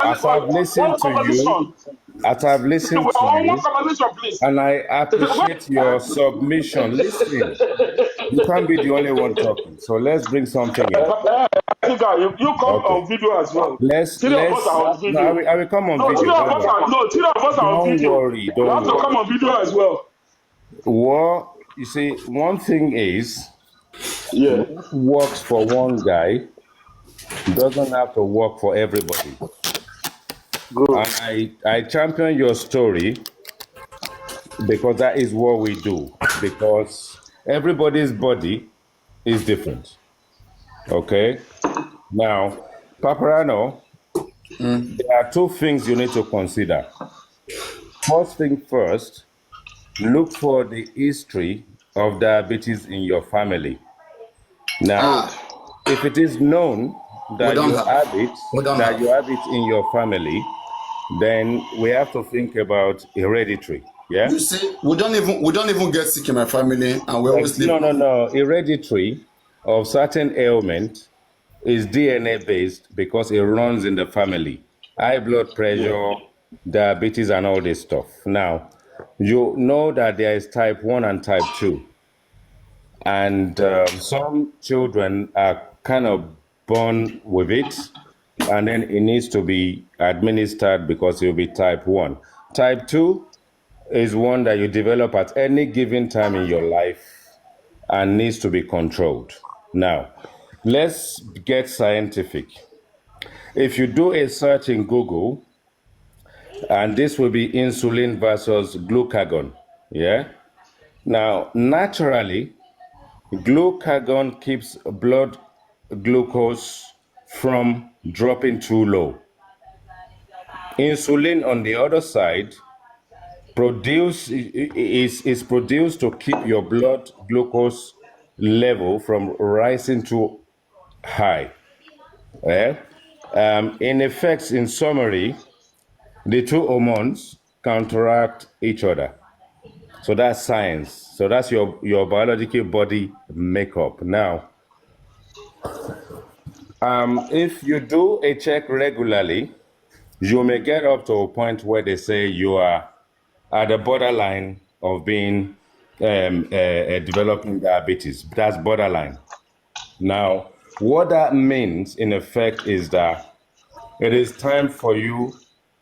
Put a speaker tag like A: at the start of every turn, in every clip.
A: as I've listened
B: One
A: to you,
B: conversation.
A: as I've listened to
B: One
A: you,
B: conversation, please.
A: and I appreciate your submission. Listen, you can't be the only one talking. So let's bring something in.
B: You come
A: Okay.
B: on video as well. Three of us
A: Let's
B: are on
A: no,
B: video.
A: I will come on
B: No,
A: video. Don't worry.
B: three of us are on
A: Don't
B: video.
A: worry.
B: You
A: Don't
B: have to come
A: worry.
B: on video as well.
A: Well, you see, one thing is
B: Yeah.
A: what works for one guy doesn't have to work for everybody.
B: Good.
A: And I champion your story because that is what we do. Because everybody's body is different. Okay? Now, Paparano, there are two things you need to consider. First thing first, look for the history of diabetes in your family. Now, if it is known that you have it in your family, then we have to think about hereditary. Yeah.
C: You see, we don't even get sick in my family, and we always live.
A: No. Hereditary of certain ailment is DNA based because it runs in the family. High blood pressure, diabetes, and all this stuff. Now, you know that there is type 1 and type 2. And some children are kind of born with it, and then it needs to be administered because it will be type 1. Type 2 is one that you develop at any given time in your life and needs to be controlled. Now, let's get scientific. If you do a search in Google, and this will be insulin versus glucagon, yeah? Now, naturally, glucagon keeps blood glucose from dropping too low. Insulin, on the other side, is produced to keep your blood glucose level from rising too high. In effect, in summary, the two hormones counteract each other. So that's science. So that's your biological body makeup. Now, if you do a check regularly, you may get up to a point where they say you are at the borderline of being developing diabetes. That's borderline. Now, what that means in effect is that it is time for you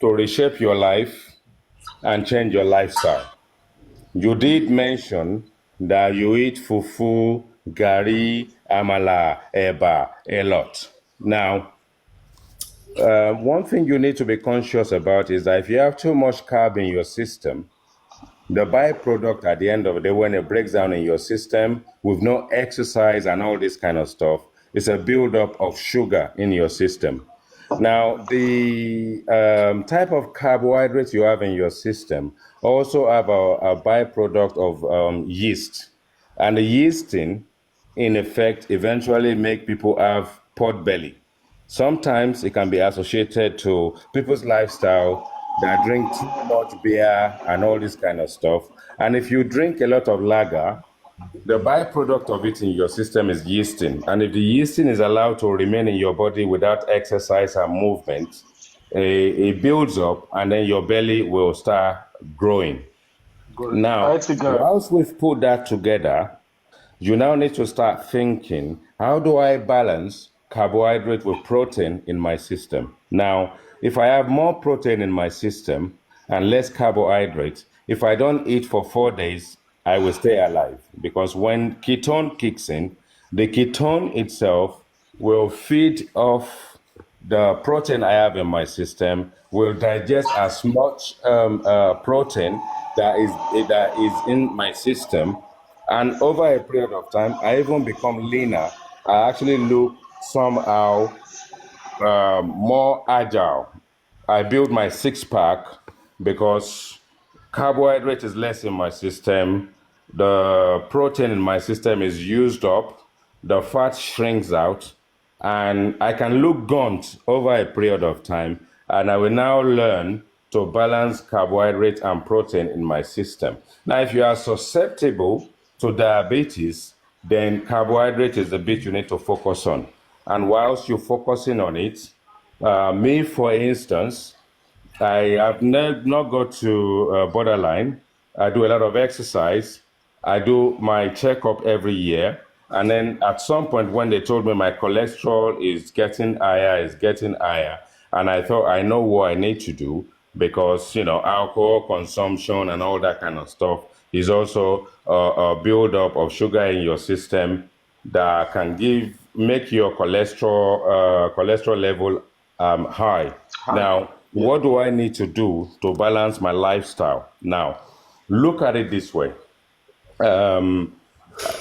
A: to reshape your life and change your lifestyle. You did mention that you eat fufu, gari, amala, eba a lot. Now, one thing you need to be conscious about is that if you have too much carb in your system, the byproduct at the end of the day, when it breaks down in your system with no exercise and all this kind of stuff, is a buildup of sugar in your system. Now, the type of carbohydrates you have in your system also have a byproduct of yeast. And the yeasting, in effect, eventually make people have pot belly. Sometimes it can be associated to people's lifestyle that drink too much beer and all this kind of stuff. And if you drink a lot of lager, the byproduct of it in your system is yeasting. And if the yeasting is allowed to remain in your body without exercise and movement, it builds up and then your belly will start growing. Good. Now, once we've put that together, you now need to start thinking, how do I balance carbohydrate with protein in my system? Now, if I have more protein in my system and less carbohydrate, if I don't eat for 4 days, I will stay alive. Because when ketone kicks in, the ketone itself will feed off the protein I have in my system, will digest as much protein that is in my system, and over a period of time, I even become leaner. I actually look somehow more agile. I build my six pack because carbohydrate is less in my system. The protein in my system is used up. The fat shrinks out. And I can look gaunt over a period of time. And I will now learn to balance carbohydrate and protein in my system. Now, if you are susceptible to diabetes, then carbohydrate is the bit you need to focus on. And whilst you're focusing on it, Me, for instance, I have not got to borderline. I do a lot of exercise. I do my checkup every year. And then at some point, when they told me my cholesterol is getting higher, and I thought I know what I need to do because, alcohol consumption and all that kind of stuff is also a buildup of sugar in your system that can make your cholesterol level high. Now,
B: Yeah.
A: what do I need to do to balance my lifestyle? Now, look at it this way. Um,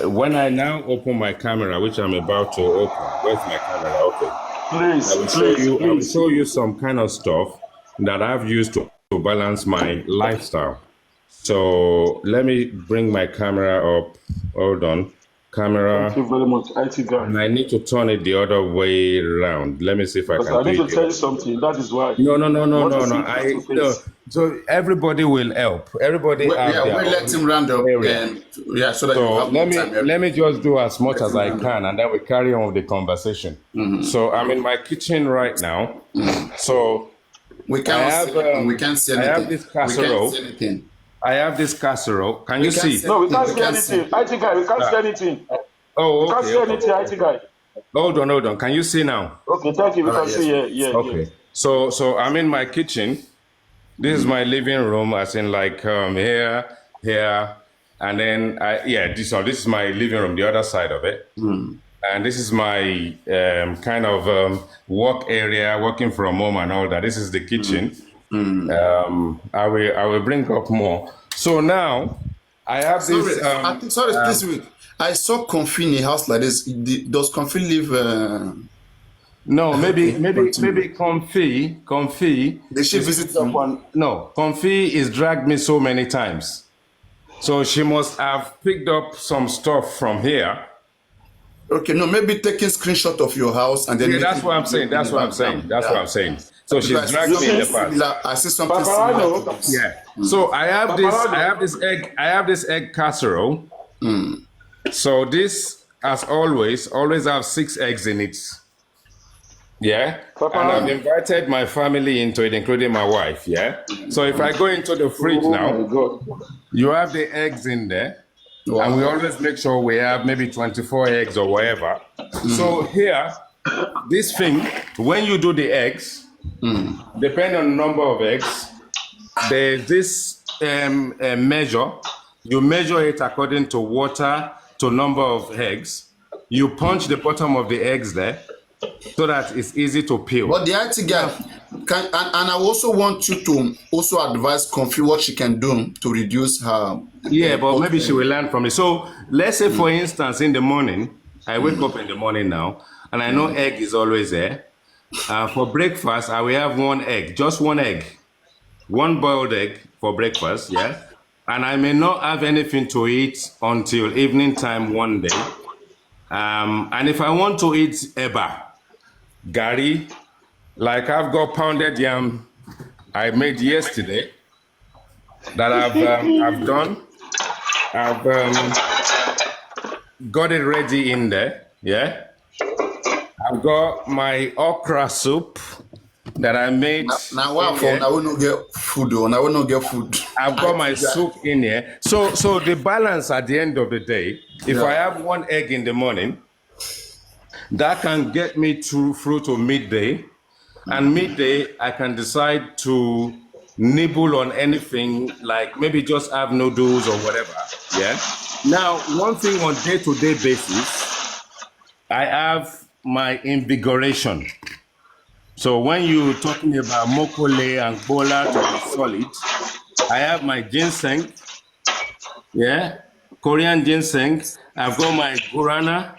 A: when I now open my camera, which I'm about to open, where's my camera? Okay.
B: Please,
A: I will
B: please.
A: show you some kind of stuff that I've used to balance my lifestyle. So let me bring my camera up. Hold on.
B: Thank
A: Camera.
B: you very much, IT guy.
A: And I need to turn it the other way around. Let me see if I
B: Because
A: can
B: I
A: do
B: need
A: it
B: to
A: the
B: tell
A: other
B: you
A: way.
B: something. That is why.
A: No, no, no,
B: You
A: no,
B: want to
A: no,
B: see
A: no.
B: face to
A: No.
B: face.
A: So everybody will help. Everybody have
C: Yeah,
A: their
C: we'll let
A: own
C: him round up,
A: area.
C: yeah, so that you
A: So
C: have more time.
A: let me just do as much
C: Let
A: as
C: him
A: I
C: round up.
A: can, and then we carry on with the conversation. So I'm in my kitchen right now. So
C: We
A: I
C: can't
A: have
C: see, we can't see
A: I have
C: anything.
A: this
C: We can't see
A: casserole.
C: anything.
A: I have this casserole. Can
C: We
A: you
C: can't
A: see?
C: see
B: No, we
C: anything.
B: can't
C: We
B: see
C: can't see.
B: anything. IT guy, we can't see anything. We
A: Oh,
B: can't
A: okay,
B: see
A: okay.
B: anything, IT guy.
A: Hold on. Can you see now?
B: Okay, thank you. We
C: All right,
B: can
C: yes.
B: see. Yeah.
A: Okay. So I'm in my kitchen. This is my living room, as in like here, and then this is my living room, the other side of it, and this is my kind of work area, working from home and all that. This is the kitchen. I will bring up more. So now I have
C: Sorry,
A: this.
C: I think, sorry, this week I saw Comfy in a house like this. Does Comfy live?
A: No,
C: Okay, continue.
A: maybe Comfy
C: Did she
A: is
C: visit
A: picked up
C: you?
A: on. No, Comfy is dragged me so many times. So she must have picked up some stuff from here.
C: Okay, no, maybe taking screenshot of your house and then
A: Yeah,
C: making
A: that's what I'm
C: video
A: saying.
C: in the background.
A: That's what
C: Yeah,
A: I'm saying. So she's
C: because I see
A: dragged me in
B: You
A: the
C: something
B: see,
A: past.
C: similar. I see something similar to
B: Papariano,
C: this.
A: Yeah. So I
B: Papariano.
A: have this egg, casserole. So this, as always have 6 eggs in it. Yeah. And I've
B: Papariano.
A: invited my family into it, including my wife. Yeah. So if I go into the fridge
B: Oh
A: now,
B: my God.
A: you have the eggs in there. And we
C: Wow.
A: always make sure we have maybe 24 eggs or whatever. So here, this thing, when you do the eggs, depending on the number of eggs, there's this measure. You measure it according to water to number of eggs. You punch the bottom of the eggs there so that it's easy to peel.
C: But the IT guy can, and I also want you to also advise Comfy what she can do to reduce her.
A: Yeah, but maybe she will learn from it. So let's say, for instance, in the morning, I wake up in the morning now, and I know egg is always there. For breakfast, I will have 1 egg, just 1 egg, 1 boiled egg for breakfast, yeah? And I may not have anything to eat until evening time one day. And if I want to eat eba, gari, like I've got pounded yam I made yesterday that I've done. I've got it ready in there, yeah? I've got my okra soup that I made
C: Now, wow,
A: in
C: for
A: here.
C: now we no get food, or now we no get food.
A: I've got my
C: IT guy.
A: soup in here. So the balance at the end of the day, if I
C: Yeah.
A: have 1 egg in the morning, that can get me through to midday. And midday, I can decide to nibble on anything, like maybe just have noodles or whatever. Yeah. Now, one thing on day-to-day basis, I have my invigoration. So when you're talking about mokole and bola to be solid, I have my ginseng, yeah, Korean ginseng. I've got my guarana,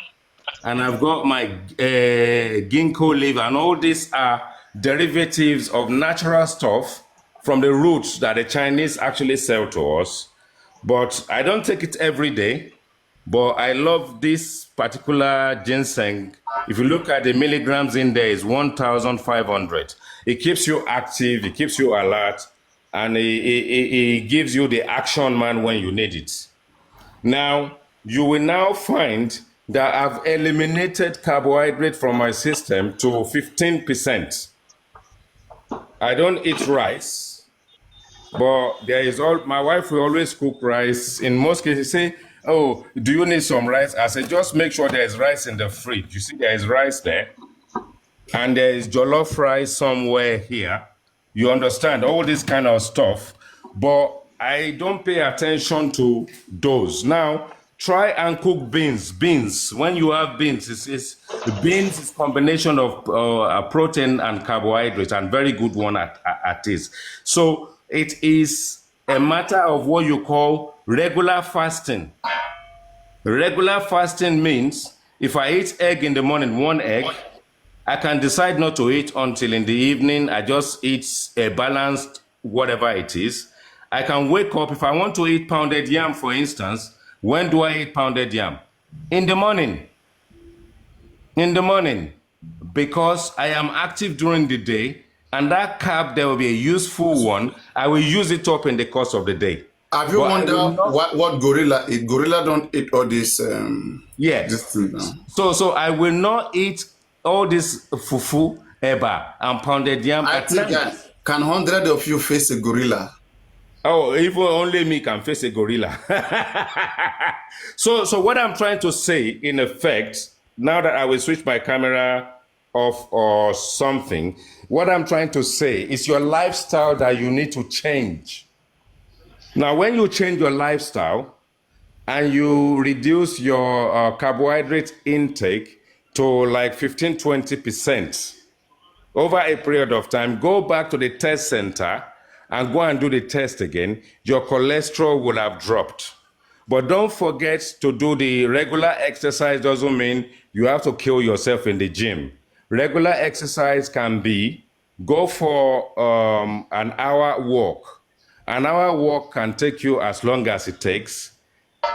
A: and I've got my ginkgo leaf, and all these are derivatives of natural stuff from the roots that the Chinese actually sell to us. But I don't take it every day. But I love this particular ginseng. If you look at the milligrams in there, it's 1,500. It keeps you active, it keeps you alert, and it gives you the action man when you need it. Now, you will now find that I've eliminated carbohydrate from my system to 15%. I don't eat rice, but there is all. My wife will always cook rice. In most cases, say, "Oh, do you need some rice?" I say, "Just make sure there is rice in the fridge. You see, there is rice there, and there is jollof rice somewhere here. You understand all this kind of stuff, but I don't pay attention to those. Now, try and cook beans. Beans. When you have beans, beans is combination of protein and carbohydrate, and very good one at this. So it is a matter of what you call regular fasting. Regular fasting means if I eat egg in the morning, one egg, I can decide not to eat until in the evening. I just eat a balanced whatever it is. I can wake up. If I want to eat pounded yam, for instance, when do I eat pounded yam? In the morning. In the morning. Because I am active during the day, and that carb, there will be a useful one. I will use it up in the course of the day.
C: Have you wondered what gorilla eat? Gorilla don't eat all this.
A: Yes.
C: This thing now.
A: So I will not eat all this fufu, eba, and pounded yam at night.
C: Can 100 of you face a gorilla?
A: Oh, even only me can face a gorilla. So what I'm trying to say, in effect, now that I will switch my camera off or something, what I'm trying to say is your lifestyle that you need to change. Now, when you change your lifestyle and you reduce your carbohydrate intake to like 15-20% over a period of time, go back to the test center and go and do the test again, your cholesterol will have dropped. But don't forget to do the regular exercise. Doesn't mean you have to kill yourself in the gym. Regular exercise can be go for an hour walk. An hour walk can take you as long as it takes.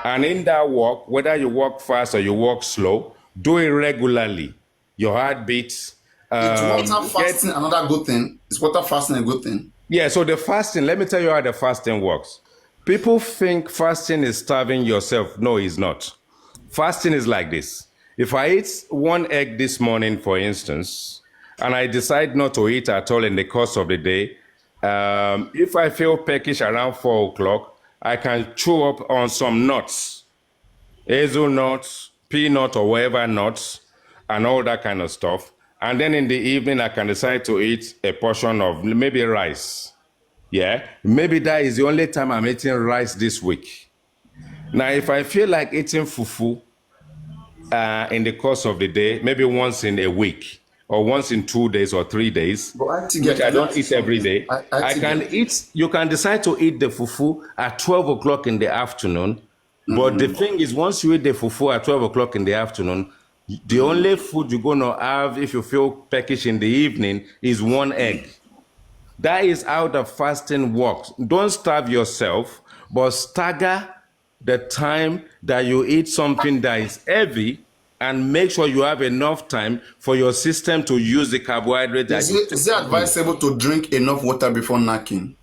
A: And in that walk, whether you walk fast or you walk slow, do it regularly. Your heartbeat.
C: Is water fasting another good thing? Is water fasting a good thing?
A: Yeah, so the fasting, let me tell you how the fasting works. People think fasting is starving yourself. No, it's not. Fasting is like this. If I eat one egg this morning, for instance, and I decide not to eat at all in the course of the day, if I feel peckish around 4 o'clock, I can chew up on some nuts, hazelnuts, peanut or whatever nuts, and all that kind of stuff. And then in the evening, I can decide to eat a portion of maybe rice. Yeah, maybe that is the only time I'm eating rice this week. Now, if I feel like eating fufu in the course of the day, maybe once in a week, or once in 2 days or 3 days, which I don't eat every day, I can eat. You can decide to eat the fufu at 12 o'clock in the afternoon. But the thing is, once you eat the fufu at 12 o'clock in the afternoon, the only food you're going to have if you feel peckish in the evening is one egg. That is how the fasting works. Don't starve yourself, but stagger the time that you eat something that is heavy and make sure you have enough time for your system to use the carbohydrate.
C: Is it advisable to drink enough water before knacking?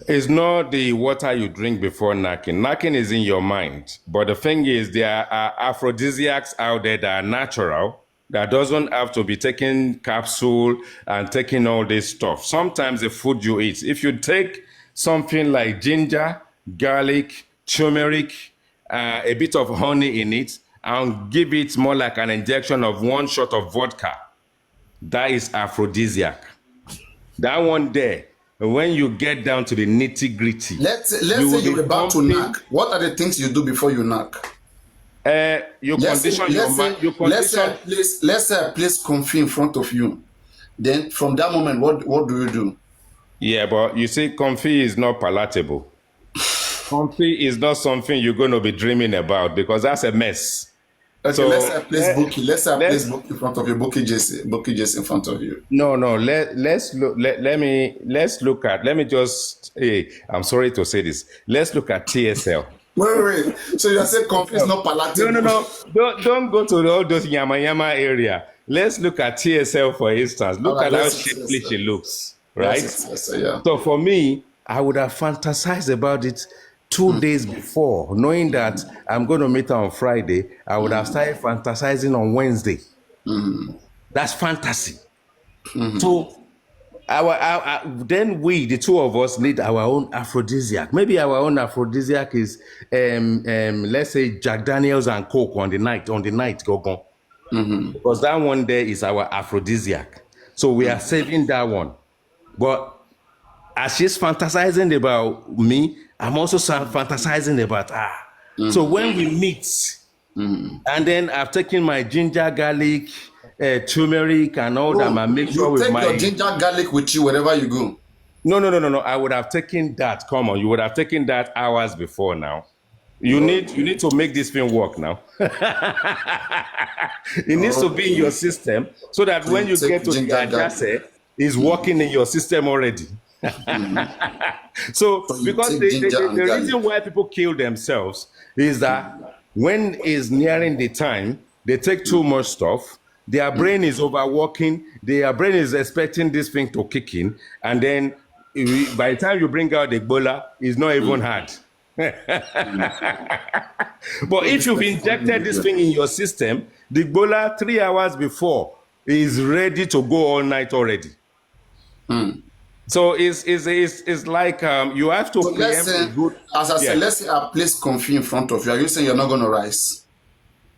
A: It's not the water you drink before knacking. Knacking is in your mind. But the thing is, there are aphrodisiacs out there that are natural, that doesn't have to be taking capsule and taking all this stuff. Sometimes the food you eat, if you take something like ginger, garlic, turmeric, a bit of honey in it, and give it more like an injection of 1 shot of vodka, that is aphrodisiac. That one there, when you get down to the nitty-gritty.
C: Let's say you're about to knack. What are the things you do before you knack?
A: Let's say
C: I place comfy in front of you. Then from that moment, what do you do?
A: Yeah, but you see, comfy is not palatable. Comfy is not something you're going to be dreaming about because that's a mess.
C: Okay, so, let's say place Bookie. Let's say place Bookie in front of you. Bookie just in front of you.
A: No. Let's look. Let me just. Hey, I'm sorry to say this. Let's look at TSL.
C: Wait. So you are saying comfy is not palatable?
A: No. Don't go to all those yama area. Let's look at TSL, for instance. Look at how shapely she looks, right?
C: Yeah.
A: So for me, I would have fantasized about it 2 days before, knowing that I'm going to meet her on Friday. I would have started fantasizing on Wednesday. That's fantasy. So then we, the two of us, need our own aphrodisiac. Maybe our own aphrodisiac is, let's say, Jack Daniels and Coke on the night, go. Because that one there is our aphrodisiac. So we are saving that one. But as she's fantasizing about me, I'm also fantasizing about her. So when we meet, and then I've taken my ginger, garlic, turmeric, and all that, I make sure with my...
C: You take your ginger, garlic with you wherever you go.
A: No. I would have taken that. Come on, you would have taken that hours before now. You need to make this thing work now. It needs to be in your system so that when you get to the adjacent, it's working in your system already. So because the reason why people kill themselves is that when it's nearing the time, they take too much stuff, their brain is overworking, their brain is expecting this thing to kick in, and then by the time you bring out the Ebola, it's not even hard. But if you've injected this thing in your system, the Ebola 3 hours before is ready to go all night already. So it's like you have to preempt a good...
C: As I said, let's say I place confit in front of you. Are you saying you're not going to rise?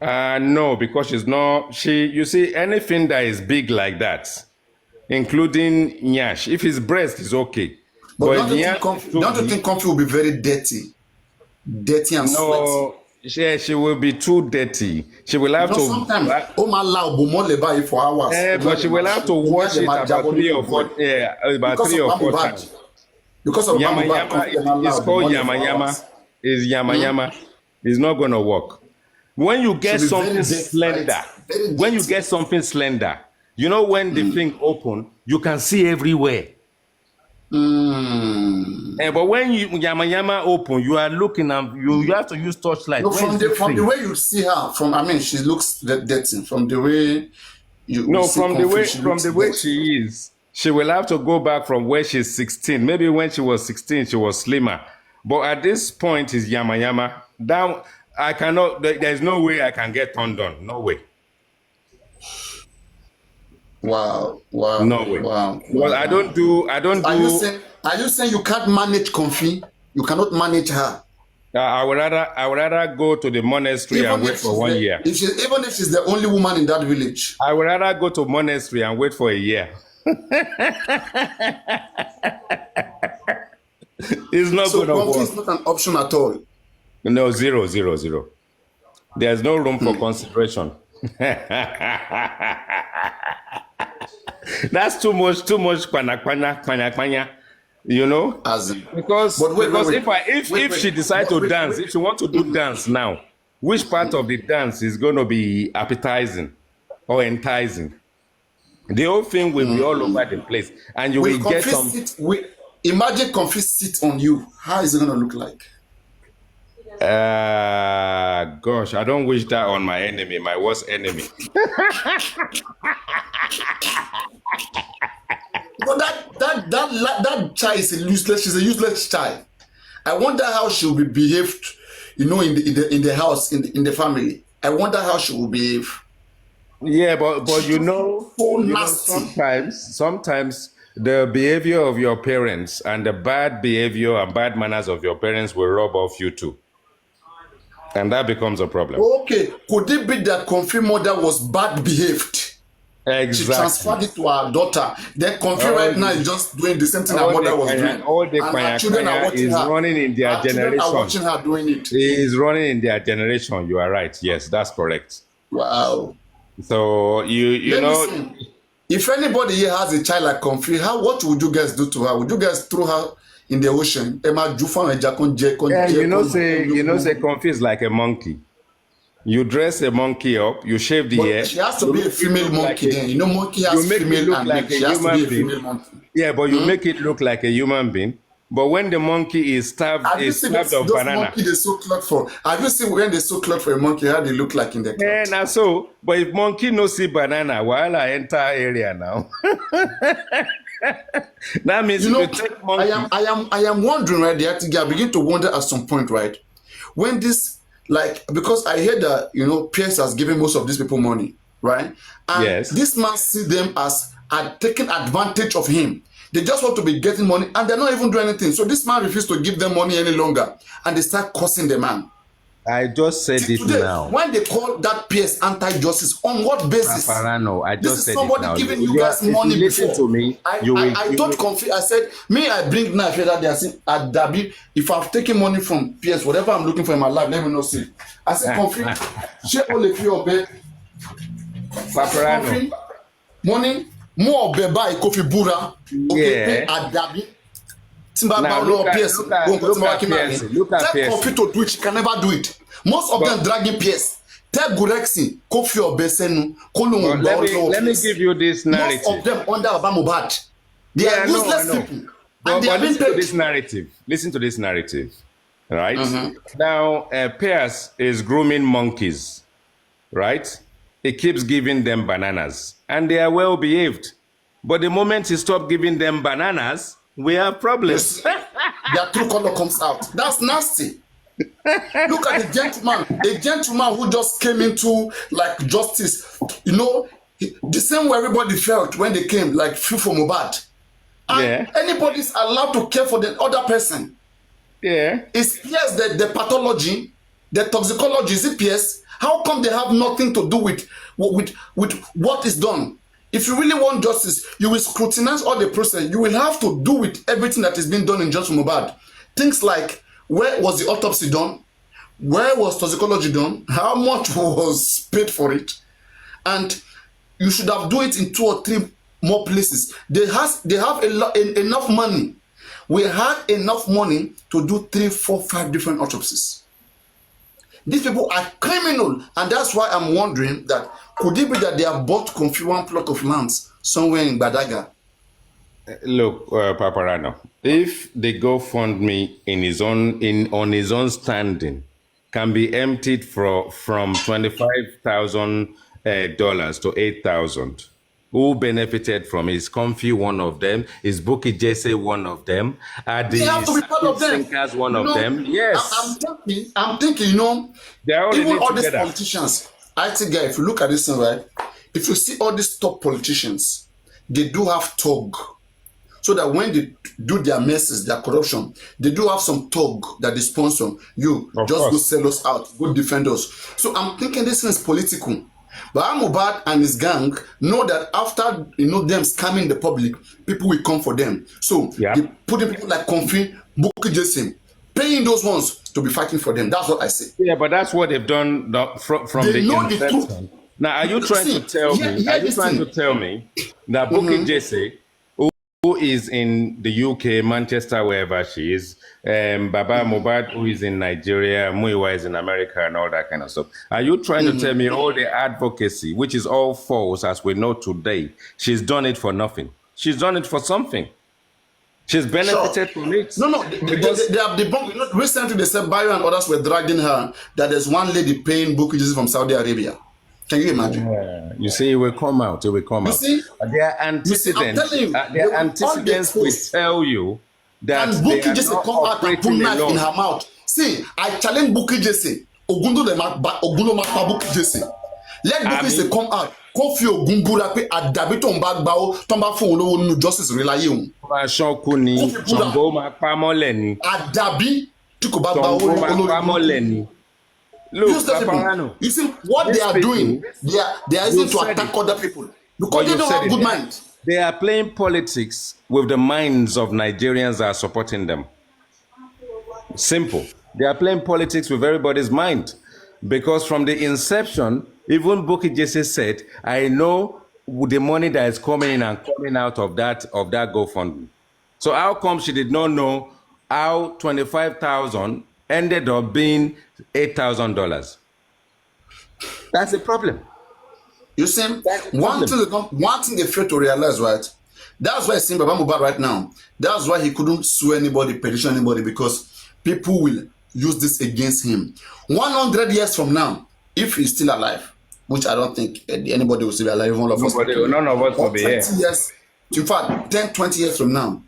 A: No, because she's not... You see, anything that is big like that, including nyash, if it's breast, it's okay.
C: But don't you think confit will be very dirty? Dirty and sweaty?
A: No, she will be too dirty. She will have to...
C: Sometimes, for hours.
A: But she will have to wash it about 3 or 4 times.
C: Because of
A: yama yama, it's called yama yama. It's yama yama. It's not going to work. When you get something slender, you know when the thing open, you can see everywhere. But when yama yama open, you are looking and you have to use torchlight.
C: No, from the way you see her, she looks dirty. From the way
A: she is, she will have to go back from where she's 16. Maybe when she was 16, she was slimmer. But at this point, is yama yama. Down, I cannot. There's no way I can get turned on. No way.
C: Wow.
A: No way.
C: Wow.
A: Well, I don't do.
C: Are you saying you can't manage confit? You cannot manage her?
A: I would rather go to the monastery and wait for 1 year.
C: Even if she's the only woman in that village.
A: I would rather go to monastery and wait for a year. It's not going to work.
C: So confit is not an option at all?
A: No, zero. There's no room for consideration. That's too much kwana, you know? Because if she decides to dance, if she wants to do dance now, which part of the dance is going to be appetizing or enticing? The whole thing will be all over the place, and you will get some...
C: Imagine confit sit on you. How is it going to look like?
A: Gosh, I don't wish that on my enemy, my worst enemy.
C: But that child is she's a useless child. I wonder how she will be behaved, in the house, in the family. I wonder how she will behave.
A: Yeah, but sometimes the behavior of your parents and the bad behavior and bad manners of your parents will rub off you too. And that becomes a problem.
C: Okay, could it be that confit mother was bad behaved?
A: Exactly.
C: She transferred it to her daughter. Then confit right now is just doing the same thing her mother was doing.
A: All the
C: kwanya
A: is running in their generation.
C: Are watching her doing it.
A: It is running in their generation. You are right. Yes, that's correct.
C: Wow.
A: So you know.
C: Listen, if anybody here has a child like confit, what would you guys do to her? Would you guys throw her in the ocean?
A: Say confit is like a monkey. You dress a monkey up, you shave the hair.
C: She has to be a female monkey then. Monkey has female and like she has to be a female monkey.
A: Yeah, but you make it look like a human being. But when the monkey is starved of banana.
C: Monkey they sew cloth for? Have you seen when they sew cloth for a monkey, how they look like in the cloth?
A: Yeah, now so. But if monkey no see banana, while I enter area now. That means you take monkey.
C: I am wondering, right? I begin to wonder at some point, right? When this, because I heard that Pierce has given most of these people money, right? And
A: yes.
C: This man see them as taking advantage of him. They just want to be getting money, and they're not even doing anything. So this man refused to give them money any longer, and they start cursing the man.
A: I just said it
C: Today,
A: now.
C: when they call that PS anti-justice, on what basis?
A: Papariano, I just said it now.
C: This is somebody giving you guys money
A: if you
C: before.
A: To me,
C: I don't confuse. I said, me, I bring knife that they are saying at Dabi. If I've taken money from PS, whatever I'm looking for in my life, let me know. See, I said, confuse. Share all of you obey.
A: Papariano.
C: Money more obey by Kofi Bura. Okay, at Dabi.
A: Now look at PS. Look at PS.
C: Confuse to do it. She can never do it. Most of them dragging PS. Tell Gurexi, Kofi Obesenu, Kolum.
A: Let me give you this narrative.
C: Most of them under Obama. They are useless people.
A: But listen to this narrative. Listen to this narrative. Right? Now, Pierce is grooming monkeys. Right? He keeps giving them bananas. And they are well behaved. But the moment he stops giving them bananas, we have problems.
C: Their true color comes out. That's nasty. Look at the gentleman who just came into like justice. You know, the same way everybody felt when they came, like feel for Mohbad. And anybody's allowed to care for the other person.
A: Yeah.
C: It's PS the pathology, the toxicology, is it PS? How come they have nothing to do with what is done? If you really want justice, you will scrutinize all the process. You will have to do with everything that is being done in Justice Mohbad. Things like, where was the autopsy done? Where was toxicology done? How much was paid for it? And you should have do it in 2 or 3 more places. They have enough money. We had enough money to do 3, 4, 5 different autopsies. These people are criminal, and that's why I'm wondering that could it be that they have bought one plot of lands somewhere in Badaga?
A: Look, Papariano, if the GoFundMe on his own standing can be emptied from $25,000 to $8,000, who benefited from it? Is Comfy one of them? Is Bukky Jesse one of them? Are the Sinkers one of them? Yes.
C: I'm thinking, you know,
A: they're all
C: even all
A: together.
C: these politicians, IT guy, if you look at this thing, right, if you see all these top politicians, they do have tug. So that when they do their messes, their corruption, they do have some tug that they sponsor. You
A: of
C: just
A: course.
C: go sell us out, go defend us. So I'm thinking this thing is political. But Mohbad and his gang know that after them scamming the public, people will come for them. So they put in people like Comfy, Bukky Jesse, paying those ones to be fighting for them. That's what I say.
A: Yeah, but that's what they've done from
C: They
A: the
C: know the
A: inception.
C: truth.
A: Now, are you trying to tell me? Are you trying to tell me that Bukky Jesse, who is in the UK, Manchester, wherever she is, Baba Mohbad, who is in Nigeria, Muiwa is in America, and all that kind of stuff. Are you trying to tell me all the advocacy, which is all false, as we know today, she's done it for nothing? She's done it for something. She's benefited from it.
C: No, they have debunked. You know, recently they said Bayo and others were dragging her that there's one lady paying Bukky Jesse from Saudi Arabia. Can you imagine?
A: Yeah. You see, it will come out. It will come out.
C: See?
A: Their antecedents,
C: their
A: antecedents will tell you that
C: and Bukky Jesse come out and put knife in her mouth. See, I challenge Bukky Jesse. Ogundo mapa Bukky Jesse. Let Bukky Jesse come out. Kofi Ogunbura pe adabi to nba gba o to nba fún olówó nínú justice relaye un.
A: Ṣọ́kú ni Ṣàngó máa pamọ́lẹ̀ ni.
C: Adabi tí kò bá gba owó
A: Ṣàngó máa pamọ́lẹ̀ ni.
C: Look, Papariano, you see what they are doing. They are using to attack other people because they don't have good mind.
A: They are playing politics with the minds of Nigerians that are supporting them. Simple. They are playing politics with everybody's mind. Because from the inception, even Bukky Jesse said, I know the money that is coming in and coming out of that GoFundMe. So how come she did not know how 25,000 ended up being $8,000? That's the problem.
C: You see, one thing they fail to realize, right? That's why I see Baba Mohbad right now. That's why he couldn't sue anybody, petition anybody, because people will use this against him. 100 years from now, if he's still alive, which I don't think anybody will still be alive, none of us will be here. Years, in fact, 10, 20 years from now,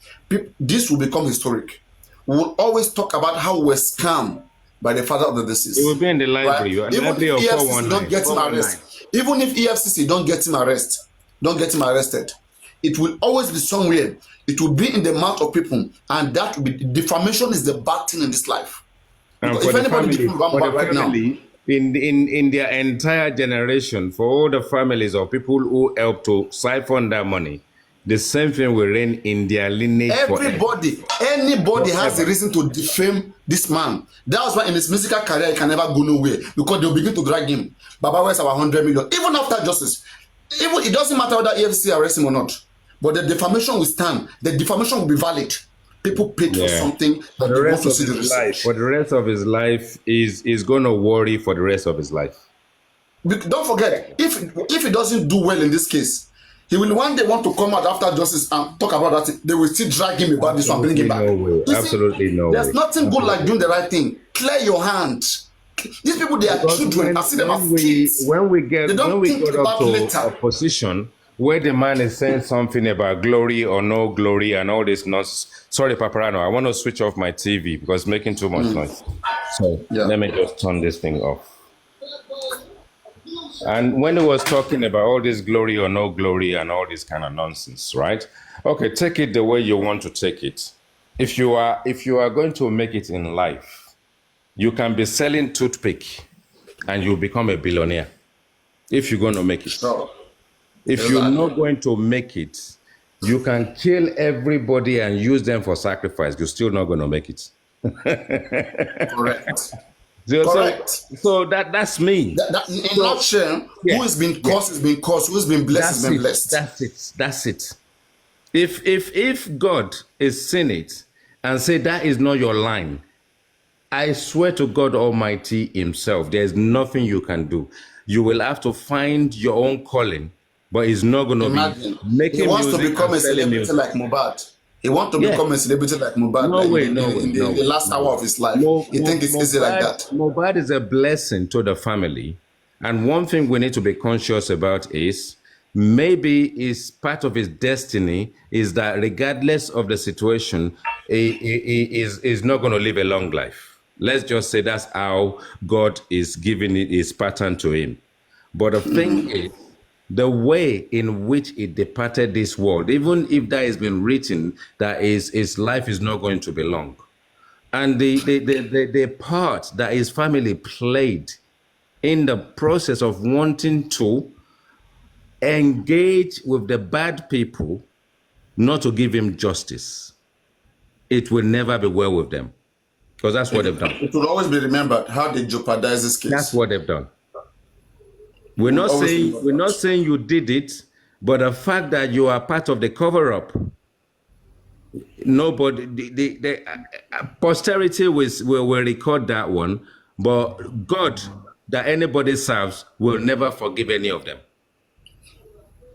C: this will become historic. We will always talk about how we were scammed by the father of the deceased.
A: It will be in the library.
C: Right? Even if EFCC don't get him arrested, even if EFCC don't get him arrested, it will always be somewhere. It will be in the mouth of people, and that will be defamation is the bad thing in this life.
A: And
C: Because
A: for
C: if
A: the
C: anybody
A: family,
C: defends one
A: for the
C: right now,
A: family in their entire generation, for all the families of people who help to siphon that money, the same thing will reign in their lineage
C: everybody, anybody has a reason to defame this man. That's why in his musical career he can never go nowhere, because they'll begin to drag him. Baba, where's our 100 million? Even after justice, even it doesn't matter whether EFCC arrest him or not, but the defamation will stand. The defamation will be valid. People paid for something that they want to see the research.
A: For the rest of his life, is going to worry for the rest of his life.
C: Don't forget, if he doesn't do well in this case, he will one day want to come out after justice and talk about that. They will still drag him about this one, bring him back.
A: No way. Absolutely no way.
C: There's nothing good like doing the right thing. Clear your hand. These people, they are children. I see them as kids.
A: When we get up to a position where the man is saying something about glory or no glory and all this nonsense. Sorry, Papariano, I want to switch off my TV because it's making too much noise. So let me just turn this thing off. And when he was talking about all this glory or no glory and all this kind of nonsense, right? Okay, take it the way you want to take it. If you are going to make it in life, you can be selling toothpick and you'll become a billionaire. If you're going to make it. If you're not going to make it, you can kill everybody and use them for sacrifice. You're still not going to make it.
C: Correct.
A: Correct. So that's me.
C: In a nutshell, who has been cursed has been cursed. Who has been blessed has been blessed.
A: That's it. If God is seeing it and say that is not your line, I swear to God Almighty Himself, there's nothing you can do. You will have to find your own calling, but it's not going to be making music.
C: He wants to become a celebrity like Mubad. He wants to become a celebrity like Mubad. In the last hour of his life. You think it's easy like that?
A: Mubad is a blessing to the family. And one thing we need to be conscious about is maybe is part of his destiny is that regardless of the situation, he is not going to live a long life. Let's just say that's how God is giving it his pattern to him. But the thing is, the way in which he departed this world, even if that has been written, that his life is not going to be long. And the part that his family played in the process of wanting to engage with the bad people, not to give him justice, it will never be well with them. Because that's what they've done.
C: It will always be remembered how they jeopardize this case.
A: That's what they've done. We're not saying you did it, but the fact that you are part of the cover-up, nobody, the posterity will record that one, but God that anybody serves will never forgive any of them.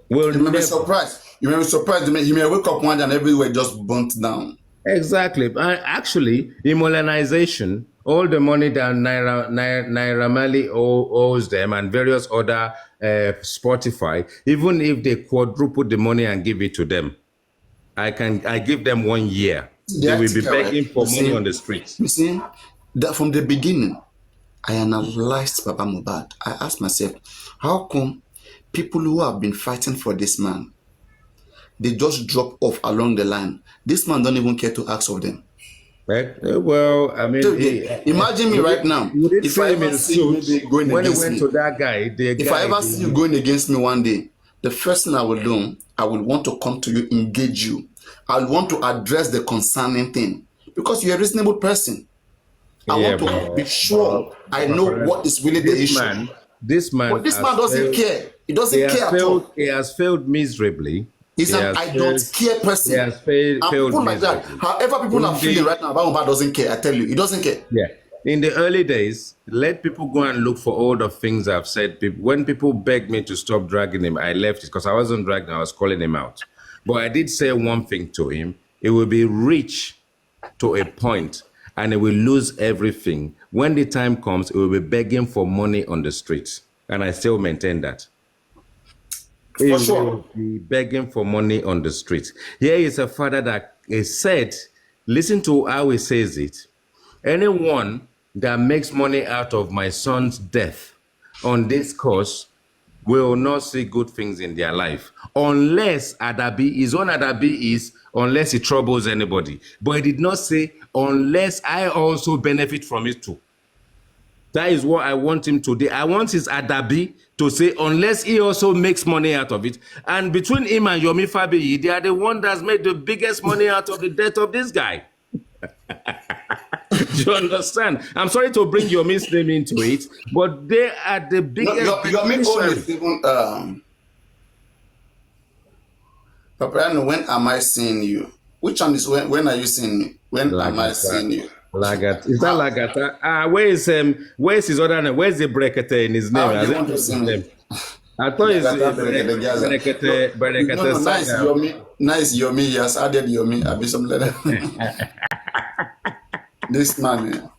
C: You may be surprised. You may be surprised. You may wake up one day and everywhere just burnt down.
A: Exactly. Actually, immobilization, all the money that Naira Marley owes them and various other Spotify, even if they quadruple the money and give it to them, I give them 1 year. They will be begging for money on the streets.
C: You see, that from the beginning, I analyzed Baba Mubad. I asked myself, how come people who have been fighting for this man, they just drop off along the line? This man don't even care to ask of them.
A: Right? Well, I mean,
C: imagine me right now. If I ever see you going against me, if I ever see you going against me one day, the first thing I will do, I will want to come to you, engage you. I will want to address the concerning thing because you're a reasonable person. I want to be sure I know what is really the issue.
A: This man
C: doesn't care. He doesn't care at all.
A: He has failed miserably.
C: He's an I don't care person.
A: He has failed
C: like that. However people are feeling right now, Baba doesn't care. I tell you, he doesn't care.
A: Yeah. In the early days, let people go and look for all the things I've said. When people begged me to stop dragging him, I left it because I wasn't dragging, I was calling him out. But I did say one thing to him. It will be rich to a point and it will lose everything. When the time comes, it will be begging for money on the streets. And I still maintain that.
C: For sure.
A: Will be begging for money on the streets. Here is a father that is said, listen to how he says it. Anyone that makes money out of my son's death on this course will not see good things in their life unless Adabi, his own Adabi is unless it troubles anybody. But he did not say unless I also benefit from it too. That is what I want him to do. I want his Adabi to say unless he also makes money out of it. And between him and Yomi Fabiyi, they are the one that's made the biggest money out of the death of this guy. Do you understand? I'm sorry to bring Yomi's name into it, but they are the biggest.
C: Yomi own is even Papariano, when am I seeing you? Which one is when are you seeing me? When am I seeing you?
A: Lagat. Is that Lagata? Where's his other name? Where's the Brekete in his name?
C: How do you want to see me?
A: I thought it's Brekete.
C: Nice Yomi. He has added Yomi. I'll be some letter. This man,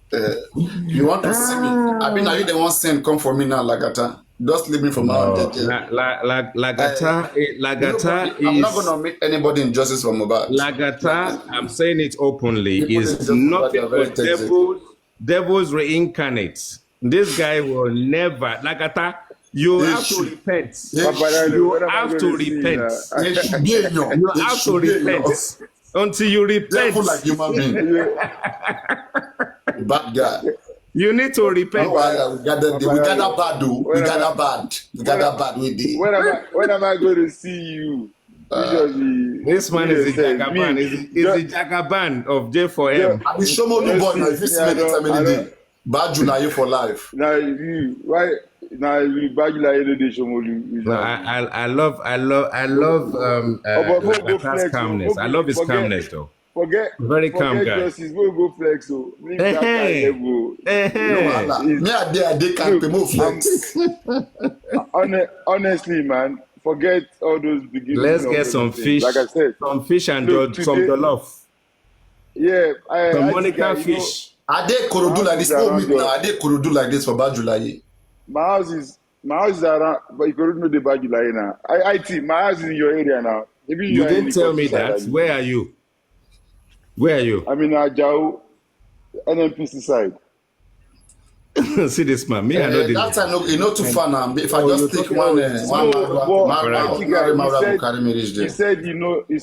C: you want to see me? I mean, are you the one saying come for me now, Lagata? Just leave me from now.
A: Lagata is.
C: I'm not going to meet anybody in justice for Mohbad.
A: Lagata, I'm saying it openly, is nothing but devil's reincarnate. This guy will never. Lagata, you have to repent. You have to repent. You have to repent. Until you repent.
C: Devil like human being. Bad guy.
A: You need to repent.
C: We got that bad, dude. We got that bad. We got that bad with it.
D: When am I going to see you?
A: This man is the Jagaban. He's the Jagaban of J4M.
C: I will show you boy now. If you see me next time any day, bad July for life.
D: Now you why? Now you bad July day show you.
A: I love Lagata's calmness. I love his calmness though. Very calm guy.
D: Justice, go flex. So me I
C: can't move flex.
D: Honestly, man, forget all those beginnings.
A: Let's get some fish.
D: Like I said,
A: some fish and some jollof.
D: Yeah,
A: some Monica fish.
C: Are they Korodu like this? No meat now. Are they Korodu like this for bad July?
D: My house is around, but you couldn't know the bad July now. My house is in your area now. Maybe
A: you didn't tell me that. Where are you? Where are you?
D: I'm in Ajao, NNPC side.
A: See this man. Me, I know
C: that time, you know, too far now. If I just take one
D: he said, you know, a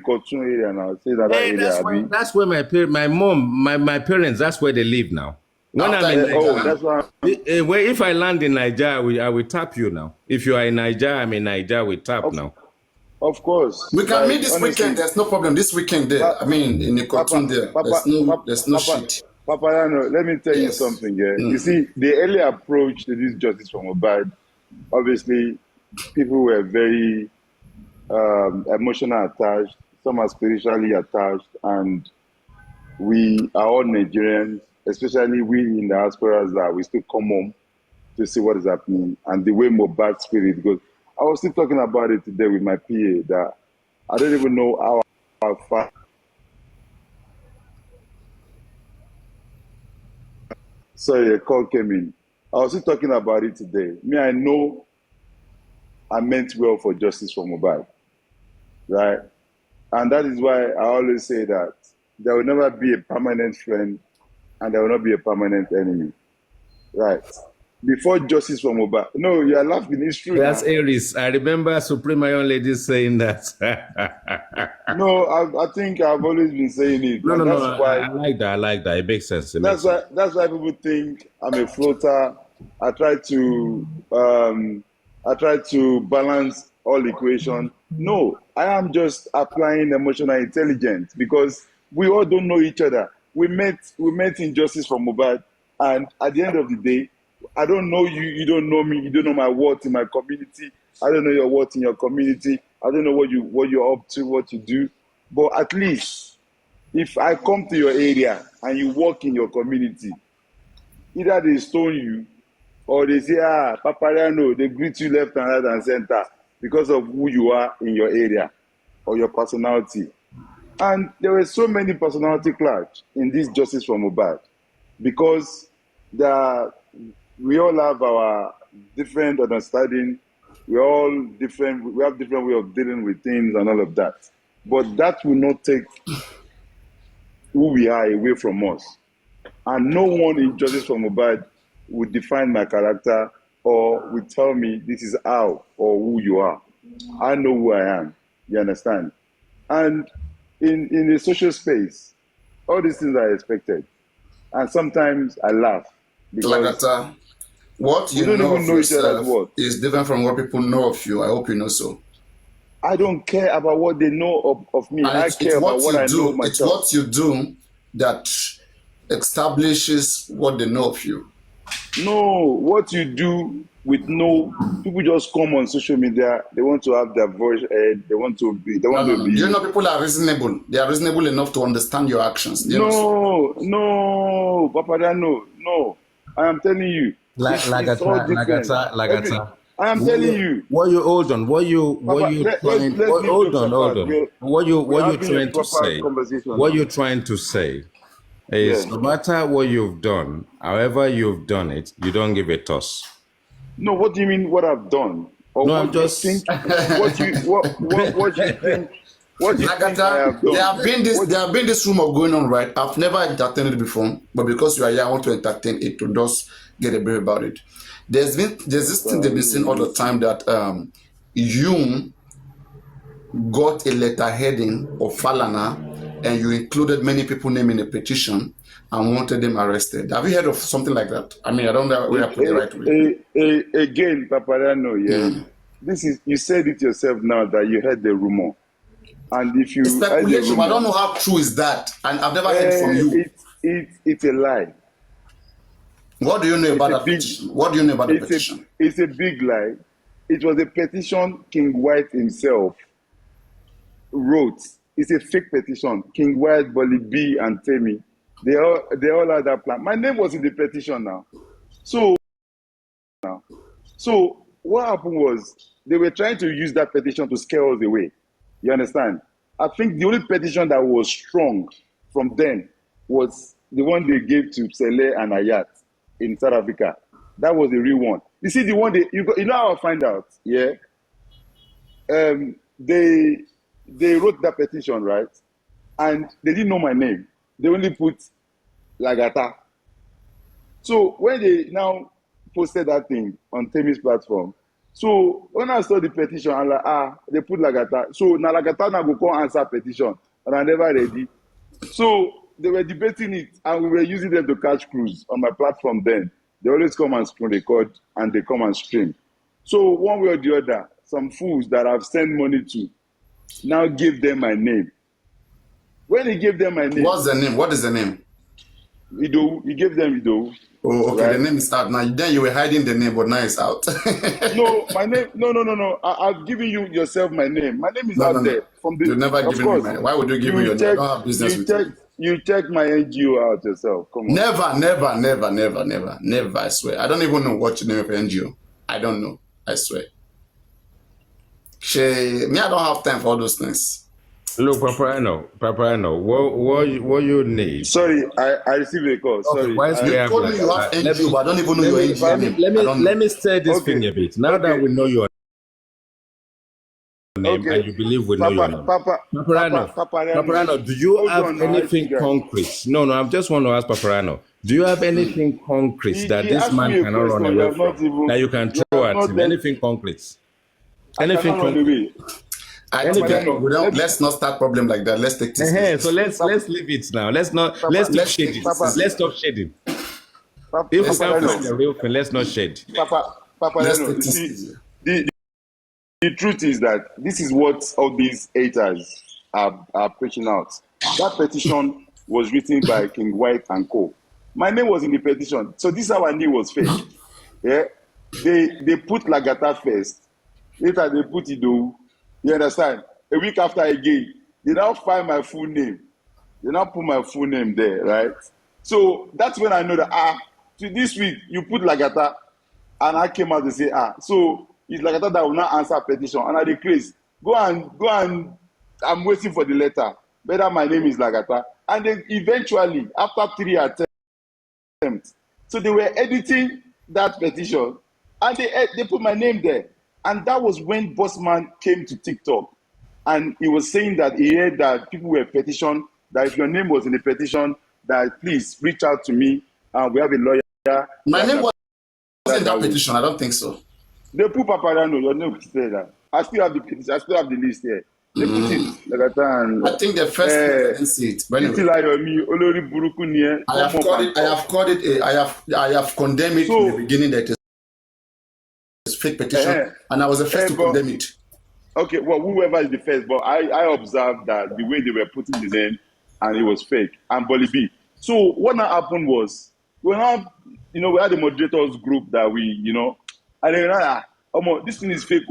D: cartoon area now. Say that area.
A: That's where my mom, my parents, that's where they live now. When I'm in Nigeria,
D: that's why.
A: If I land in Nigeria, I will tap you now. If you are in Nigeria, I'm in Nigeria, we tap now.
D: Of course.
C: We can meet this weekend. There's no problem. This weekend there. I mean, in the cartoon there. There's no shit.
D: Papariano, let me tell you something here. You see, the early approach to this justice from Mohbad, obviously, people were very emotional attached. Some are spiritually attached. And we are all Nigerians, especially we in the diasporas that we still come home to see what is happening. And the way Mohbad spirit goes. I was still talking about it today with my PA that I don't even know how far. Sorry, a call came in. I was still talking about it today. I know I meant well for justice for Mohbad, right? And that is why I always say that there will never be a permanent friend and there will not be a permanent enemy, right? Before justice for Mohbad. No, you are laughing. It's true.
A: That's Aries. I remember Supreme Iron Lady saying that.
D: No, I think I've always been saying it.
A: No. I like that. I like that. It makes sense.
D: That's why people think I'm a floater. I try to balance all equation. No, I am just applying emotional intelligence because we all don't know each other. We met in justice for Mohbad, and at the end of the day, I don't know you, you don't know me, you don't know my worth in my community. I don't know your worth in your community. I don't know what you're up to, what you do. But at least, if I come to your area and you work in your community, either they stone you or they say, Papariano, they greet you left and right and center because of who you are in your area or your personality. And there were so many personality clash in this justice for Mohbad because we all have our different understanding. We're all different. We have different way of dealing with things and all of that. But that will not take who we are away from us. And no one in justice for Mohbad would define my character or will tell me this is how or who you are. I know who I am. You understand? And in a social space, all these things are expected. And sometimes I laugh because
C: Lagata, what
D: we
C: you
D: don't
C: know
D: even
C: of
D: know each other's
C: yourself
D: words.
C: is different from what people know of you. I hope you know so.
D: I don't care about what they know of me.
C: And
D: I care about what I know myself.
C: It's what you do that establishes what they know of you.
D: No, what you do with no people just come on social media. They want to have their voice heard. They want to be. They want to be.
C: You know, people are reasonable. They are reasonable enough to understand your actions.
D: No, papariano, no. I am telling you, it's all different.
A: Lagata.
D: I am telling you.
A: What you hold on? What you trying? Hold on. What you trying to say? What you're trying to say is no matter what you've done, however you've done it, you don't give a toss.
D: No, what do you mean? What I've done? Or
A: no,
D: what
A: I'm just
D: you think. What you think? What you think I have done?
C: There have been this rumor going on, right? I've never entertained it before, but because you are here, I want to entertain it to just get a brief about it. There's this thing they've been saying all the time that you got a letter heading of Falana and you included many people named in a petition and wanted them arrested. Have you heard of something like that? I mean, I don't know where I put it right way.
D: Again, Papariano, this is, you said it yourself now that you heard the rumor. And if you
C: it's speculation, rumor, I don't know how true is that, and I've never heard from you.
D: It's a lie.
C: What do you know about that petition? What do you know about the petition?
D: It's a big lie. It was a petition King White himself wrote. It's a fake petition. King White, Bolly B, and Temi, they all had that plan. My name was in the petition now. So what happened was they were trying to use that petition to scare us away. You understand? I think the only petition that was strong from then was the one they gave to Sele and Ayat in South Africa. That was the real one. You see, the one you know how I find out? Yeah. They wrote that petition, right? And they didn't know my name. They only put Lagata. So when they now posted that thing on Temi's platform, so when I saw the petition, I'm like, they put Lagata. So now Lagata now go come answer petition, and I never ready. So they were debating it, and we were using them to catch crews on my platform then. They always come and screen record, and they come and stream. So one way or the other, some fools that I've sent money to now give them my name. When he gave them my name...
C: What's the name? What is the name?
D: Ido. He gave them Ido.
C: Oh, okay. Right? The name is out now. Then you were hiding the name, but now it's out.
D: No, my name... No. I've given you yourself my name. My name is out there. From the,
C: you've never given me my name. Why would you give me your name? I don't have business with you.
D: You check my NGO out yourself. Come on.
C: Never, I swear. I don't even know what your name of NGO. I don't know. I swear. Me, I don't have time for all those things.
A: Look, Papariano, what you need?
D: Sorry, I received a call. Sorry.
A: Why is
C: you told me you have NGO, but I don't even know your NGO name.
A: Let me say this thing a bit. Now that we know your name and you believe we know your name. Papariano, do you have anything concrete? No, I just want to ask Papariano. Do you have anything concrete that this man cannot run away from? That you can throw at him? Anything concrete? Anything concrete?
C: Let's not start problem like that. Let's take this.
A: So let's leave it now. Let's stop shading. Let's stop shading. If we can't find the real thing, let's not shade.
D: The truth is that this is what all these haters are preaching out. That petition was written by King White and Co. My name was in the petition, so this is how I knew it was fake. Yeah, they put Lagata first. Later they put Ido. You understand? A week after again, they now find my full name. They now put my full name there, right? So that's when I know that to this week you put Lagata, and I came out to say so it's Lagata that will not answer petition, and I decrease. Go and I'm waiting for the letter. Better my name is Lagata, and then eventually after 3 attempts, so they were editing that petition, and they put my name there. And that was when Bossman came to TikTok, and he was saying that he heard that people were petitioned, that if your name was in the petition, that please reach out to me, and we have a lawyer.
C: My name was in that petition. I don't think so.
D: They put Papariano. Your name was there. I still have the petition. I still have the list here. They put it.
C: I think the first I didn't see it. But anyway, I have condemned it in the beginning that it's fake petition, and I was the first to condemn it.
D: Okay, well, whoever is the first, but I observed that the way they were putting his name, and it was fake, and Bolibi. So what now happened was, we had the moderators group that we, and they were like, this thing is fake.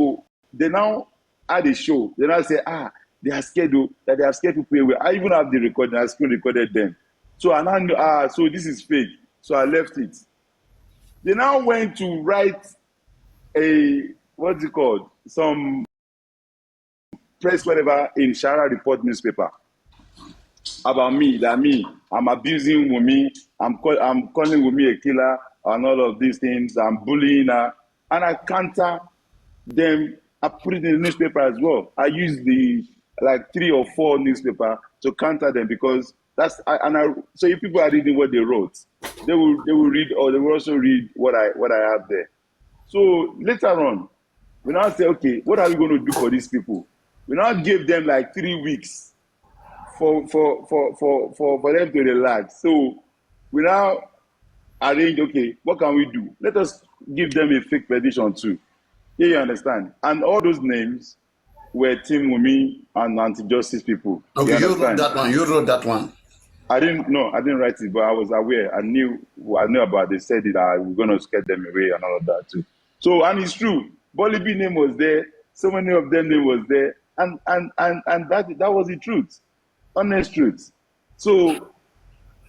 D: They now had a show. They now say, they are scared that they have scared people away. I even have the recording. I screen recorded them. So I now knew, so this is fake. So I left it. They now went to write some press whatever in Shara Report newspaper about me, I'm abusing Wumi, I'm calling Wumi a killer and all of these things, I'm bullying her, and I counter them. I put it in the newspaper as well. I use the 3 or 4 newspaper to counter them because so if people are reading what they wrote, they will read, or they will also read what I have there. So later on, we now say, okay, what are we going to do for these people? We now give them 3 weeks for them to relax. So we now arrange, okay, what can we do? Let us give them a fake petition too. Yeah, you understand? And all those names were Team Wumi and anti-justice people.
C: Okay, you wrote that one. You wrote that one.
D: I didn't write it, but I was aware. I knew about it. They said it, I was going to scare them away and all of that too. So, and it's true. Bolibi name was there. So many of them name was there. And that was the truth. Honest truth. So,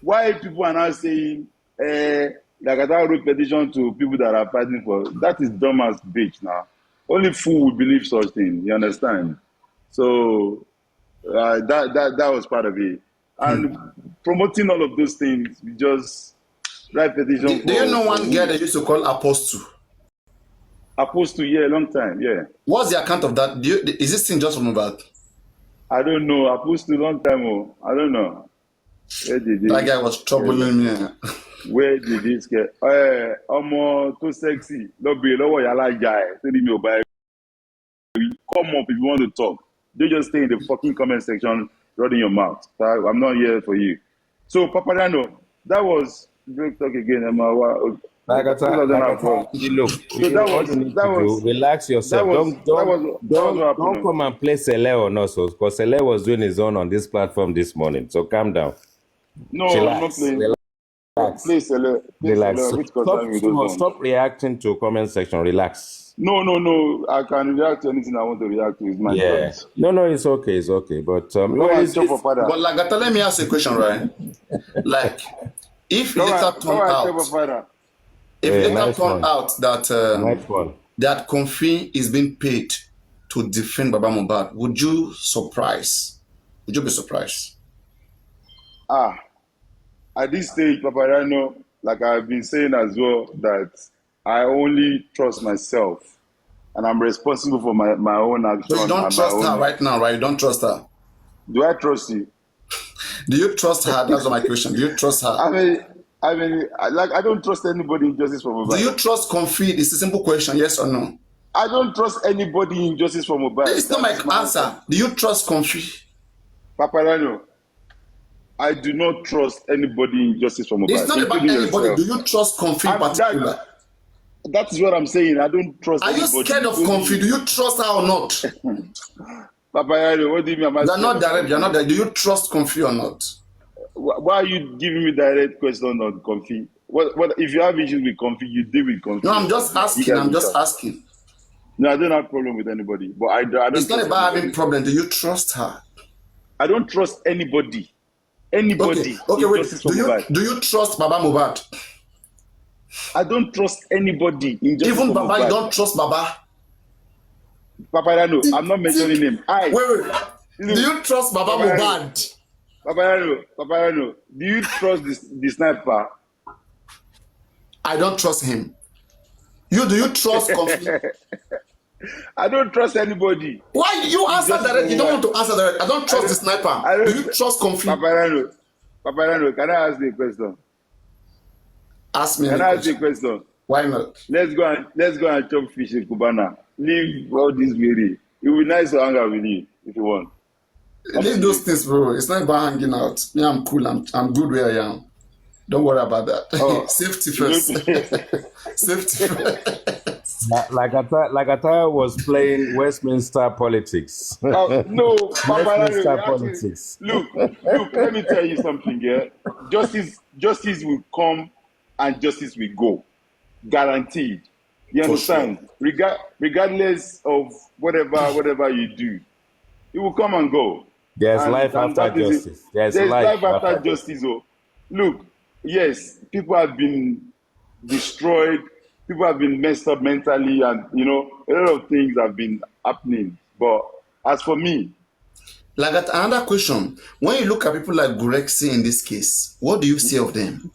D: why people are now saying, I wrote petition to people that are fighting for, that is dumb as bitch now. Only fool would believe such things, you understand? So, that was part of it. And promoting all of those things, we just write petition.
C: Do you know one guy they used to call Apostle?
D: Apostle, yeah, long time, yeah.
C: What's the account of that? Is this thing just from about?
D: I don't know. Apostle, long time. I don't know.
C: That guy was troubling me.
D: Where did this get? Too sexy. Don't be lower, yala guy. Come up if you want to talk. Don't just stay in the fucking comment section running your mouth. I'm not here for you. So, Papariano, that was great talk again.
A: Relax yourself. Don't come and play Sele on us, because Sele was doing his own on this platform this morning. So calm down.
D: No, I'm not playing. Play Sele.
A: Relax. Stop reacting to comment section. Relax.
D: No. I can react to anything I want to react to. It's my choice.
A: No, it's okay. But
C: but let me ask a question, right? If later turn out that that Konfi is being paid to defend Baba Mohbad, would you be surprised?
D: At this stage, Papariano, like I've been saying as well, that I only trust myself, and I'm responsible for my own actions.
C: So you don't trust her right now, right? You don't trust her.
D: Do I trust you?
C: Do you trust her? That's my question. Do you trust her?
D: I mean, I don't trust anybody in justice for Mohbad.
C: Do you trust Konfi? It's a simple question, yes or no?
D: I don't trust anybody in justice for Mohbad.
C: It's not my answer. Do you trust Konfi?
D: Papariano, I do not trust anybody in justice for Mohbad.
C: It's not about anybody. Do you trust Konfi in particular?
D: That is what I'm saying. I don't trust anybody.
C: Are you scared of Konfi? Do you trust her or not?
D: Papariano, what do you mean?
C: You're not direct. Do you trust Konfi or not?
D: Why are you giving me direct question on Konfi? What if you have issues with Konfi, you deal with Konfi.
C: No, I'm just asking.
D: No, I don't have problem with anybody. But I don't.
C: It's not about having problem. Do you trust her?
D: I don't trust anybody. Anybody.
C: Okay, wait. Do you trust Baba Mohbad?
D: I don't trust anybody in justice.
C: Even Baba, Mohbad. You don't trust Baba?
D: Papariano, I'm not mentioning him.
C: Wait. Do you trust Baba Mohbad?
D: Papariano, do you trust the sniper?
C: I don't trust him. Do you trust Konfi?
D: I don't trust anybody.
C: Why you answer direct? You don't want to answer direct. I don't trust the sniper. Do you trust Konfi?
D: Papariano, can I ask you a question?
C: Ask me.
D: Can I ask you a question?
C: Why not?
D: Let's go and chop fish in Cubana. Leave all this weary. It will be nice to hang out with you if you want.
C: Leave those things, bro. It's not about hanging out. Me, I'm cool. I'm good where I am. Don't worry about that.
D: Oh,
C: Safety first. Safety first.
A: Like I thought I was playing Westminster politics.
D: No,
A: Westminster
D: Papariano,
A: politics.
D: look, let me tell you something, yeah. Justice will come and justice will go. Guaranteed. You understand? Sure. Regardless of whatever you do, it will come and go.
A: There's life after justice. There's
D: life after justice. Oh. Look, yes, people have been destroyed, people have been messed up mentally, and a lot of things have been happening. But as for me,
C: like that, another question. When you look at people like Gurexi in this case, what do you say of them?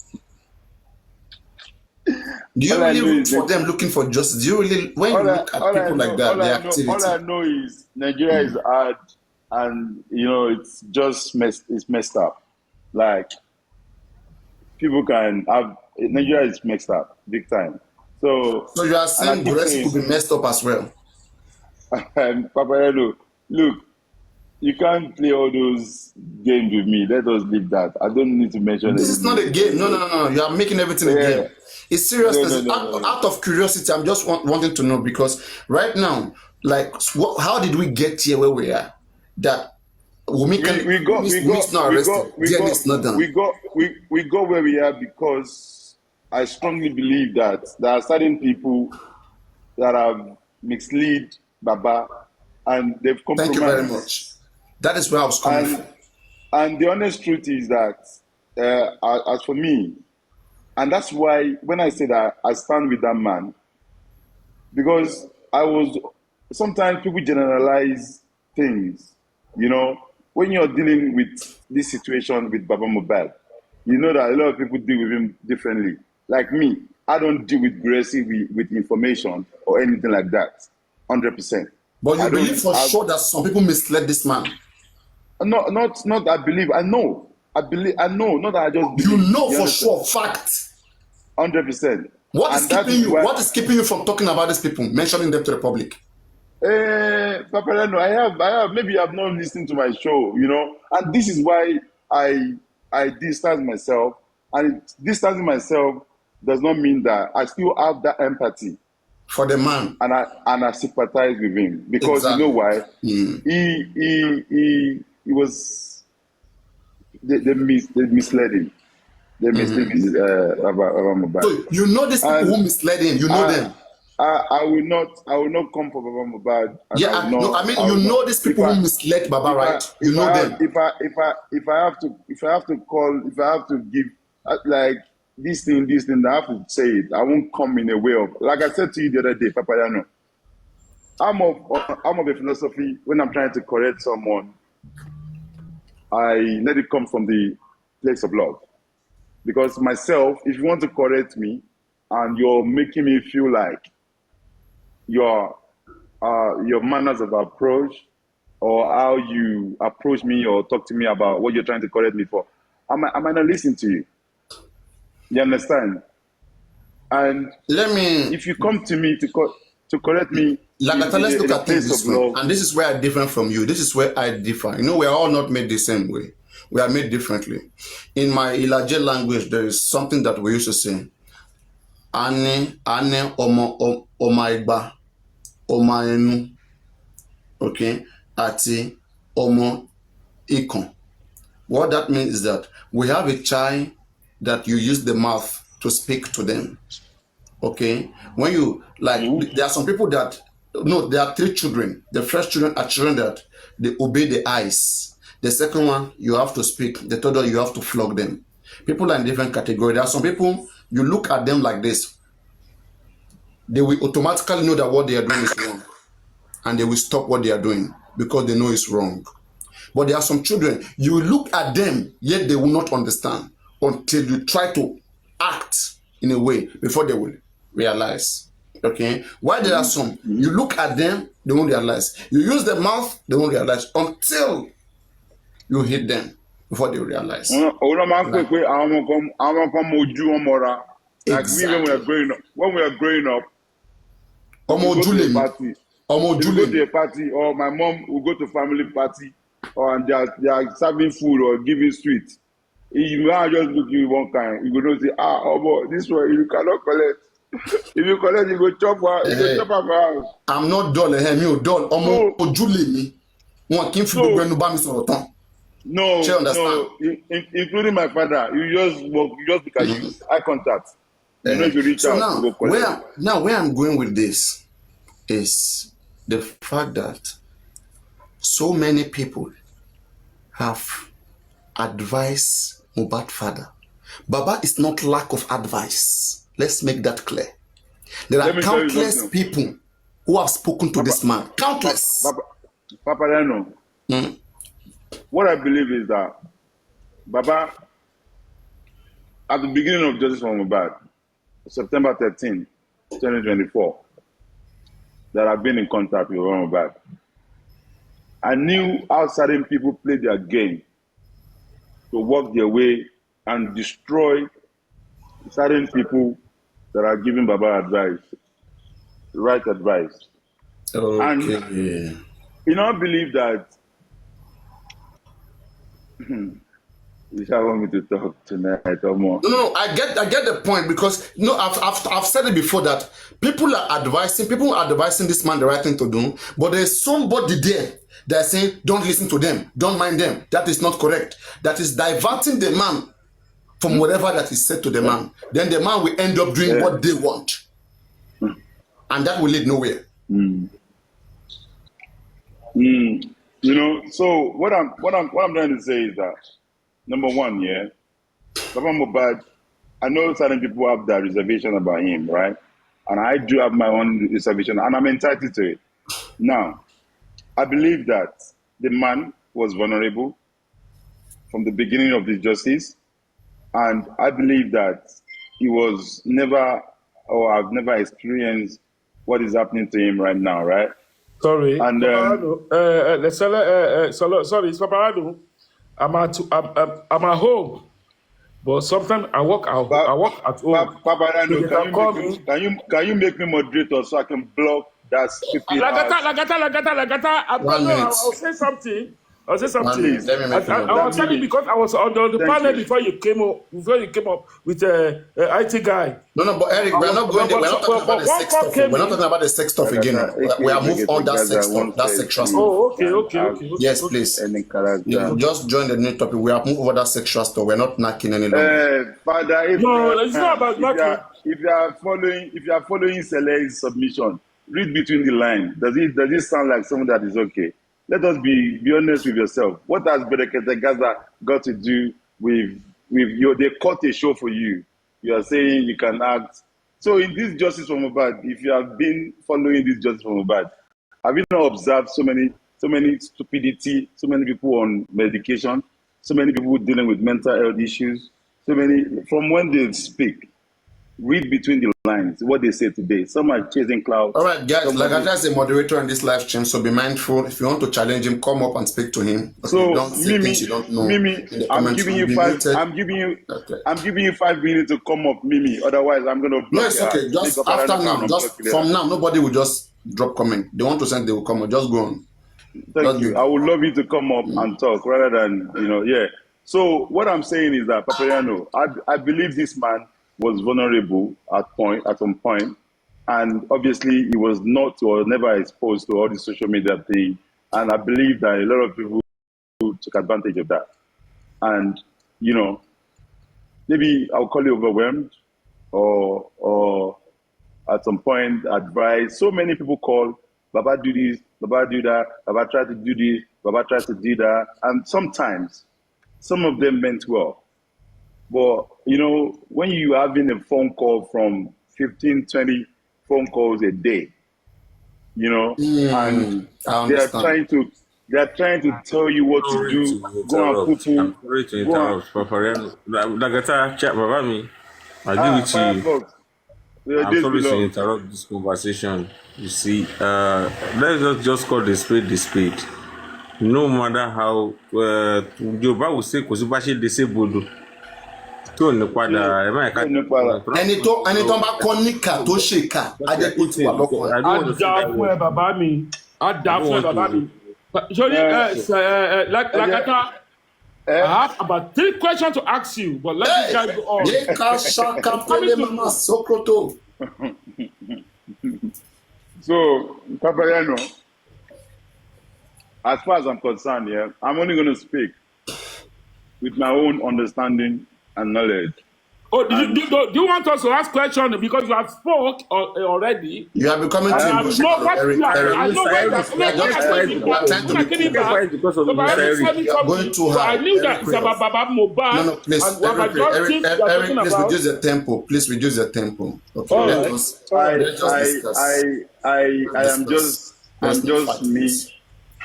C: Do you really root for them looking for justice? Do you really, when you look at people like that, their activity?
D: All I know is Nigeria is hard, and it's just messed up. Like, people can have, Nigeria is messed up big time. So
C: you are saying Gurexi could be messed up as well?
D: Papariano, look, you can't play all those games with me. Let us leave that. I don't need to mention
C: this. Is not a game. No. You are making everything a game. It's serious.
D: No.
C: Out of curiosity, I'm just wanting to know, because right now, like, how did we get here where we are? That we got where we are because I strongly believe that there are certain people that have misled Baba and they've compromised. Thank you very much. That is where I was coming from.
D: And the honest truth is that, as for me, and that's why when I say that I stand with that man, because sometimes people generalize things, when you're dealing with this situation with Baba Mohbad, you know that a lot of people deal with him differently. Like me, I don't deal with Gurexi with information or anything like that, 100%.
C: But you believe for sure that some people misled this man?
D: No, not I believe. I know. I know. Not that I just believe.
C: You know for sure, fact.
D: 100%.
C: What is keeping you from talking about these people, mentioning them to the public?
D: Papariano, I have. Maybe you have not listened to my show, and this is why I distance myself. And distancing myself does not mean that I still have that empathy
C: for the man,
D: and I sympathize with him, because exactly. You know why? He was they misled him. They misled Baba.
C: So you know these people who misled him. You know them.
D: I will not come for Baba Mohbad.
C: Yeah, you know these people who misled Baba, right? You know them.
D: If I have to give like this thing, I have to say it. I won't come in a way of, like I said to you the other day, Papariano. I'm of a philosophy, when I'm trying to correct someone, I let it come from the place of love. Because myself, if you want to correct me and you're making me feel like your manners of approach or how you approach me or talk to me about what you're trying to correct me for, I might not listen to you. You understand? And if you come to me to correct me,
C: let's look at things this way. And this is where I differ from you. This is where I differ. We are all not made the same way. We are made differently. In my Ilaje language, there is something that we used to say. Ane omo omaigba omaenu. Okay? Ati omo ikon. What that means is that we have a child that you use the mouth to speak to them. Okay? When you, there are some people that, there are 3 children. The first children are children that they obey the eyes. The second one, you have to speak. The third one, you have to flog them. People are in different categories. There are some people, you look at them like this. They will automatically know that what they are doing is wrong. And they will stop what they are doing because they know it's wrong. But there are some children, you look at them, yet they will not understand until you try to act in a way before they will realize. Okay? While there are some, you look at them, they won't realize. You use the mouth, they won't realize until you hit them before they realize.
D: Like me when we are growing up. When we are growing up, we go to a party. We go to a party, or my mom will go to family party, or and they are serving food or giving sweets. You are just looking one kind. You go not say, oh boy, this one you cannot collect. If you collect, you go chop one. You go chop a house.
C: I'm not dull. Me dull. Omo ojule mi. Wọ́n kì í fi gbogbo ẹnu bá mi sọ̀rọ̀ tán.
D: No, including my father. You just look at you, eye contact. You know, if you reach
C: so
D: out, you go collect.
C: Where I'm going with this is the fact that so many people have advised Mohbad father. Baba is not lack of advice. Let's make that clear. There are countless people who have spoken to this man. Countless.
D: Papariano. What I believe is that Baba, at the beginning of Justice for Mohbad, September 13, 2024, that I've been in contact with Mohbad, I knew how certain people play their game to work their way and destroy certain people that are giving Baba advice, right advice.
C: Okay.
D: And you know, I believe that you shall want me to talk tonight or more.
C: No, I get the point, because I've said it before that people are advising this man the right thing to do, but there's somebody there that is saying don't listen to them, don't mind them. That is not correct. That is diverting the man from whatever that is said to the man. Then the man will end up doing what they want, and that will lead nowhere.
D: You know, so what I'm trying to say is that, number one, Baba Mohbad, I know certain people have their reservation about him, right? And I do have my own reservation, and I'm entitled to it. Now, I believe that the man was vulnerable from the beginning of this justice, and I believe that he was never, or I've never experienced what is happening to him right now, right?
E: Sorry,
D: and
E: sorry, it's Papariano. I'm at home, but sometimes I work out. I work at home.
D: Papariano, can you make me moderator so I can block that stupid?
E: Lagata. I'll say something. I'll say something. I was telling because I was on the panel before you came up. With IT guy.
C: No, but Eric, we're not going there. We're not talking about the sex stuff. We're not talking about the sex stuff again. We have moved on that sex stuff, that sexual stuff.
E: Oh, okay.
C: Yes, please. Just join the new topic. We have moved over that sexual stuff. We're not knocking any longer.
D: Father,
E: no, it's not about knocking.
D: If you are following Sele's submission, read between the lines. Does it sound like someone that is okay? Let us be honest with yourself. What has Berekete Gaza got to do with you? They cut a show for you. You are saying you can act. So in this Justice for Mohbad, if you have been following this Justice for Mohbad, have you not observed so many stupidity, so many people on medication, so many people dealing with mental health issues, so many, from when they speak, read between the lines, what they say today. Some are chasing clouds.
C: All right, guys, like I just a moderator in this live stream, so be mindful. If you want to challenge him, come up and speak to him.
D: So,
C: don't say things you don't know.
D: Mimi, I'm giving you 5 minutes to come up, Mimi. Otherwise, I'm going to block.
C: No, it's okay. Just after now, just from now, nobody will just drop comment. They want to send, they will come up. Just go on.
D: Thank you. I would love you to come up and talk rather than, So what I'm saying is that, Papariano, I believe this man was vulnerable at some point, and obviously he was not or never exposed to all the social media thing, and I believe that a lot of people took advantage of that. And maybe I'll call you overwhelmed, or at some point advice. So many people call, Baba do this, Baba do that, Baba try to do this, Baba tries to do that, and sometimes some of them meant well. But, when you are having a phone call from 15, 20 phone calls a day, and they are trying to tell you what to do. Go and poo-poo.
F: I'm sorry to interrupt, Papariano. Lagata, chat, Baba me. I give it to you. I'm sorry to interrupt this conversation. You see, let's just call the spade. No matter how, Yoruba will say, Kosubashi disabled. tó ní padà ẹ má ká
D: ní padà.
C: ẹni tó bá kọ́ níkà tó ṣèkà á jẹ́ kó ti wà lọ́kàn.
E: á dá fún ẹ bàbá mi á dá fún ẹ bàbá mi. Sorry, Lagata, I have about 3 questions to ask you, but let me guys go on.
D: So, Papariano, as far as I'm concerned, yeah, I'm only going to speak with my own understanding and knowledge.
E: Oh, do you want us to ask questions because you have spoke already?
C: You are becoming too emotional.
E: I know what
C: going too hard.
E: I knew that it's about Baba Mobile.
C: No, please, Eric, please reduce the tempo. Please reduce the tempo. Okay,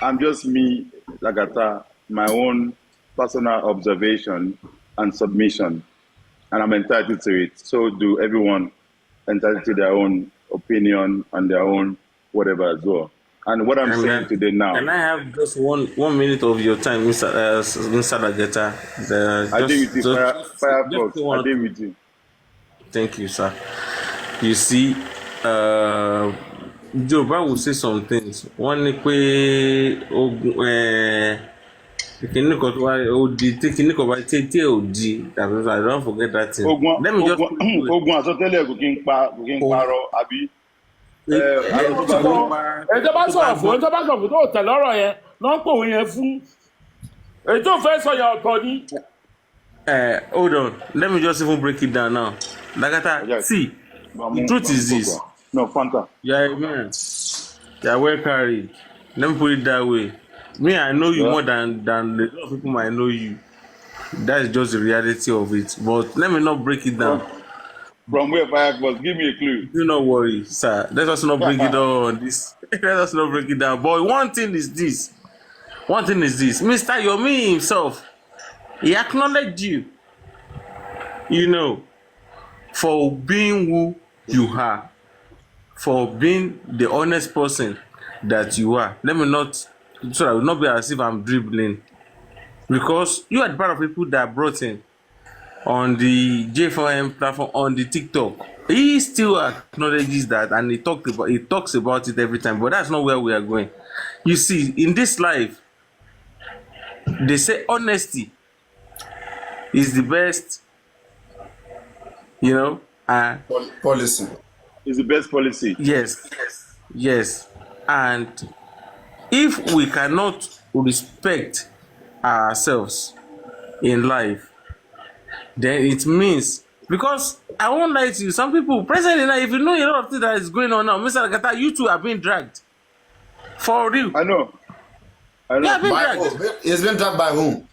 D: I'm just me, Lagata, my own personal observation and submission. And I'm entitled to it. So do everyone entitled to their own opinion and their own whatever as well. And what I'm saying today now.
F: Can I have just one minute of your time, Mr. Lagata?
D: I deal with you, Firefox. I deal with you.
F: Thank you, sir. You see, Joe will say some things. One I don't forget that thing. Let me just hold on. Let me just even break it down now. Lagata, see, the truth is this.
D: No, Fanta.
F: Yeah, man. You are well carried. Let me put it that way. Me, I know you more than a lot of people might know you. That is just the reality of it. But let me not break it down.
D: From where Firefox? Give me a clue.
F: Do not worry, sir. Let us not break it down. Let us not break it down. But one thing is this. Mr. Yomi himself, he acknowledged you. You know, for being who you are, for being the honest person that you are. Let me not, so that will not be as if I'm dribbling, because you are the part of people that brought in on the J4M platform, on the TikTok. He still acknowledges that, and he talks about it every time. But that's not where we are going. You see, in this life, they say honesty is the best, you know,
C: policy.
D: Is the best policy.
F: Yes. And if we cannot respect ourselves in life, then it means, because I won't lie to you, some people presently now, if you know a lot of things that is going on now, Mr. Lagata, you two are being dragged. For real.
D: I know.
F: Yeah, being dragged.
C: He's been dragged by whom?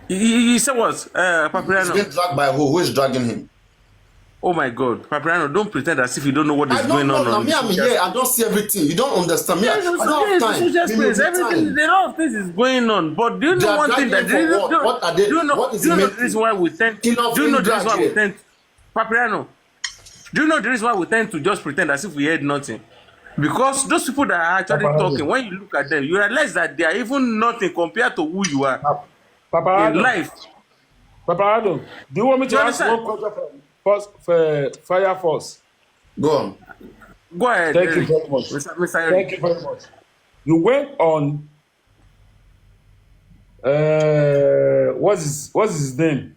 F: He said what? Papariano.
C: He's been dragged by who? Who is dragging him?
F: Oh my God, Papariano, don't pretend as if you don't know what is going on.
C: I'm here. I don't see everything. You don't understand me. I don't have time.
F: Everything, a lot of things is going on. But do you know one thing that do you know the reason why we tend? Do you know the reason why we tend? Papariano, do you know the reason why we tend to just pretend as if we heard nothing? Because those people that are actually talking, when you look at them, you realize that they are even nothing compared to who you are in life.
E: Papariano, do you want me to ask one question for Fire Force?
C: Go on.
F: Go ahead.
E: Thank you very much. Thank you very much. You went on. What's his name?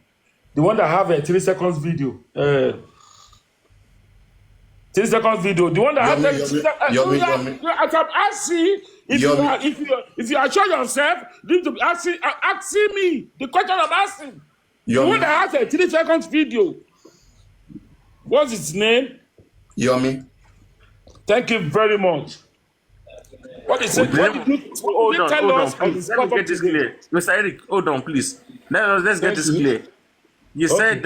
E: The one that have a 3 seconds video. 3 seconds video. The one that has 3 seconds. I can ask you if you assure yourself, need to be asking me the question I'm asking. The one that has a 3 seconds video. What's its name?
C: Yomi.
F: Thank you very much. What is it? Hold on, please. Let me get this clear. Mr. Eric, hold on, please. Let's get this clear. You said,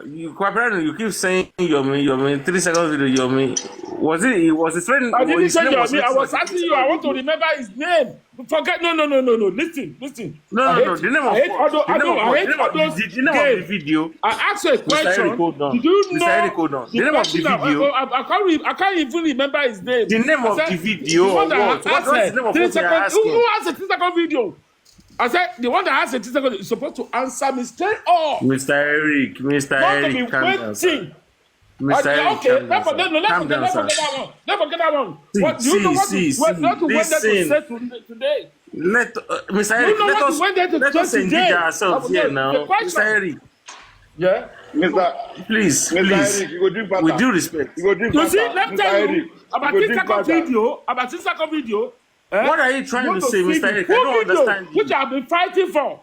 F: you keep saying Yomi, 3 seconds video, Yomi. Was his friend?
E: I didn't say Yomi. I was asking you. I want to remember his name. Forget. No. Listen.
F: No. The name of the video.
E: I asked you a question. Did you know?
F: Mr. Eric, hold on. The name of the video.
E: I can't even remember his name.
F: The name of the video. What's the name of the video?
E: Who has a 3 second video? I said the one that has a 30 seconds is supposed to answer me straight off.
F: Mr. Eric, calm down, sir. Mr. Eric,
E: let's forget that one. Let's forget that one. What do you know what to went there to say today?
F: Mr. Eric, let us engage ourselves here now. Mr. Eric.
E: Yeah?
F: Please,
D: Eric, you go drink water.
F: with due respect.
E: You see, let me tell you about this second video.
F: What are you trying to say, Mr. Eric? I don't understand you.
E: Which I've been fighting for.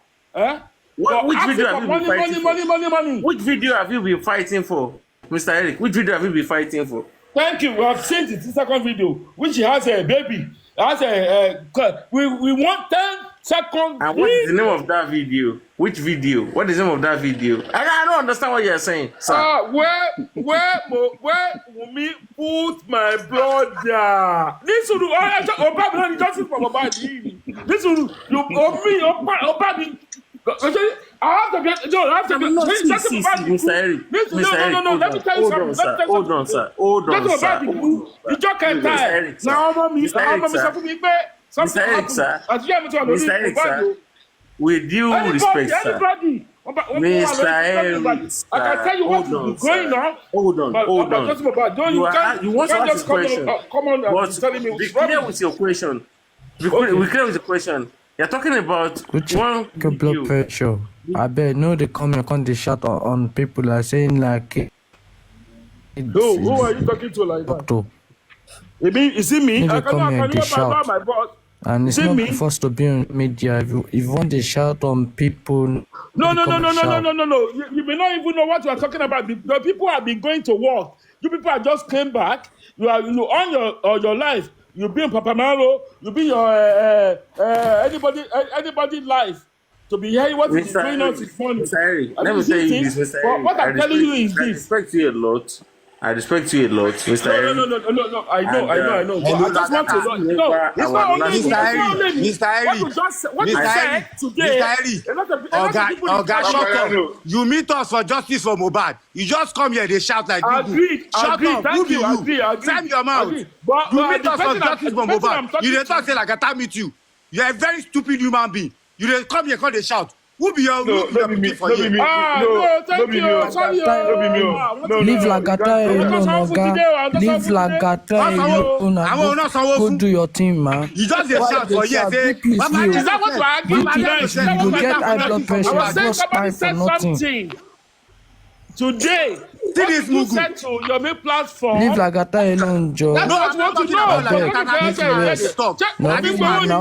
F: Which video have you been fighting for?
E: Money.
F: Which video have you been fighting for, Mr. Eric? Which video have you been fighting for?
E: Thank you. We have seen the second video, which has a baby. We want 10 seconds.
F: And what is the name of that video? Which video? What is the name of that video? I don't understand what you're saying, sir.
E: Where Wumi put my brother? This will do. Justice for my body. This will do. You I have to get.
F: Mr. Eric.
E: No. Let me tell you something.
F: Hold on, sir.
E: The joke can't die. Now,
F: Mr. Eric, sir. With due respect, sir. Mr. Eric, sir.
E: I can tell you what's going on.
F: Hold on. You want to ask a question. But be clear with your question. Be clear with the question. You're talking about one
G: blood pressure. I bet no they come and come they shout on people are saying like
E: who are you talking to like that? Is it me?
G: I can shout.
E: My boss.
G: And it's not forced to be on media. If you want to shout on people,
E: no. You may not even know what you are talking about. The people have been going to work. You people have just came back. You on your life. You be in papariano. You be your anybody life. To be hearing what is going on is funny.
F: Mr. Eric, let me tell you this, Mr. Eric.
E: What I'm telling you is this.
F: I respect you a lot. Mr. Eric.
E: No. I know. But I just want to know. No, it's not only
H: Mr. Eric.
E: What you said today.
H: Mr. Eric. Shut up. You meet us for justice for Mohbad. You just come here, they shout like
E: agreed.
H: Shut up.
E: Thank you.
H: Time your mouth. You meet us for justice for Mohbad. You dey talk say like I meet you. You are a very stupid human being. You dey come here, they shout. Who be your people for you?
E: No, thank you. Sorry.
G: Leave Lagata alone, Oga. Leave Lagata alone. Go do your thing, man.
H: You just dey shout for here, say,
E: is that what you are arguing?
G: You get high blood pressure. Go spy for nothing.
E: Today, what you said to your main platform.
G: Leave Lagata alone, Joe.
E: That's what you want to know.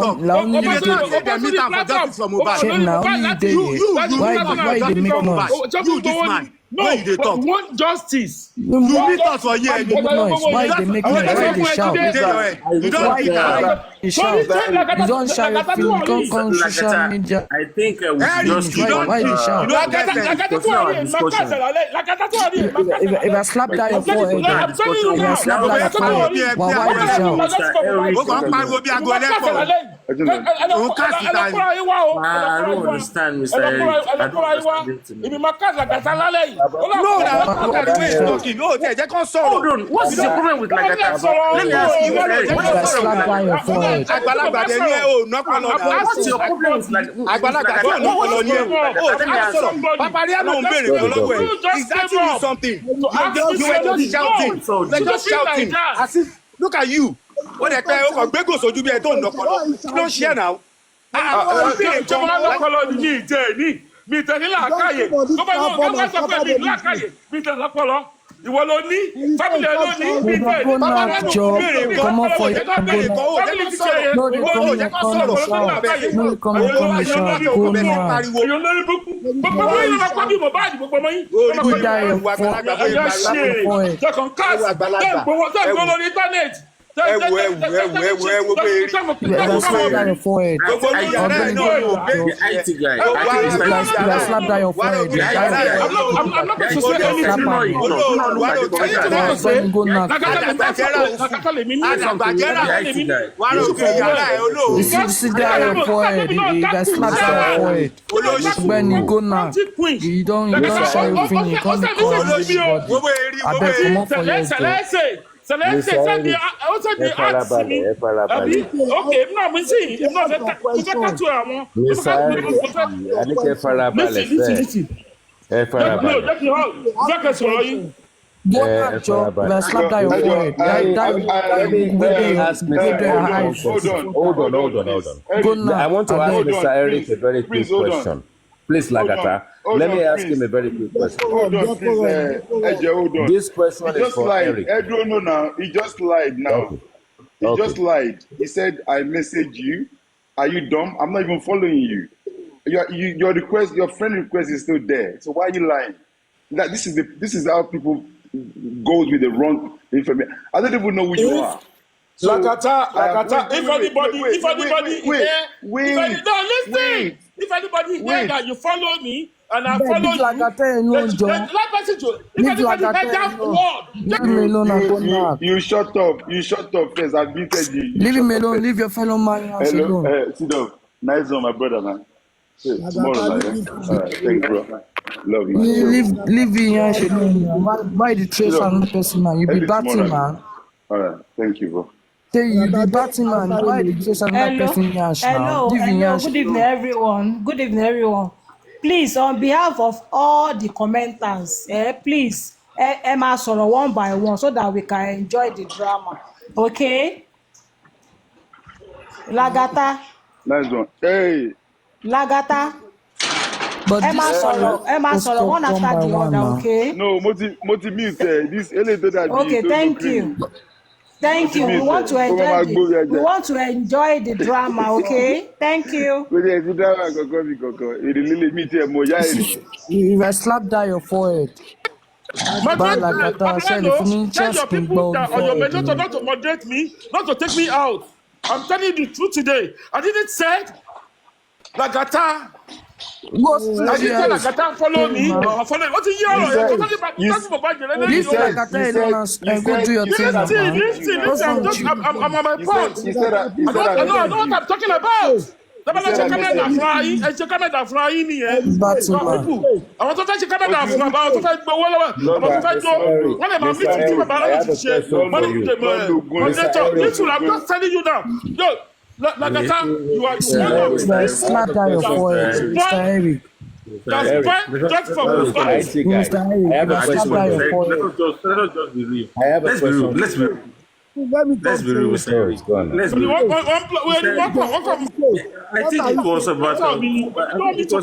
G: Why they make noise?
H: You this man.
E: No, but we want justice.
H: You meet us for here.
G: Why they make noise? Why they shout?
H: You
G: don't shout your film. Come social media.
F: I think we just
G: why they shout? If I slap down your forehead, why they shout?
F: I don't understand, Mr. Eric. I don't understand. Hold on. What's the problem with Lagata? Let me ask you, Eric. What's your problem with
H: Lagata? Look at you. What the hell? Bego so you be don't share now.
G: Ìwọ ló ní family ló ní bí bẹ́ẹ̀ ni bàbá rẹ̀ ló béèrè come for it family ti ṣe no dey come go now you no ní buku gbogbo yín ló pa bí Mohbad gbogbo mọ́ yín ó die for it second class dem gbogbo lórí internet slap down your forehead. I'm not going to say anything. Sit down your forehead. You can slap down your forehead. When you go now, you don't show your finger. You can't call this body. I beg, come on for your
E: So let's say they also they ask me. Okay, no, me see. No, they got to one. Listen. No, that's not. That's sorry.
G: Slap that your forehead.
A: Hold on. I want to ask Mr. Eric a very quick question. Please, Lagata, let me ask him a very quick question.
D: Hold on, please, hold on.
A: This question is for Eric.
D: Edro, no, now. He just lied now. He just lied. He said, I messaged you. Are you dumb? I'm not even following you. Your request, your friend request is still there. So why are you lying? Like, this is how people go with the wrong information. I don't even know who you are.
E: So, Lagata, if anybody here that you follow me and I follow you, let
D: you shut up. You shut up first. I've been telling you.
G: Leave him alone. Leave your fellow man alone.
D: Sit down. Nice one, my brother, man. Tomorrow, man. All right, thank you, bro. Love you.
G: Leave him alone. Why the trace another person, man? You be batting, man.
D: All right, thank you, bro.
G: You be batting, man. Why the trace another person,
I: Hello. Good evening, everyone. Please, on behalf of all the commenters, please, Emma sọ̀rọ̀ one by one so that we can enjoy the drama. Okay? Lagata.
D: Nice one. Hey.
I: Lagata. Emma sọ̀rọ̀ one after the other, okay?
D: No, mute. This
I: okay, thank you. Thank you. We want to enjoy the drama, okay? Thank you.
G: If I slap that your forehead.
E: Papariano, tell your people that on your mediator not to moderate me, not to take me out. I'm telling you the truth today. I didn't say Lagata. I didn't say Lagata follow me. Follow. What's the year? Listen. I'm on my point. I know what I'm talking about. I want to take I'm just telling you now. Yo, Lagata, you are
G: slap down your forehead, Mr. Eric.
A: Just for Mr. I have a question. I have a question. Let's be real with Eric.
F: I think it was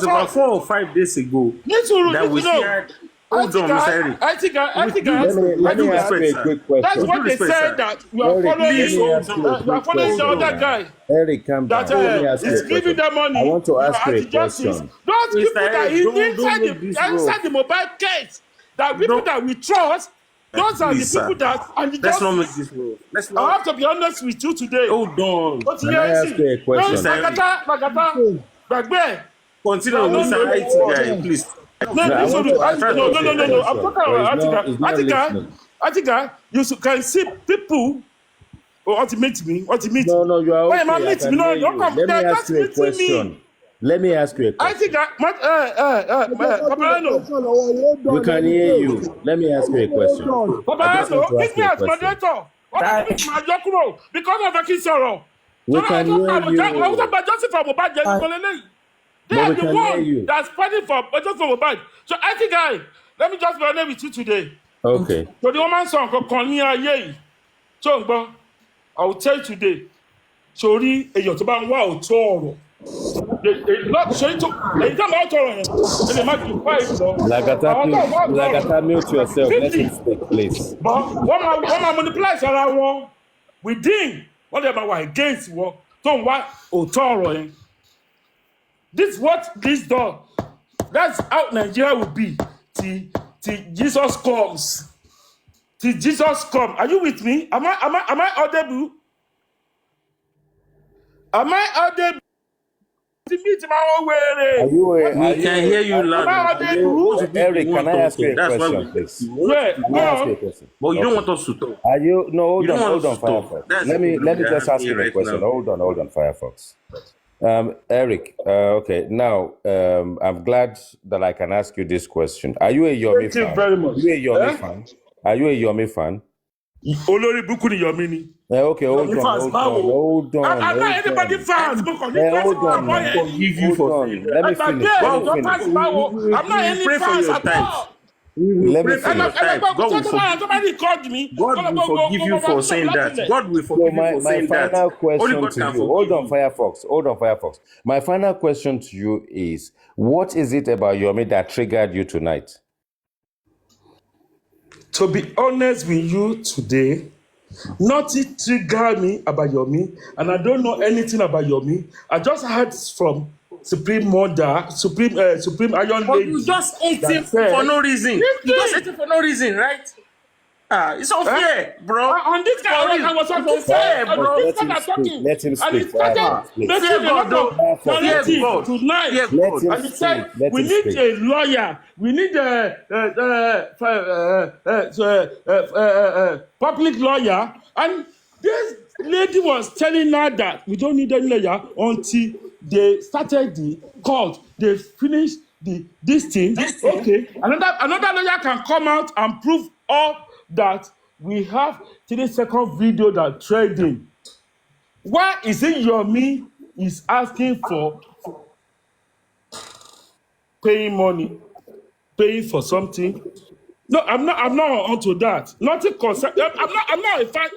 F: about 4 or 5 days ago that we shared. Hold on, Mr. Eric.
E: I think
A: let me ask you a quick question.
E: That's what they said, that you are following the other guy.
A: Eric, calm down.
E: That is giving them money.
A: I want to ask you a question.
E: Those people that inside the mobile case, that people that we trust, those are the people that.
F: Let's not make this rule.
E: I have to be honest with you today.
F: Hold on.
A: Can I ask you a question?
E: Magata,
F: continue, Mr. IT guy, please.
E: No. I'm talking about Atika. You can see people who want to meet me.
A: No, you are okay. Let me ask you a question.
E: Papariano.
A: We can hear you. Let me ask you a question.
E: Papariano, give me as moderator. Because of the Kisoro.
A: We can hear you.
E: They are the one that's fighting for just for mobile. So IT guy, let me just be honest with you today.
A: Okay.
E: So the woman song called So I will tell you today. Sorry, a yotoba wa otoro. Not saying to a come out and they might be fight.
A: Lagata, mute yourself. Let him speak, please.
E: But one man the place around one within whatever against war. Don't what otoro. This is what this does. That's how Nigeria will be till Jesus comes. Till Jesus comes. Are you with me? Am I audible? Am I audible?
A: We can
F: hear you loud.
A: Eric, can I ask you a question, please?
F: But you don't want us to talk.
A: Hold on, Firefox. Let me just ask you a question. Hold on, Firefox. Eric, okay, now I'm glad that I can ask you this question. Are you a Yomi fan?
E: Thank you very much.
A: Are you a Yomi fan?
E: Olórí Bukuni Yomini.
A: Okay, hold on.
E: I'm not anybody fans.
A: Hold on. Let me finish.
E: I'm not any fans at all.
A: Let me finish.
E: Somebody called me.
F: God will forgive you for saying that. God will forgive you for saying that.
A: My final question to you. Hold on, Firefox. My final question to you is, what is it about Yomi that triggered you tonight?
E: To be honest with you today, nothing triggered me about Yomi, and I don't know anything about Yomi. I just heard from Supreme Iron Lady.
F: But you just ate him for no reason. You just ate him for no reason, right? It's unfair, bro.
E: On this guy, I was unfair, bro.
A: Let him speak.
E: And he started making a lot of narrative tonight. And he said, we need a lawyer. We need a public lawyer. And this lady was telling her that we don't need any lawyer until they started the court. They finished this thing. Okay. Another lawyer can come out and prove all that we have 3-second video that trading. Why is it Yomi is asking for paying money, paying for something? No, I'm not onto that. Nothing concern. I'm not a fan.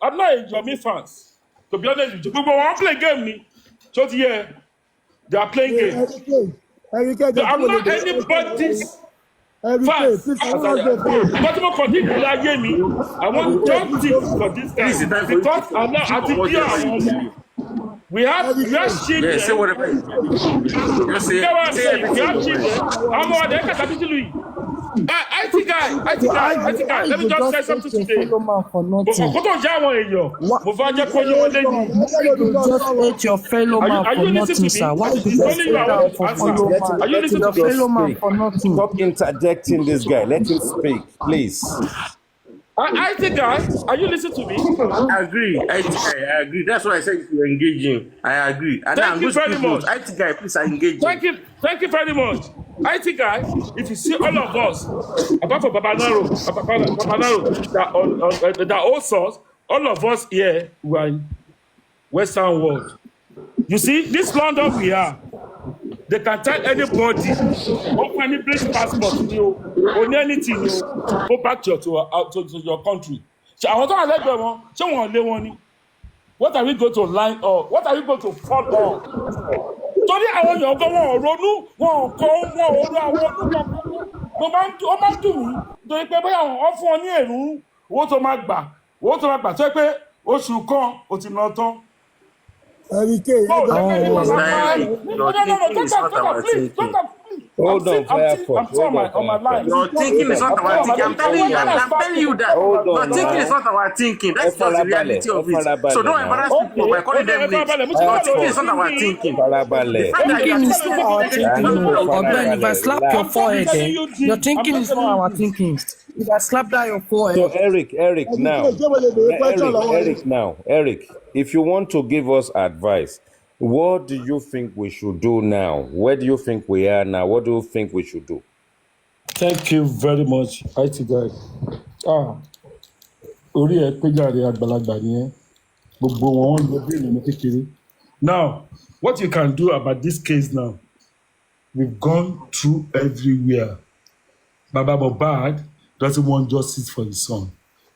E: I'm not a Yomi fans. To be honest with you, people want to play game. So yeah, they are playing game. I'm not anybody's. Fast. But I want justice for this guy because I'm not at the we have children.
F: Yeah, say whatever.
E: We have children. I'm on the IT guy. Let me just say something today.
G: You just ate your fellow man for nothing, sir. Why did you say that for fellow man?
E: Are you listening to
G: fellow man for nothing?
A: Stop interjecting this guy. Let him speak, please.
E: IT guy, are you listening to me?
F: I agree. I agree. That's why I said you're engaging. I agree. And
E: Thank you very much.
F: IT guy, please engage.
E: Thank you very much. IT guy, if you see all of us, apart from Papanaro, that all sorts, all of us here were in Western world. You see, this London we are, they can tell anybody, open any British passport, or anything, go back to your country. So I want to let them on. What are we going to line up? What are we going to fall on? Torí àwọn èèyàn gan wọn ronú wọn kọ wọn ọ̀rọ̀ àwọn olùkọ́ ó máa ń dùn mí torí pé bóyá wọn fún ọ ní èrú owó tó máa gbà tó yẹ pé oṣù kan ò ti ná tán.
A: Hold on, Firefox.
F: Your thinking is not our thinking. I'm telling you that. Your thinking is not our thinking. That's just the reality of it. So don't embarrass people by calling them names. Your thinking is not our thinking.
G: Thinking is not our thinking. Or Ben, if I slap your forehead, your thinking is not our thinking. If I slap that your forehead.
A: So Eric, Eric, if you want to give us advice, what do you think we should do now? Where do you think we are now? What do you think we should do?
E: Thank you very much, IT guy. Orí ẹ pé jàre àgbàlagbà nìyẹn. Gbogbo wọn ń lọ bí ènìyàn kékeré. Now, what you can do about this case now? We've gone through everywhere. Baba Mohbad doesn't want justice for his son,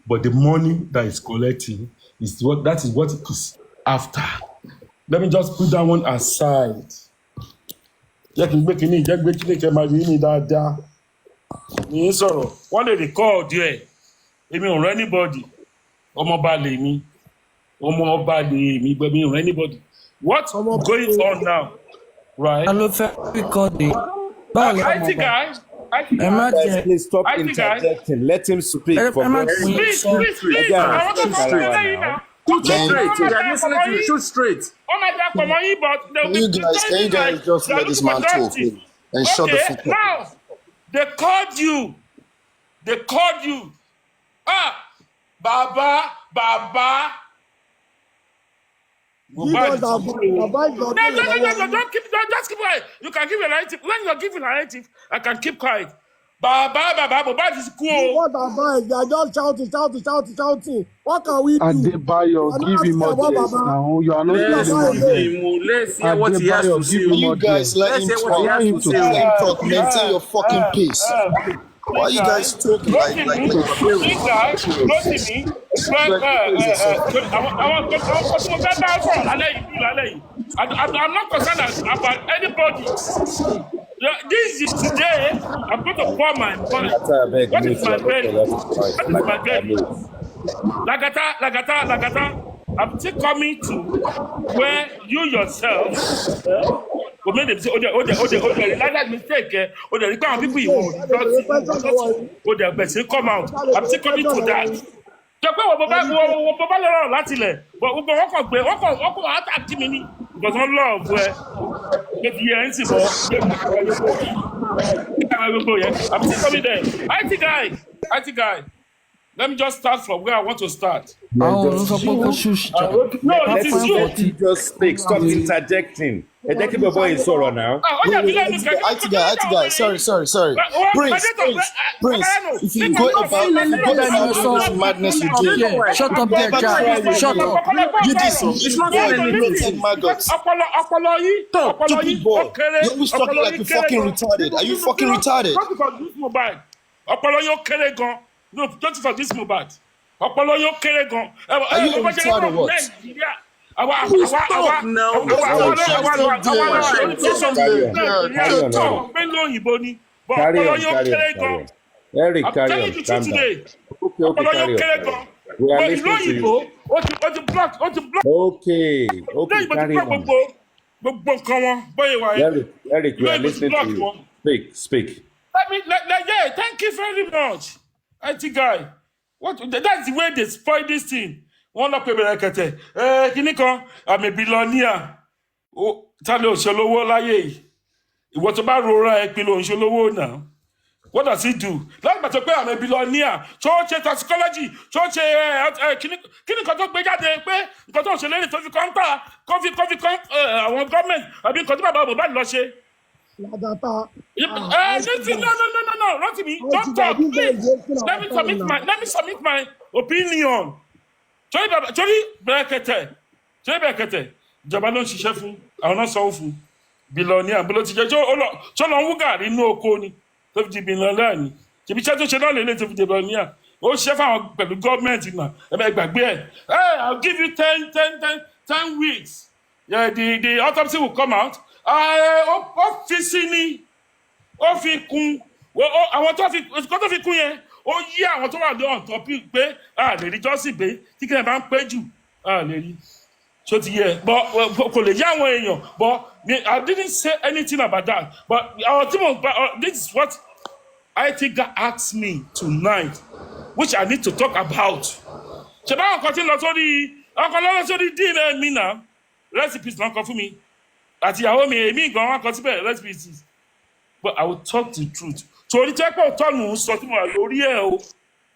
E: but the money that he's collecting is what it is after. Let me just put that one aside. Jẹ́ kí n gbé kíní kẹ́ máa rí ní dáadáa. Ní sọ̀rọ̀, wọ́n lè record ẹ̀. Èmi ò rẹ́ anybody. Ọmọ ọba lè mi. But mi ò rẹ́ anybody. What's going on now? Right?
G: I love recording.
E: IT guy.
A: Please stop interjecting. Let him speak.
E: Please. I want to
F: Shoot straight. Shoot straight.
B: Can you guys just let this man talk and shut the fuck up?
E: Now, they called you. Baba. No, don't keep quiet. You can give a narrative. When you're giving a narrative, I can keep quiet. Baba, Mohbad is cool.
J: What advice? They are just shouting. What can we do?
G: Adebayo, give him audience now. You are not
F: Let's hear what he has to say.
B: You guys let him talk. Maintain your fucking peace. Why are you guguys talking like
E: this guy, Rotimi, I'm not concerned about anybody. This is today. I'm going to pour my money. What is my belly? What is my belly? Lagata. I'm still coming to where you yourself will make them say, like mistake. People you want come out. I'm still coming to that. Because one love where if you ain't I'm still coming there. IT guy. Let me just start from where I want to start.
A: No, let him just speak. Stop interjecting. Boy is sorrow now.
B: IT guy. Sorry. Prince. If you go about madness you do.
G: Shut up there, guy. Shut up.
B: You it's not maggots. Stupid boy. You're always talking like you're fucking retarded. Are you fucking retarded?
E: No, don't for this Mohbad. Are you
B: retarded or what?
A: Stop now. Eric, carry on. Calm down. Okay, carry on. We are listening to you. Okay, carry on. Eric, we are listening to you. Speak.
E: Thank you very much. IT guy. That's the way they spoil this thing. One up Kete. Kiniko, I'm a billionaire. Oh, Talo Sholowo Laye. What about Rora Ekpilo Sholowo now? What does he do? Like Matope, I'm a billionaire. Church toxicology. Church Kiniko talk bigger than pay. Because Shelly to the counter. Coffee, our government. I've been talking about Mohbad Loshe. No, not to me. Don't talk, please. Let me submit my opinion. Sorry, Brekete. Ìjọba ló ń ṣiṣẹ́ fún àwọn náà sanwó fún billionaire bó ló ti jẹ́ ṣọ́nà ń wúgà nínú oko ni tó fi di billionaire ni ṣèbí iṣẹ́ tó ṣe náà lélẹ̀ tó fi di billionaire ó ṣiṣẹ́ fáwọn pẹ̀lú gọ́ọ̀mẹ̀ntì náà ẹ̀bẹ̀ gbàgbé ẹ̀ I'll give you 10 weeks. Yeah, the autopsy will come out. Ó fi sí ni ó fi kún àwọn tó fi kún yẹn ó yí àwọn tó wà lọ́wọ́ tó pé a lè rí jọ́sìn pé tí kìnìún bá ń pẹ́ jù a lè rí so ti yẹ kò lè yí àwọn èèyàn but I didn't say anything about that but this is what IT guy asked me tonight which I need to talk about. ṣe báwọn kan ti lọ sórí dín mi náà recipes náà kan fún mi àti ìyàwó mi èmi gan wọn kan síbẹ̀ recipes but I will talk the truth. Torí tí ẹ pọ̀ tọ́nù sọ tí mo wà lórí ẹ̀ o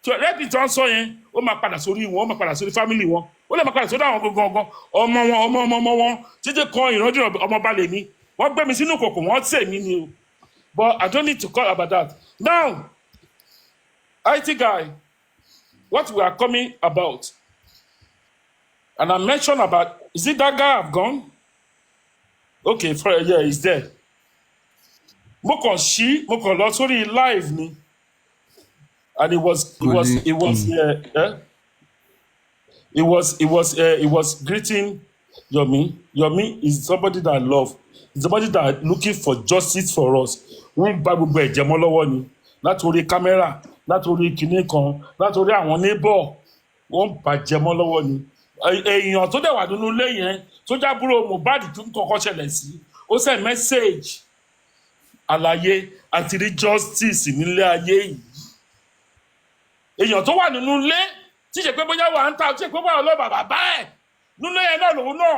E: rẹ́pì tó ń sọ yẹn ó máa padà sórí wọn ó máa padà sórí fámìlì wọn ó lè máa padà sórí àwọn gangan ọmọ wọn títí kan ìrandíran ọmọọba lè ní wọ́n gbé mi sínú kòkò wọ́n tẹ̀ mí ni o but I don't need to call about that. Now IT guy what we are coming about and I mentioned about is it that guy I've gone okay yeah he's there. Mo kàn lọ sórí live ni and it was greeting Yomi. Yomi is somebody that I love. He's somebody that looking for justice for us. Wọ́n gba gbogbo ẹ̀jẹ̀ mọ́ lọ́wọ́ ni látòrí kámẹ́rà látòrí kinní kan látòrí àwọn neighbor wọ́n bàjẹ́ mọ́ lọ́wọ́ ni. Èèyàn tó dẹ̀ wà nínú ilé yẹn tó jábúrò Mohbad tó ń kọ́kọ́ ṣẹlẹ̀ sí ó send message àlàyé àti rí justice nílé ayé yìí èèyàn tó wà nínú ilé tí ṣe pé bóyá wà ń ta tí ṣe pé bóyá ọlọ́ọ̀ bàbá ẹ̀ nínú yẹn náà lòun náà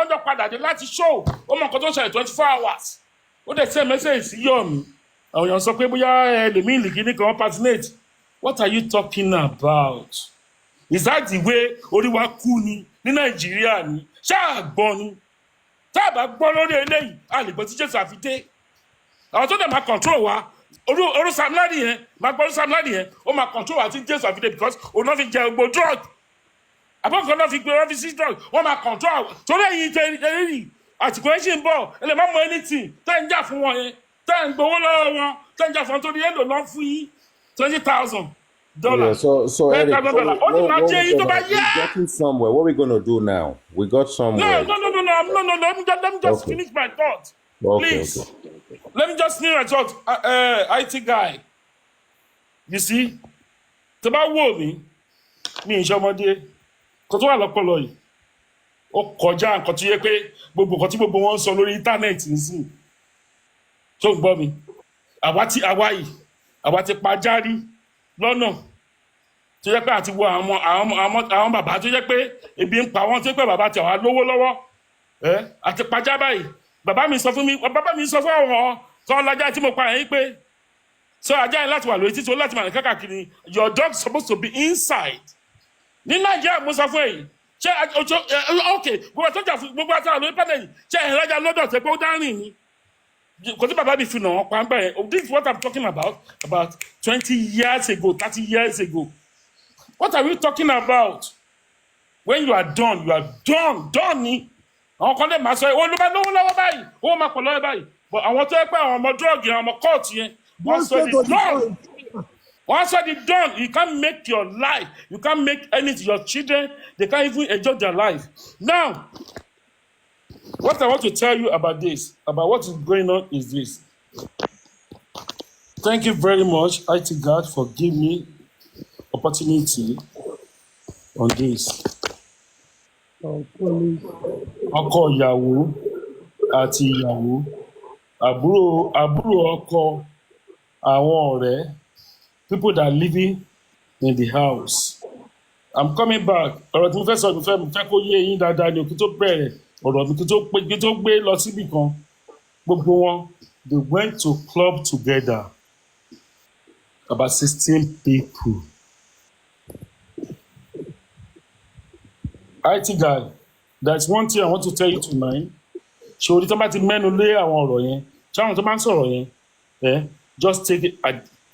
E: ọjọ́ padà dé láti show ó mọ nǹkan tó ń ṣẹlẹ̀ 24 hours ó dẹ̀ send message sí Yomi àwọn èèyàn sọ pé bóyá ẹlòmíì nìkí ní kan personate what are you talking about is that the way orí wa kú ni ní Nàìjíríà ni ṣáà gbọ́ ni tá a bá gbọ́ lórí eléyìí a lè gbọ́ tí Jésù àfi dé àwọn tó dẹ̀ máa control wa Oru Sam Larry yẹn, máa gbọ́ Sam Larry yẹn, ó máa control àti Jésù àfidé because òun náà fi jẹ gbogbo drug. Àbọ̀kan náà fi gbé ọ́fíìsì drug, wọ́n máa control. Torí ẹ̀yin tẹ̀lé àtìkò ẹ̀ ṣì ń bọ̀, ẹ lè má mọ anything, tẹ́ ń jà fún wọn yẹn, tẹ́ ń gbowó lọ́wọ́ wọn, tẹ́ ń jà fún wọn torí èlò náà fún yín $20,000.
A: Yeah, so Eric, we're getting somewhere. What are we going to do now? We got somewhere.
E: No. Let me just finish my thought. Please. Okay. Let me just finish my thought. IT guy. You see? Tó bá wò mí, mi ìṣọmọdé. Kò tó wà lọ́pọlọ yìí. Ó kọjá nǹkan tí yẹ pé gbogbo nǹkan tí gbogbo wọn sọ lórí íńtánẹ́ẹ̀tì nísìn. Tó ń gbọ́ mi. Àwa ti pajárí lọ́nà. Tó yẹ pé àti wo àwọn bàbá tó yẹ pé ebi ń pa wọ́n tó yẹ pé bàbá tí àwa lówó lọ́wọ́ àti pajá báyìí bàbá mi sọ fún àwọn kan lájà tí mo pa yẹn pé so ajá yẹn láti wà lórí títí ó láti máa rìn káàkiri your dog supposed to be inside ní Nàìjíríà mo sọ fún èyí ṣé ok gbogbo àtọ́jà fún gbogbo àtọ́jà lórí pẹ́lẹ́ yìí ṣé ẹ̀rọ ajá lọ́dọ̀ tẹ́ pé ó dárìn ni kò tí bàbá mi fi nà wọ́n pa ń bẹ̀rẹ̀ this is what I'm talking about 20 years ago 30 years ago. What are we talking about? When you are done done ni. Àwọn kan lè máa sọ ìwọ ló bá lọ́wọ́ báyìí, ó máa pọ̀ lọ́wọ́ báyìí. But àwọn tó yẹ pé àwọn ọmọ drug yẹn, àwọn ọmọ court yẹn, wọ́n sọ the done. Wọ́n sọ the done. You can't make your life. You can't make anything. Your children, they can't even enjoy their life. Now, what I want to tell you about this, about what is going on is this. Thank you very much, IT God, for giving me opportunity on this. Ọkọ ìyàwó àti ìyàwó, àbúrò ọkọ, àwọn ọ̀rẹ́, people that are living in the house. I'm coming back. Ọ̀rọ̀ tí mo fẹ́ sọ mo fẹ́ kó yé yín dáadáa ni òkú tó bẹ̀rẹ̀ ọ̀rọ̀ mi kí tó gbé lọ síbì kan. Gbogbo wọn, they went to club together. About 16 people. IT guy, that's one thing I want to tell you tonight. Ṣé orí tó bá ti mẹ́nu lé àwọn ọ̀rọ̀ yẹn, ṣé àwọn tó bá ń sọ̀rọ̀ yẹn,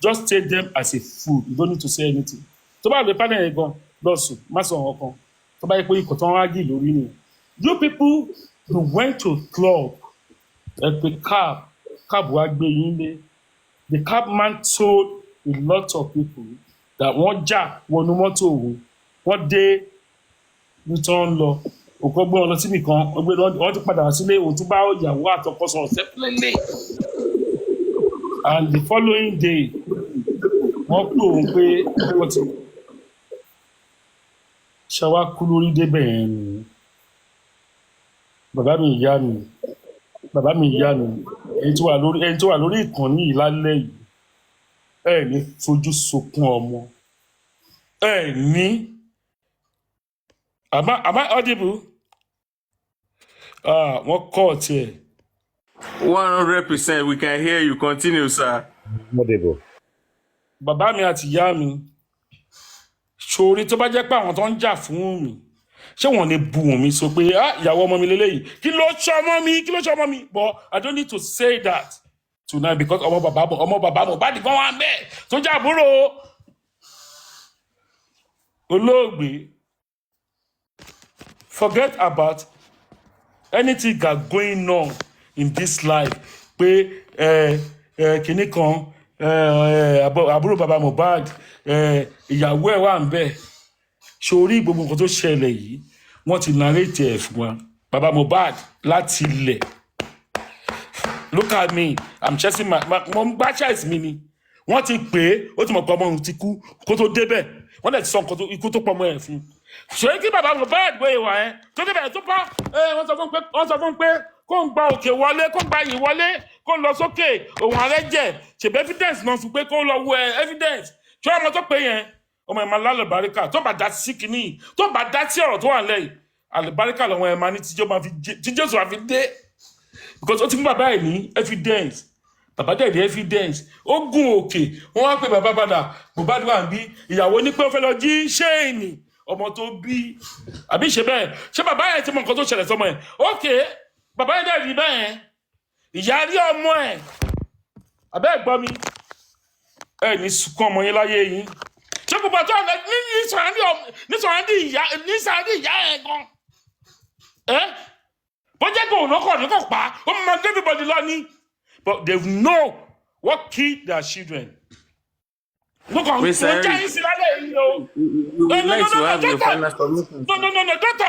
E: just take them as a fool. You don't need to say anything. Tó bá lè pálẹ̀ yẹn gan, lọ́sùn, má sọ wọn kan. Tó bá yẹ pé ikọ̀ tó ń wá gì lórí nìyẹn. You people who went to club, pé cab wá gbé yín lé. The cab man told a lot of people that wọ́n jà wọnú mọ́tò òun, wọ́n dé nítorí ń lọ òkú gbé wọn lọ síbì kan wọ́n ti padà sílé òun tún bá ìyàwó àtọkọ sọ̀rọ̀ separately and the following day wọ́n pè òun pé wọ́n ti ṣàwá kú lórí débẹ̀ yẹn ni bàbá mi ìyá mi ẹni tó wà lórí ìkànnì yìí lálẹ́ yìí ẹ ní fojú sunkún ọmọ ẹ ní. Am I audible? What caught here?
F: 100%. We can hear you. Continue, sir.
A: Audible.
E: Bàbá mi àti ìyá mi. Ṣòrí tó bá jẹ́ pé àwọn tó ń jà fún mi. Ṣé wọ́n lè bu mi sọ pé ìyàwó ọmọ mi lélẹ́yìí. Kí ló ṣe ọmọ mi? But I don't need to say that tonight because ọmọ bàbá Mohbad gan wà bẹ́ẹ̀ tó jà àbúrò olóògbé. Forget about anything that going on in this life. Pé kìnnì kan àbúrò bàbá Mohbad ìyàwó ẹ̀ wà ń bẹ̀. Sórí gbogbo nǹkan tó ṣẹlẹ̀ yìí wọ́n ti narrate ẹ̀ fún wa. Bàbá Mohbad láti ilẹ̀. Look at me, I'm chasing my gbá chase mi ni. Wọ́n ti pè é, ó ti mọ̀ pé ọmọ òun ti kú kó tó débẹ̀. Wọ́n dẹ̀ ti sọ ikú tó pọ̀ mọ́ ẹ̀ fún. Ṣé kí bàbá Mohbad gbé ìwà ẹ̀ tó débẹ̀ tó pa wọ́n sọ fún pé kó ń gba òkè wọlé kó ń gba yìí wọlé kó ń lọ sókè òun ààrẹ jẹ ṣèbí evidence náà fún pé kó lọ wo evidence ṣé ọmọ tó pé yẹn ọmọ ẹ̀ máa lálẹ́ bàríkà tó bá dá sí kìíní tó bá dá sí ọ̀rọ̀ tó wà lẹ́yìn àlùbáríkà lọ́wọ́ ẹ̀ máa ní tí Jésù àfi dé because ó ti fún bàbá ẹ̀ ní evidence bàbá dẹ̀ ní evidence ó gùn òkè wọ́n wá pé bàbá padà Mohbad wà bí ìyàwó ní pé ó fẹ́ lọ jí ṣéènì ọmọ tó bí àbí ṣe bẹ́ẹ̀ ṣé bàbá ẹ̀ ti mọ nǹkan tó ṣẹlẹ̀ sọmọ ẹ̀ okay bàbá ẹ̀ dẹ̀ rí bẹ́ẹ̀ ìyá rí ọmọ ẹ̀ àbẹ́ ẹ̀ gbọ́ mi ẹ ní sunkún ọmọ yín láyé yín ṣé gbogbo àjọ ní sàràndì ìyá ẹ̀ gan bó jẹ́ kó òun ní kò pa ó máa gbé everybody lọ ní but they know what killed their children. No, don't talk.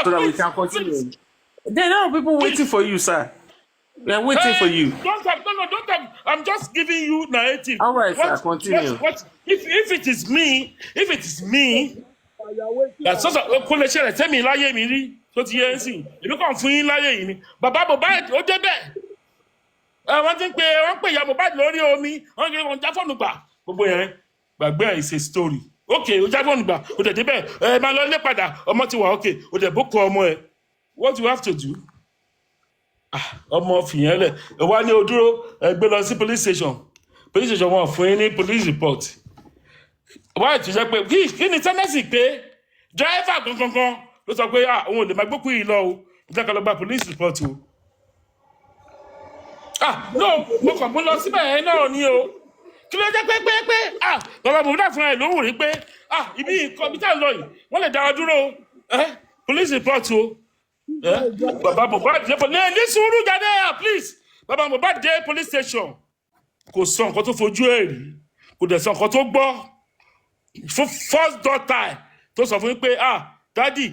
F: So that we can continue. There are people waiting for you, sir. We are waiting for you.
E: Don't talk. Don't talk. I'm just giving you narrative.
F: All right, sir. Continue.
E: If it is me, that's also collection. Tell me, lie me. So ti yẹn sìn. Èmi kàn fún yín láyé yìí ni. Bàbá Mohbad ó débẹ̀. Wọ́n ti ń wọ́n pè ìyá Mohbad lórí omi. Wọ́n kì í wọ́n já fóònù gbà. Gbogbo yẹn gbàgbé is a story. Okay, ó já fóònù gbà. Ó dẹ̀ débẹ̀. Máa lọ ilé padà. Ọmọ ti wà okay. Ó dẹ̀ bókọ ọmọ ẹ̀. What you have to do? Ọmọ fìyẹn lẹ̀. Ẹ wá ní o dúró gbé lọ sí police station. Police station wọn fún yín ní police report. Wọ́n ti jẹ́ pé kí ni tẹ́lẹ̀sì pé driver gangan ló sọ pé òun ò lè máa gbókùn yìí lọ o ìjẹ́ ká lọ gba police report o. No mo kàn mú lọ síbẹ̀ yẹn náà ni o kí ló jẹ́ pé bàbá Mohbad fúnra ẹ̀ ló wù rí pé ibi nǹkan bí tá à ń lọ yìí wọ́n lè dá ọ dúró o police report o bàbá Mohbad dé ní sùúrù jáde please bàbá Mohbad dé police station kò sọ nǹkan tó fojú ẹ̀ rí kò dẹ̀ sọ nǹkan tó gbọ́ fún first daughter tó sọ fún mi pé dádì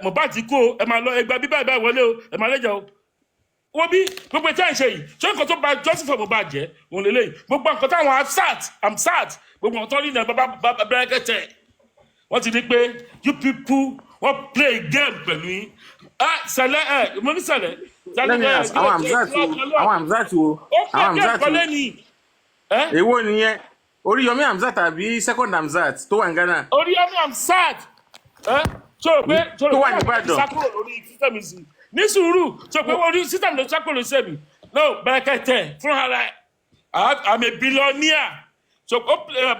E: Mohbad ti kú o ẹ máa lọ ẹgbẹ́ bíbá ìbá ìwọlé o ẹ máa lẹ́jà o wọ́n bí gbogbo ìtẹ́ ìṣe yìí ṣé nǹkan tó ba Joseph Mohbad jẹ́ òun lè léyìí gbogbo nǹkan táwọn I'm sad gbogbo nǹkan tó rí náà bàbá bẹ́rẹ́kẹ́tẹ̀ wọ́n ti di pé you people wọ́n play game pẹ̀lú yín sẹ̀lẹ̀ mo ní sẹ̀lẹ̀
F: àwọn Hamzat wo èwo nìyẹn Oríyọmí Hamzat tàbí second Hamzat tó wà ní Ghana.
E: Oríyọmí Hamzat tó wà ní Ìbàdàn sákúrò lórí sísẹ̀mì sí ní sùúrù tó pé orí sísẹ̀mì ló sákúrò lórí sẹ́mi no bẹ́rẹ̀kẹ́tẹ̀ fún ara ẹ̀ I'm a billionaire so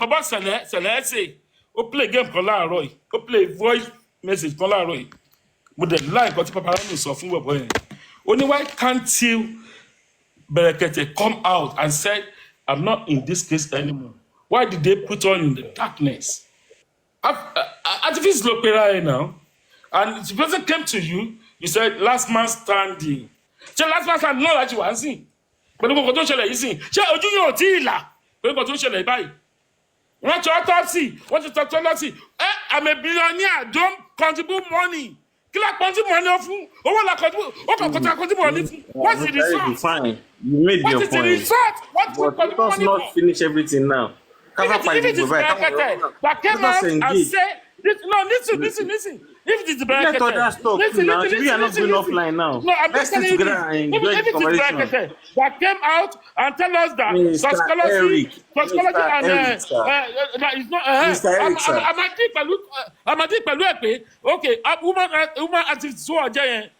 E: bàbá sẹ̀lẹ̀ ẹ̀sẹ̀ ó play game kan láàárọ̀ yìí ó play voice message kan láàárọ̀ yìí mo dẹ̀ láì kan tí papariano sọ fún bọ̀bọ̀ yẹn ó ní why can't you bẹ́rẹ̀kẹ́tẹ̀ come out and say I'm not in this case anymore why did they put on in the darkness? Activists look right now, and the person came to you, you said, last man standing. Ṣé last man standing náà láti wá sí? Pẹ̀lú gbogbo tó ṣẹlẹ̀ yìí sí. Ṣé ojú yóò tí ì là? Pẹ̀lú gbogbo tó ṣẹlẹ̀ báyìí. Wọ́n ti autopsy, wọ́n ti autopsy. I'm a billionaire, don't contribute money. Kí la contribute money fún? Owó la contribute, ó kàn contribute money fún. What's the result?
F: Fine, you made your point.
E: What is the result? What we contribute money for?
F: Let us not finish everything now.
E: If it is that came out and say, listen. If it is the bracket, listen.
F: We are not going offline now.
E: No, I'm just telling you. If it is bracket that came out and tell us that toxicology and it's not. I'm a deep pẹ̀lú okay, woman activists who are there,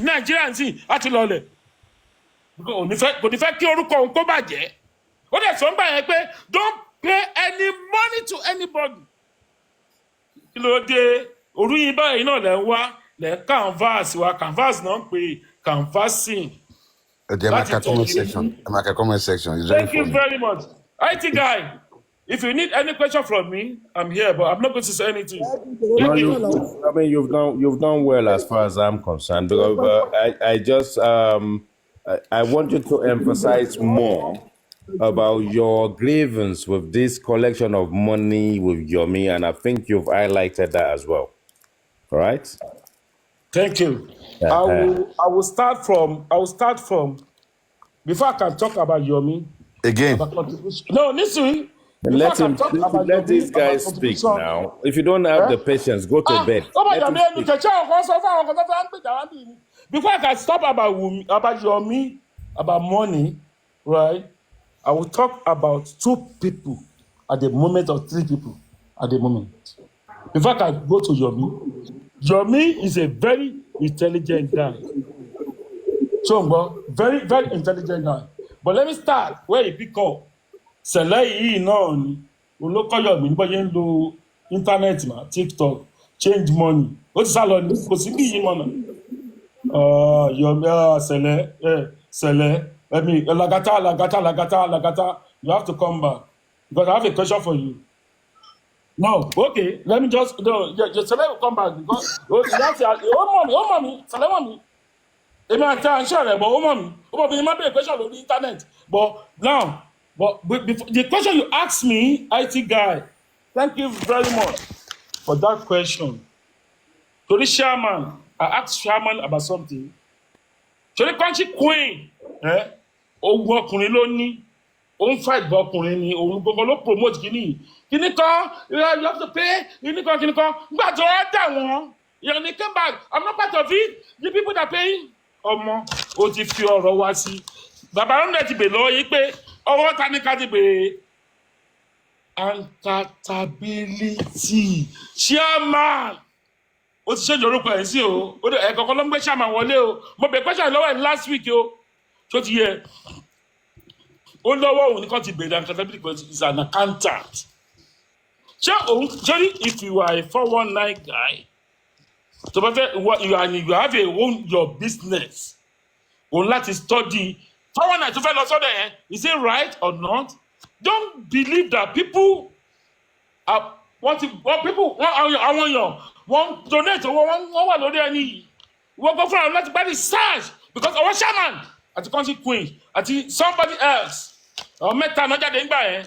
E: Nigerians see àti lọlẹ̀. Kò ní fẹ́ kí orúkọ òun kó bàjẹ́. What is somebody don't pay any money to anybody. Kí ló dé orí yín báyìí náà lẹ ń wá lẹ canvas wa canvas náà ń pè canvassing.
B: Comment section.
E: Thank you very much. IT guy, if you need any question from me, I'm here, but I'm not going to say anything.
A: No, you've done well as far as I'm concerned. But I just I want you to emphasize more about your grievance with this collection of money with Yomi, and I think you've highlighted that as well. All right?
E: Thank you. I will start from before I can talk about Yomi.
B: Again.
E: No, listen.
A: Let these guys speak now. If you don't have the patience, go to bed.
E: Before I can stop about Yomi, about money, right? I will talk about 2 people at the moment, or 3 people at the moment. Before I can go to Yomi, Yomi is a very intelligent guy. So, very, very intelligent guy. But let me start where he pick up. Sẹ̀lẹ̀ yìí náà ni olókọ́ Yomi nígbà yẹn ń lo internet ma TikTok change money. Ó ti sá lọ ní kò sí bí yìí mọ̀ náà. Yomi sẹ̀lẹ̀. I mean, lagata, you have to come back. Because I have a question for you. No, okay. Let me just Saleh will come back because mommy, Saleh mommy. Èmi àti àǹṣẹ́ rẹ̀, but mommy, you might be a question on the internet. But now, the question you asked me, IT guy, thank you very much for that question. To the chairman, I asked chairman about something. To the country queen, ogun ọkùnrin ló ní, ó ń fight bọ́ ọkùnrin ni, òun gbogbo ló promote kìíní. Kìíní kan, you have to pay, kìíní kan. Nígbà tó wá dà wọ́n, ìyẹn came back, I'm not part of it, the people that pay. Ọmọ, ó ti fi ọ̀rọ̀ wá sí. Bàbá Rúndẹ̀ ti bè lọ́wọ́ yìí pé ọwọ́ ta ní ká ti bèrè. Accountability, chairman. Ó ti ṣèjọ orúkọ ẹ̀ sí o. Ẹ̀kọ̀ọ̀kan ló ń gbé chairman wọlé o. Mo bẹ̀ question lọ́wọ́ ẹ̀ last week o. Tó ti yẹ. Ó lọ́wọ́ òun nìkan ti bèrè accountability because he's an accountant. Ṣé if you are a 419 guy, so you have your business. Òun láti study. 419 tó fẹ́ lọ sọ́dọ̀ ẹ̀, is it right or not? Don't believe that people want people want donate owó wọn wà lórí ẹni yìí. Wọ́n go fún àwọn láti bá the search because our chairman àti country queen àti somebody else mẹ́ta náà jáde nígbà yẹn.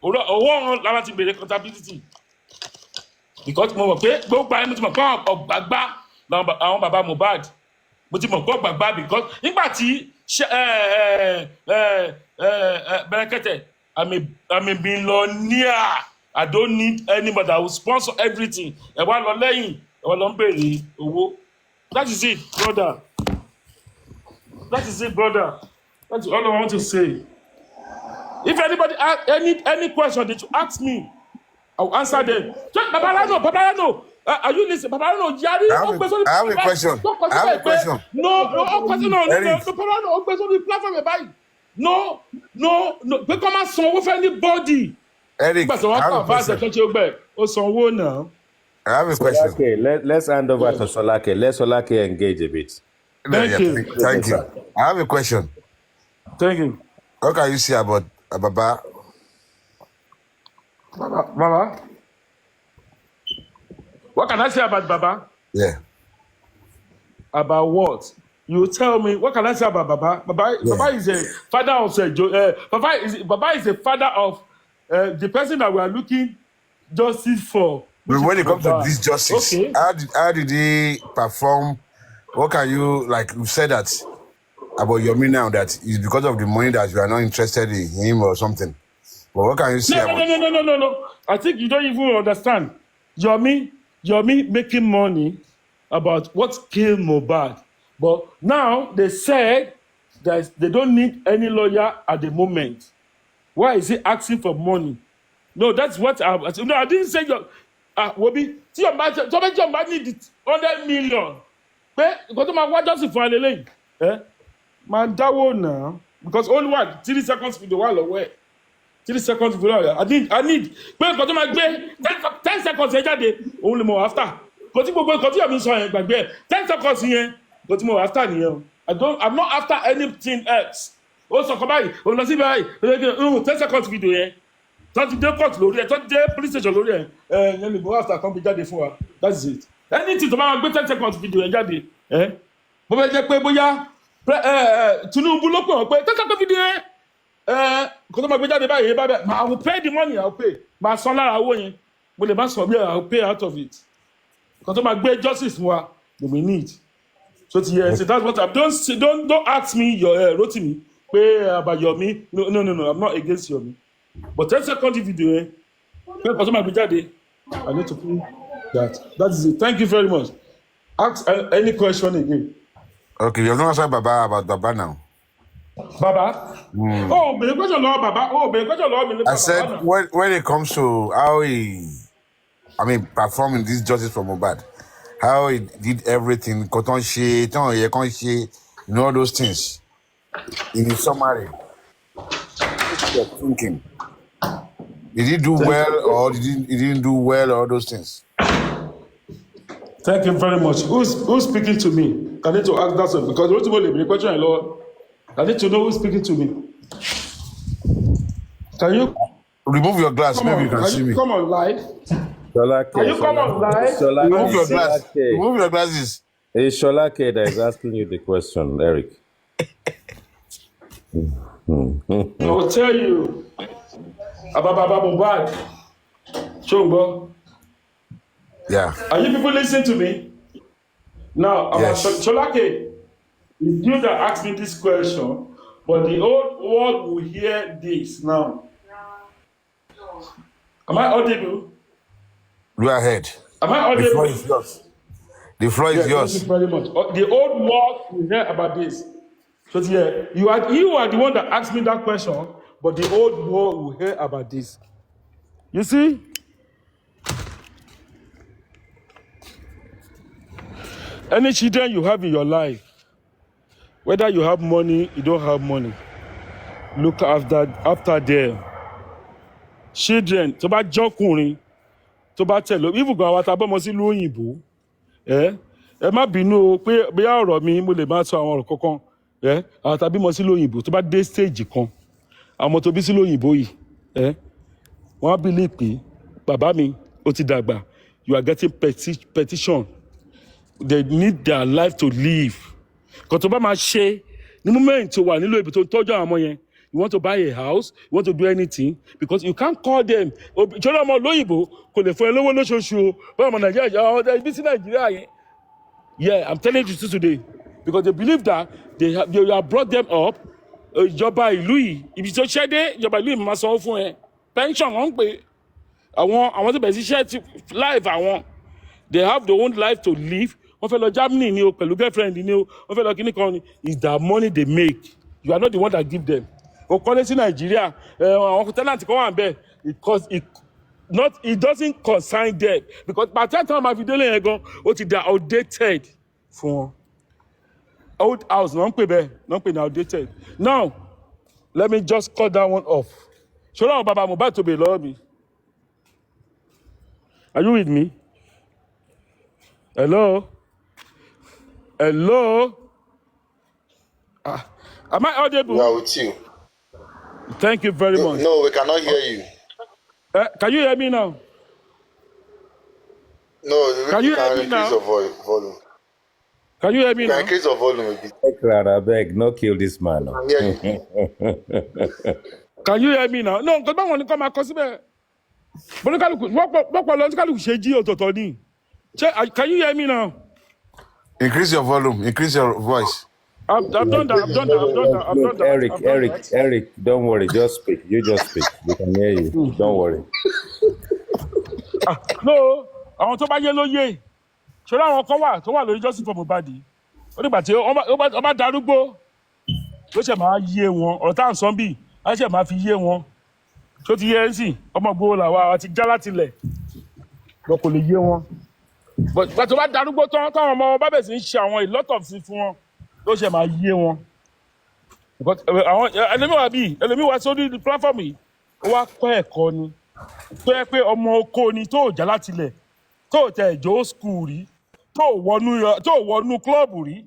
E: Owó wọn làwọn ti bèrè accountability. Because mo mọ̀ pé gbogbo ayé mo ti mọ̀ pé ọ̀gbàgbà àwọn bàbá Mohbad mo ti mọ̀ pé ọ̀gbàgbà because nígbà tí Bẹ̀rẹ̀kẹ̀tẹ̀ I'm a billionaire. I don't need anybody that will sponsor everything. Ẹ wá lọ lẹ́yìn, ẹ wá lọ ń bèrè owó. That is it, brother. That's all I want to say. If anybody has any question that you ask me, I will answer them. Papariano, are you listening? Papariano, Yari,
K: I have a question.
E: No, Papariano, platform. No. Pé kọ́ máa sanwó fún anybody.
K: Eric, I have a question.
A: I have a question. Okay, let's hand over to Solake. Let Solake engage a bit.
K: Thank you. I have a question.
E: Thank you.
K: What can you say about Baba?
E: Baba? What can I say about Baba?
K: Yeah.
E: About what? You tell me. What can I say about Baba? Baba is a father of Baba is a father of the person that we are looking justice for.
K: But when it comes to this justice, okay. How did he perform? What can you, like you said that about Yomi now, that it's because of the money that you are not interested in him or something. But what can you say about
E: No. I think you don't even understand. Yomi making money about what killed Mohbad. But now they said that they don't need any lawyer at the moment. Why is he asking for money? No, that's what I didn't say Wobi, see your man need it 100 million. Because my what just for the man dawo now. Because only 3 seconds video while away. 3 seconds video. I need. Because my 10 seconds only more after. Because you have saying 10 seconds here. But more after I'm not after anything else. Also come by. 10 seconds video here. 30 court lórí 30 police station lórí you go after come be jáde fún wa. That's it. Anything to my 10 seconds video yẹn jáde bó bẹ jẹ́ pé bóyá Tinubu ló pè wọ́n pé 10 seconds video kó tó máa gbé jáde báyìí I will pay the money. I will pay. Máa san lára owó yẹn. Mo lè má san bí I will pay out of it. Kó tó máa gbé justice fún wa we need. So that's what I'm don't ask me your Rotimi pé about Yomi. No, I'm not against Yomi. But 10 seconds video, I need to prove that. That is it. Thank you very much. Ask any question again.
K: Okay, you're not asking Baba about Baba now.
E: Baba? Oh, but the question Lord Baba.
K: I said when it comes to how he, performing this justice for Mohbad, how he did everything, all those things. In his summary, you're thinking. Did he do well or he didn't do well, all those things?
E: Thank you very much. Who's speaking to me? I need to ask that one because ultimately the question I need to know who's speaking to me. Can you?
K: Remove your glass. Maybe you can see me.
E: Come on live.
A: Sholake,
E: Are you come on live?
K: Remove your glass. Remove your glasses.
A: It's Sholake that is asking you the question, Eric.
E: I will tell you about Baba Mohbad. Chongo.
K: Yeah.
E: Are you people listening to me? Now, about Sholake, it's you that asked me this question, but the old world will hear this now. Am I audible?
K: Go ahead.
E: Am I audible?
K: The floor is yours. The floor is yours.
E: Thank you very much. The old world will hear about this. So yeah, you are the one that asked me that question, but the old world will hear about this. You see? Any children you have in your life, whether you have money, you don't have money, look after them. Children, tó bá jọkùnrin, tó bá tẹ̀lé, even gan àwọn àtàbọ̀mọ́ sí lóyìnbó, ẹ má bínú o pé bí ọ̀rọ̀ mi mo lè máa sọ àwọn ọ̀rọ̀ kankan, àwọn àtàbímọ sí lóyìnbó, tó bá dé stage kan, àwọn tó bí sí lóyìnbó yìí, wọ́n á believe pé bàbá mi ó ti dàgbà, you are getting petition. They need their life to live. Kò tó bá máa ṣe ní moment tó wà nílò ibi tó tọ́jú àwọn ọmọ yẹn. You want to buy a house, you want to do anything, because you can't call them. Ìjọba ọmọ lóyìnbó kò lè fún ẹ lówó lóṣooṣù o. Báwo ọmọ Nàìjíríà ibi sí Nàìjíríà yẹn. Yeah, I'm telling you today, because they believe that they have brought them up. Ìjọba ìlú yìí, ibi tó ṣẹ́ dé, ìjọba ìlú yìí máa sanwó fún ẹ. Pension wọ́n ń pè àwọn tó bẹ̀rẹ̀ sí ṣẹ́ life àwọn. They have their own life to live. Wọ́n fẹ́ lọ Germany ni o, pẹ̀lú girlfriend ni o, wọ́n fẹ́ lọ kíní kan ni. It's the money they make. You are not the one that give them. O kọ́lé sí Nàìjíríà, àwọn tenant kan wà bẹ́ẹ̀, because it doesn't concern them. Because by the time máa fi délé yẹn gan, ó ti da outdated fún wọn. Old house náà ń pè bẹ́ẹ̀, náà ń pè ní outdated. Now, let me just cut that one off. Ṣọlá àwọn bàbá Mohbad tó bèèrè lọ́wọ́ mi. Are you with me? Hello? Hello? Am I audible?
B: We are with you.
E: Thank you very much.
B: No, we cannot hear you.
E: Can you hear me now?
B: No,
E: can you hear me
B: increase
E: now?
B: Your volume.
E: Can you hear me now?
B: Increase your volume a bit.
A: Clara, beg, no kill this man.
E: Can you hear me now? No, because I want to come across there. But can you hear me now?
K: Increase your volume. Increase your voice.
E: I've done that.
A: Eric, don't worry. Just speak. You just speak. We can hear you. Don't worry.
E: No, I want to buy yellow ye. Ṣé àwọn kan wà tó wà lórí justice for Mohbad? Ó nígbà tí ó bá darúgbó ló ṣe máa yé wọn. Ọ̀rọ̀ tá à ń sọ bí á ṣe máa fi yé wọn. Ṣó ti yé sí ọmọ gbowó làwa àti já láti lẹ̀. Lọ kò lè yé wọn. But tó bá darúgbó tán táwọn ọmọ bá bẹ̀ sí ń ṣe àwọn a lot of things fún wọn. Ló ṣe máa yé wọn. Because àwọn ẹlòmíì wá sórí platform yìí ó wá kọ́ ẹ̀kọ́ ni. Tó yẹ pé ọmọ oko ni tó já láti lẹ̀. Tó tẹ̀ ẹ̀jọ́ school rí. Tó wọnú klọ́ọ̀bù rí.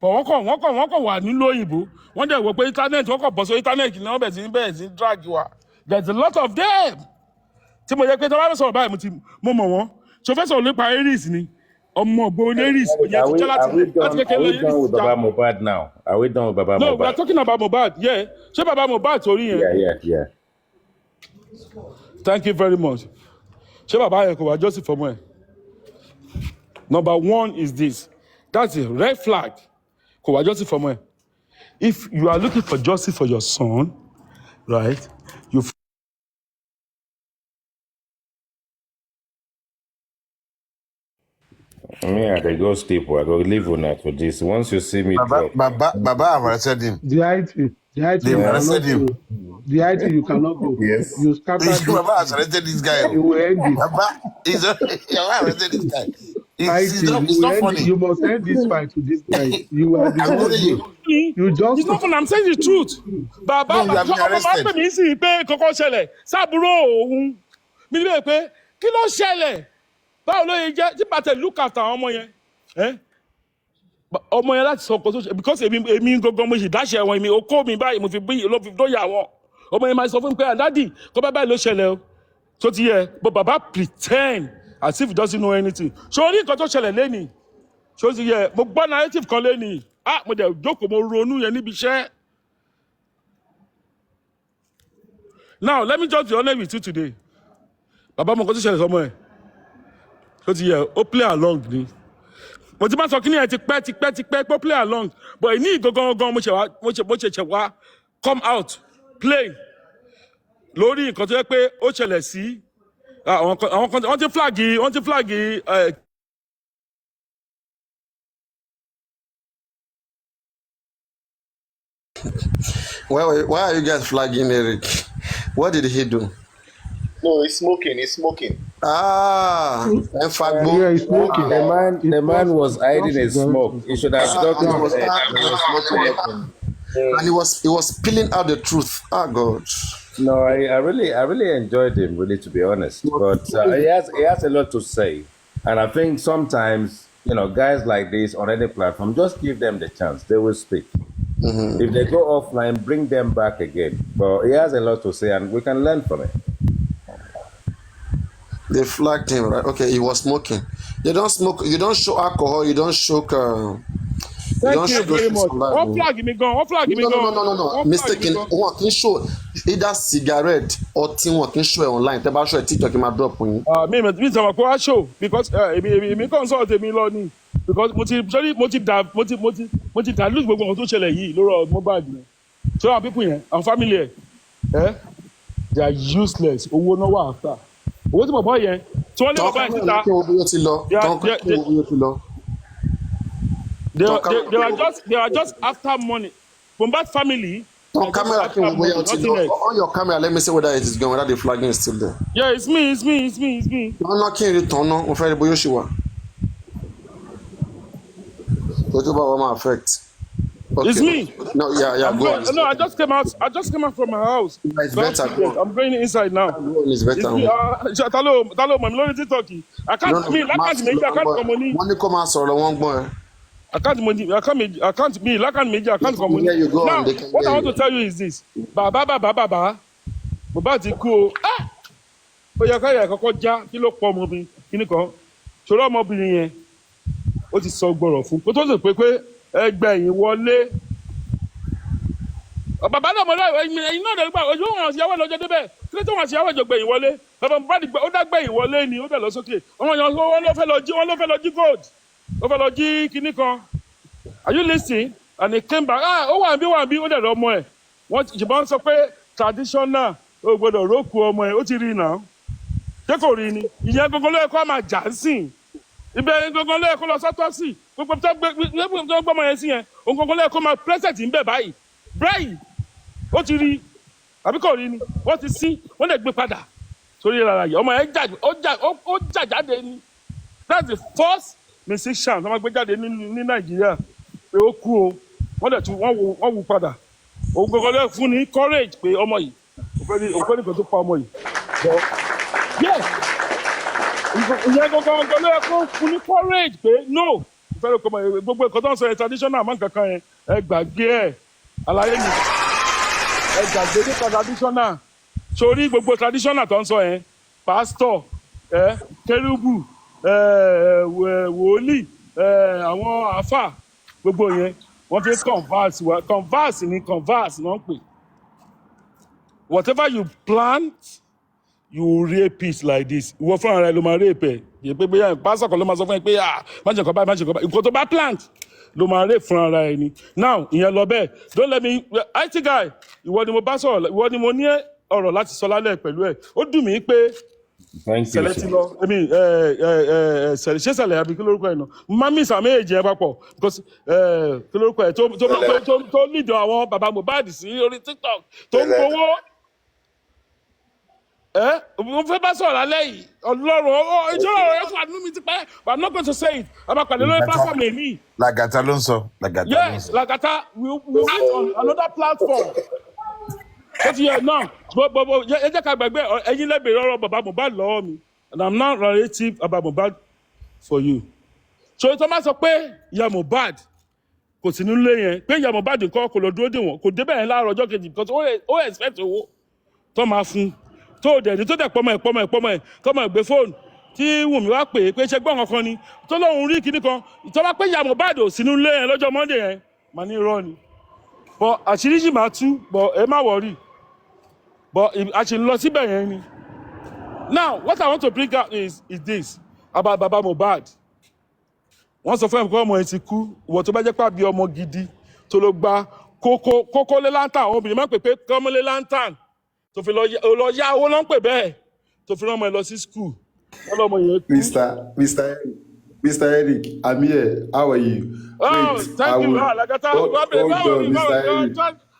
E: But wọ́n kàn wà nílùú òyìnbó. Wọ́n dẹ̀ wò pé internet wọ́n kàn bọ̀ sórí internet ní wọ́n bẹ̀ sí drag wa. There's a lot of them. Tí mo jẹ́ pé tí wọ́n bá sọ̀rọ̀ báyìí mo mọ̀ wọ́n. Ṣo fẹ́ sọ̀rọ̀ nípa Aries ni. Ọmọ ògbó Aries.
A: Are we done with Baba Mohbad now? Are we done with Baba Mohbad?
E: No, we are talking about Mohbad. Yeah. Ṣé Baba Mohbad torí yẹn?
A: Yeah.
E: Thank you very much. Ṣé bàbá yẹn kò wá justice for me? Number one is this. That's a red flag. Kò wá justice for me. If you are looking for justice for your son, right?
A: I go sleep. I go live on that for this. Once you see me,
K: Baba, I've arrested him.
J: The height you cannot go. The height you cannot go.
K: Yes.
J: You scatter.
K: Baba has arrested this guy.
J: You will end it.
K: Baba, he's arrested this guy. It's not funny.
J: You must end this fight to this guy. You are the one. You just.
E: It's not funny. I'm saying the truth. Baba,
K: you have been arrested.
E: Baba, mi sì pé kọ́kọ́ ṣẹlẹ̀. Sábúrò òun. Mi ní pé kí ló ṣẹlẹ̀? Báwo ló yẹ jẹ́ tí bàtẹ̀ look after àwọn ọmọ yẹn? Ọmọ yẹn láti sọ ọkọ tó ṣe because èmi gangan mo sì dáṣẹ wọn èmi okó mi báyìí mo fi bí ló fi dóyà wọn ọmọ yẹn máa sọ fún mi pé dádì kọ́ báyìí ló ṣẹlẹ̀ o tó ti yẹ but bàbá pretend as if he doesn't know anything ṣé orí nǹkan tó ṣẹlẹ̀ lẹ́nìí ṣé ó ti yẹ mo gbọ́ narrative kan lẹ́nìí mo dẹ̀ jókòó mo ronú yẹn níbi iṣẹ́. Now let me just be honest with you today bàbá mo kọ́ tó ṣẹlẹ̀ sọmọ ẹ̀ tó ti yẹ ó play along ni mo ti máa sọ kíní ẹ̀ ti pẹ́ pé play along but ní ìgangan mo ṣẹ̀ṣẹ̀ wá come out play lórí nǹkan tó yẹ pé ó ṣẹlẹ̀ sí àwọn kan wọ́n ti flag
L: Why are you guys flagging Eric? What did he do?
B: No, he's smoking. He's smoking.
L: Yeah, he's
A: smoking. The man was hiding his smoke. He should have stopped
L: and he was spilling out the truth. Oh God.
A: No, I really enjoyed him, really, to be honest. But he has a lot to say, and I think sometimes guys like this on any platform, just give them the chance. They will speak. Mm-hmm. If they go offline, bring them back again. But he has a lot to say, and we can learn from it.
L: They flagged him, right? Okay, he was smoking. You don't smoke. You don't show alcohol. You don't show.
E: Thank you very much. What flag me gone? What flag me gone?
L: No. Mistaken. One can show either cigarette or thing. One can show online. Tell about show TikTok. My drop on you.
E: Me some go show because me consult me learning because mo ti dilute gbogbo nǹkan tó ṣẹlẹ̀ yìí lórí Mohbad ni. So our people here, our family here, they are useless. Owó náà wà after. Owó tí bàbá yẹn tí wọ́n lé bàbá yẹn síta. They are just after money. Mohbad family.
L: On camera, on your camera, let me see whether it is going, whether the flagging is still there.
E: Yeah, it's me.
L: I'm not kidding you, Tono. I'm afraid Boyoshiwa. What about my effect? Okay.
E: It's me.
L: No, go on.
E: No, I just came out from my house.
L: It's better.
E: I'm going inside now.
L: It's better.
E: Talo, my TikTok. I can't come money.
L: Money come out, so one boy.
E: I can't come money.
L: There you go.
E: Now, what I want to tell you is this. Baba. Ti kú o. Ó yẹ ká yẹ kọ́kọ́ já kí ló pọ̀ ọmọbìnrin kíní kan. Ṣòro ọmọbìnrin yẹn. Ó ti sọ gbọ́rọ̀ fún. Kó tó sì pé ẹgbẹ̀yìn wọlé. Bàbá náà mọ̀ náà ẹ̀yin náà dẹ̀gbà ojú wọn àṣìyàwó lọ́jọ́ débẹ̀. Kí ló tó wọn àṣìyàwó ìjọ gbẹ̀yìn wọlé? Bàbá ó dágbẹ̀yìn wọlé ni ó dẹ̀ lọ sókè. Ọmọ yẹn wọ́n ló fẹ́ lọ jí gold. Ó fẹ́ lọ jí kinní kan. Are you listening? And he came back. Ó wà bí ó dẹ̀ lọ ọmọ ẹ̀. Wọ́n ṣùgbọ́n sọ pé traditional ó gbọ́dọ̀ rókù ọmọ ẹ̀ ó ti rí náà. Ṣé kò rí ni? Ìyẹn gbogbo ló yẹ kó máa jà ń sìn. Ibẹ̀ gbogbo ló yẹ kó lọ sọ́tọ̀ sí. Gbogbo tó gbọ́mọ yẹn sí yẹn. Òun gbogbo ló yẹ kó máa preset ń bẹ̀ báyìí. Báyìí ó ti rí àbí kò rí ni? Wọ́n ti sí wọ́n lè gbé padà sórí ìrara yìí. Ọmọ yẹn ó jà jáde ni. That's the first musician tó máa gbé jáde ní Nàìjíríà pé ó kú o wọ́n dẹ̀ tún wọ́n wù padà òun gbogbo lè fún ní courage pé ọmọ yìí òfin nìkan tó pa ọmọ yìí ìyẹn gbogbo lè fún ní courage pé no ìfẹ́ ló kọ́ ọmọ yìí gbogbo ẹ̀kọ́ tó ń sọ ẹ̀ traditional àmọ́ nǹkan kan yẹn ẹ gbàgbé ẹ̀ àlàyé mi ẹ gbàgbé nípa traditional sórí gbogbo traditional tó ń sọ yẹn pastor kérúbù wòlíì àwọn àfà gbogbo yẹn wọ́n fi converse náà pè whatever you plant you will reap it like this ìwọ fúnra rẹ ló máa reap ẹ yẹ pé bóyá pásọ kan ló máa sọ fún ẹ pé má ṣe nǹkan báyìí nǹkan tó bá plant ló máa reap fúnra rẹ ni now ìyẹn lọ bẹ́ẹ̀ don't let me theitguy ìwọ ni mo bá sọ̀rọ̀ ìwọ ni mo ní ọ̀rọ̀ láti sọ lálẹ́ pẹ̀lú ẹ ó dùn mí pé sẹlẹ ti lọ ṣé sẹlẹ àbí kí lórúkọ ẹ náà mami sàmì èjì ẹ papọ̀ because kí lórúkọ ẹ tó nídìí àwọn baba Mohbad sí orí TikTok tó ń gbowó mo fẹ́ bá sọ̀rọ̀ lálẹ́ yìí ọlọ́run ìjọba ọ̀rọ̀ ẹ̀sùn àdúgbò mi ti pẹ́ but I'm not going to say it abapàdé lórí platform èmi.
K: Lagata ló ń sọ.
E: Yes, Lagata we act on another platform. Ó ti yẹ náà ẹ jẹ́ ká gbàgbé ẹ̀yin lẹ́bẹ̀rẹ̀ ọ̀rọ̀ bàbá Mohbad lọ́wọ́ mi and I'm not relative about Mohbad for you. So ìtọ́ máa sọ pé ìyá Mohbad kò sí nílé yẹn pé ìyá Mohbad nǹkan kò lọ dúró dè wọ́n kò débẹ̀ yẹn láàárọ̀ ọjọ́ kejì because ó expect owó tó máa fún tó dẹ̀ pọ́mọ ẹ̀ tó máa gbé fóònù tí Wùmí wá pè é pé ṣe gbọ́n kankan ni tó lóun rí kinní kan tó bá pé ìyá Mohbad ò sínú ilé yẹn lọ́jọ́ Monday yẹn màá ní irọ́ ni but àṣírí sì máa tú but ẹ má wọrí but àṣì ń lọ síbẹ̀ yẹn ni. Now what I want to bring out is this about Baba Mohbad. Wọ́n sọ fún ẹ̀ pé ọmọ ẹ̀ ti kú ìwọ tó bá jẹ́ pàbí ọmọ gidi tó ló gba kókó lé lantern àwọn obìnrin máa ń pè pé kọ́mọ lé lantern tó fi lọ yá owó ló ń pè bẹ́ẹ̀ tó fi rán ọmọ ẹ̀ lọ sí school.
M: Mr. Eric, I'm here. How are you?
E: Oh, thank you.
M: Hold on, Mr. Eric.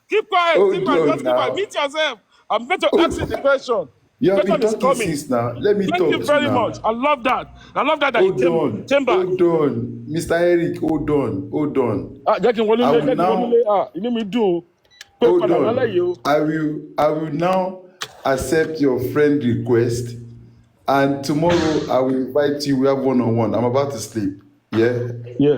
E: Keep quiet. Just keep quiet. Meet yourself. I'm going to ask you the question.
M: You have been talking since now. Let me talk.
E: Thank you very much. I love that that you came back.
M: Hold on. Mr. Eric, hold on. Hold on. I will now accept your friend request. And tomorrow I will invite you. We have one-on-one. I'm about to sleep. Yeah?
E: Yeah.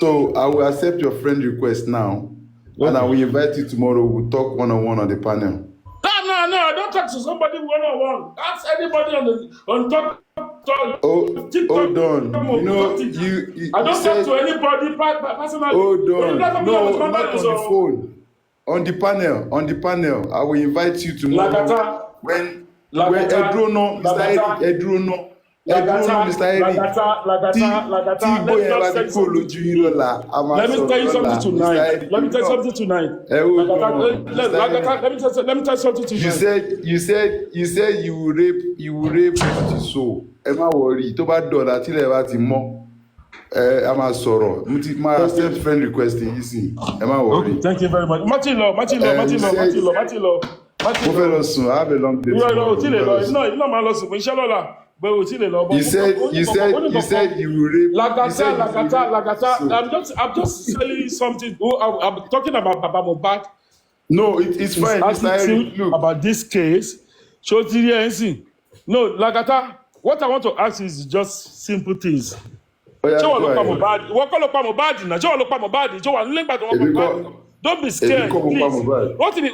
M: So I will accept your friend request now. Okay. And I will invite you tomorrow. We'll talk one-on-one on the panel.
E: No. Don't talk to somebody one-on-one. Ask anybody on talk.
M: Hold on. You
E: I don't talk to anybody personally.
M: Hold on. No, not on the phone. On the panel. I will invite you tomorrow. When Edrono, Mr. Eric, Edrono, Mr. Eric.
E: Let me tell you something tonight. Let me tell you something tonight.
M: You said you will rape what you sow. Emma worry. To bad dollar till ever ti mo. I'm a sorrow. My accept friend request easy. Emma worry.
E: Thank you very much. Matilo.
M: I have a long day.
E: No, my loss.
M: You said you will rape.
E: Lagata. I'm just telling you something. I'm talking about Baba Mohbad.
M: No, it's fine.
E: Look about this case. No, Lagata. What I want to ask is just simple things. Don't be scared, please. Rotimi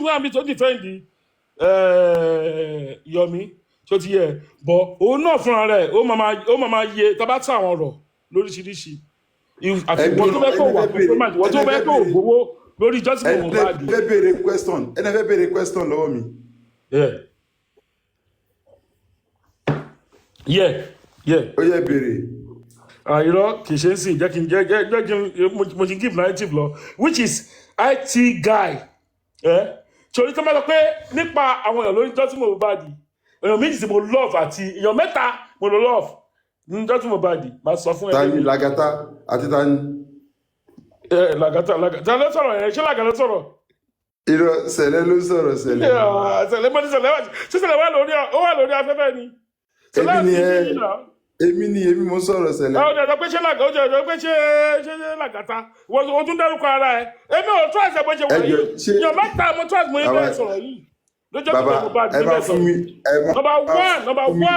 E: want me to defend Yomi. So yeah, but no fúnra rẹ̀, ó máa yẹ tá bá tà àwọn ọ̀rọ̀ lóríṣiríṣi. Àti wọ́n tó bẹ́ẹ̀ kó gbowó lórí Justice Mohbad.
M: Ẹ fẹ́ béèrè question lọ́wọ́ mi.
E: Yeah.
M: Ó yẹ béèrè.
E: Irọ́ kì í ṣe ń sìn jẹ́ kí n mo ti give narrative lọ which is IT guy. Torí tó máa lọ pé nípa àwọn èèyàn lórí Justice Mohbad èèyàn méjì tí mo love àti èèyàn mẹ́ta mo lọ love ní Justice Mohbad máa sọ fún
M: Tani Lagata àti Tani.
E: Lagata ló sọ̀rọ̀ yẹn ṣé Lagata sọ̀rọ̀.
M: Irọ́ Sẹ̀lẹ̀ ló sọ̀rọ̀ Sẹ̀lẹ̀.
E: Sẹ̀lẹ̀ mọ́ ní Sẹ̀lẹ̀ wà lórí afẹ́fẹ́ ni.
M: Èmi mo sọ̀rọ̀ Sẹ̀lẹ̀.
E: Ọjọ́ pé ṣé Lagata wọ́n tún dárúkọ ara ẹ̀ èmi ò tún àṣẹ bó ṣe wọ̀ yìí yọ̀ mẹ́ta mo tún àṣẹ mo yẹ bẹ́ẹ̀ sọ̀rọ̀ yìí lójó tó lè Mohbad ní bẹ́ẹ̀ sọ̀rọ̀. Number one.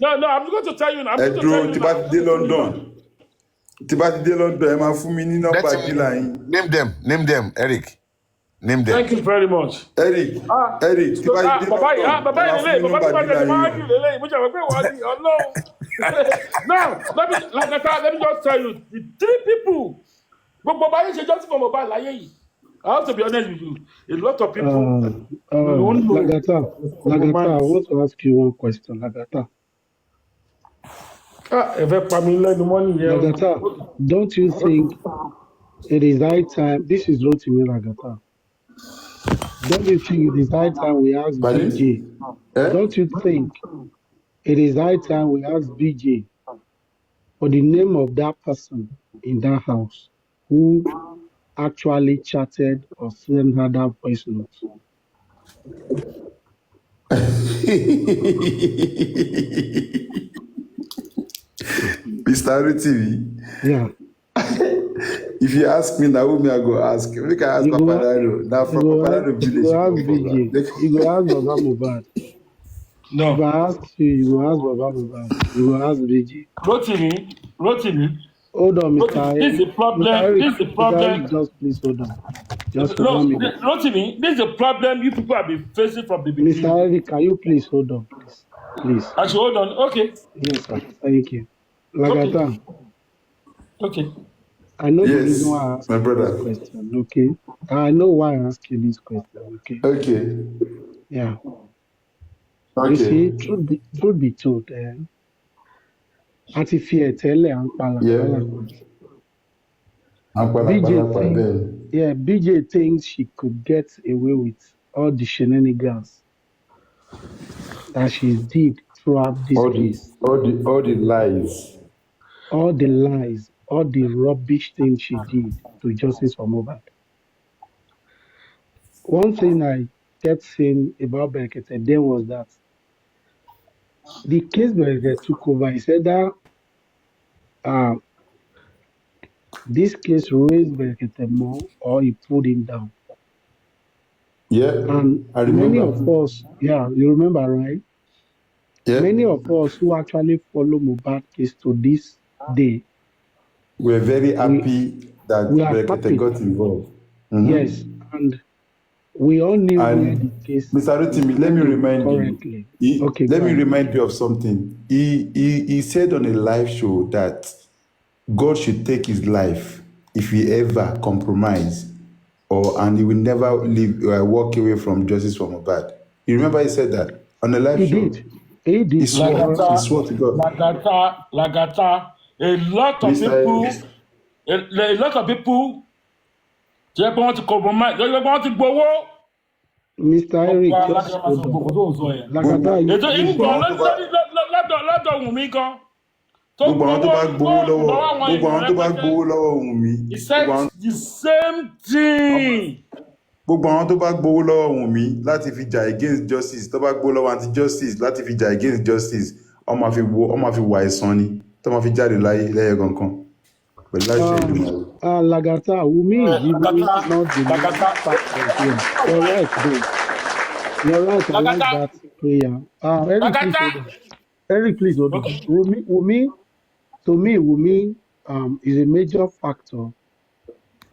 E: No, I'm going to tell you now.
M: Tí bá ti dé London ẹ máa fún mi ní nọ́mbà dílà yín.
K: Name them, Eric. Name them.
E: Thank you very much.
M: Eric, tí bá ti dé London
E: bàbá yìí lélẹ̀ mo jẹ́ pé wọ́n ní ọlọ́run. Now let me just tell you the three people gbogbo báyìí ṣe Justice for Mohbad láyé yìí. I have to be honest with you. A lot of people.
J: Lagata, I want to ask you one question, Lagata. Lagata, don't you think it is high time? This is Rotimi Lagata. Don't you think it is high time we ask BJ? Don't you think it is high time we ask BJ for the name of that person in that house who actually chatted or sent her that voice note?
M: Mr. TV.
J: Yeah.
M: If you ask me now, who I go ask? We can ask Papariano. Now from Papariano village.
J: You go ask BJ. You go ask Baba Mohbad.
E: No.
J: If I ask you, you go ask Baba Mohbad. You go ask BJ.
E: Rotimi.
J: Hold on, Mr.
E: Okay, this is the problem.
J: Mr. Eric,
E: This is the
J: Mr.
E: problem.
J: Eric, just please hold on. Just
E: No,
J: 1 minute.
E: Rotimi, this is the problem you people have been facing from the beginning.
J: Mr. Eric, can you please hold on, please? Please.
E: I should hold on. Okay.
J: Yes, sir. Thank you. Lagata.
E: Okay.
J: I know the reason
M: Yes,
J: why I asked
M: my
J: you this
M: brother.
J: question, okay? I know why I asked you this question, okay?
M: Okay.
J: Yeah. You see,
M: Okay.
J: truth be told, Ati fi ẹ̀tẹ́lẹ̀ à ń
M: Yeah.
J: BJ thinks she could get away with all the shenanigans that she did throughout this case.
M: All the lies.
J: All the lies, all the rubbish things she did to Justice for Mohbad. One thing I kept saying about Berekete then was that the case Berekete took over, he said that this case raised Berekete more or he pulled him down.
M: Yeah,
J: and
M: I remember.
J: Many of us, you remember, right?
M: Yeah.
J: Many of us who actually follow Mohbad case to this day,
M: we're very happy that Berekete got involved. Mm-hmm.
J: Yes, and we all knew where the case.
M: Mr. Rotimi, let me remind
J: currently.
M: you. Let me
J: ahead.
M: remind you of something. He said on a live show that God should take his life if he ever compromise, and he will never walk away from justice for Mohbad. You remember he said that on a live show.
J: He did.
M: He swore to God.
E: Lagata. A lot of people. They want to compromise. They want to go.
J: Mr. Eric, just hold on. Lagata,
M: gbogbo àwọn tó bá gbowó lọ́wọ́ Wùnmí.
E: He said the same thing.
M: Gbogbo àwọn tó bá gbowó lọ́wọ́ Wùnmí láti fi jà against justice, tó bá gbowó lọ́wọ́ anti-justice láti fi jà against justice, ó máa fi wà ẹ̀san ni, tó máa fi jáde láyé lẹ́yẹ kankan. Pẹ̀lú láìsẹ̀ ìdùnnú.
J: Lagata, Wùnmí is even not the factor here. You're right, though. You're right, I like that prayer. Eric, please hold on. Wùnmí, to me, Wùnmí is a major factor.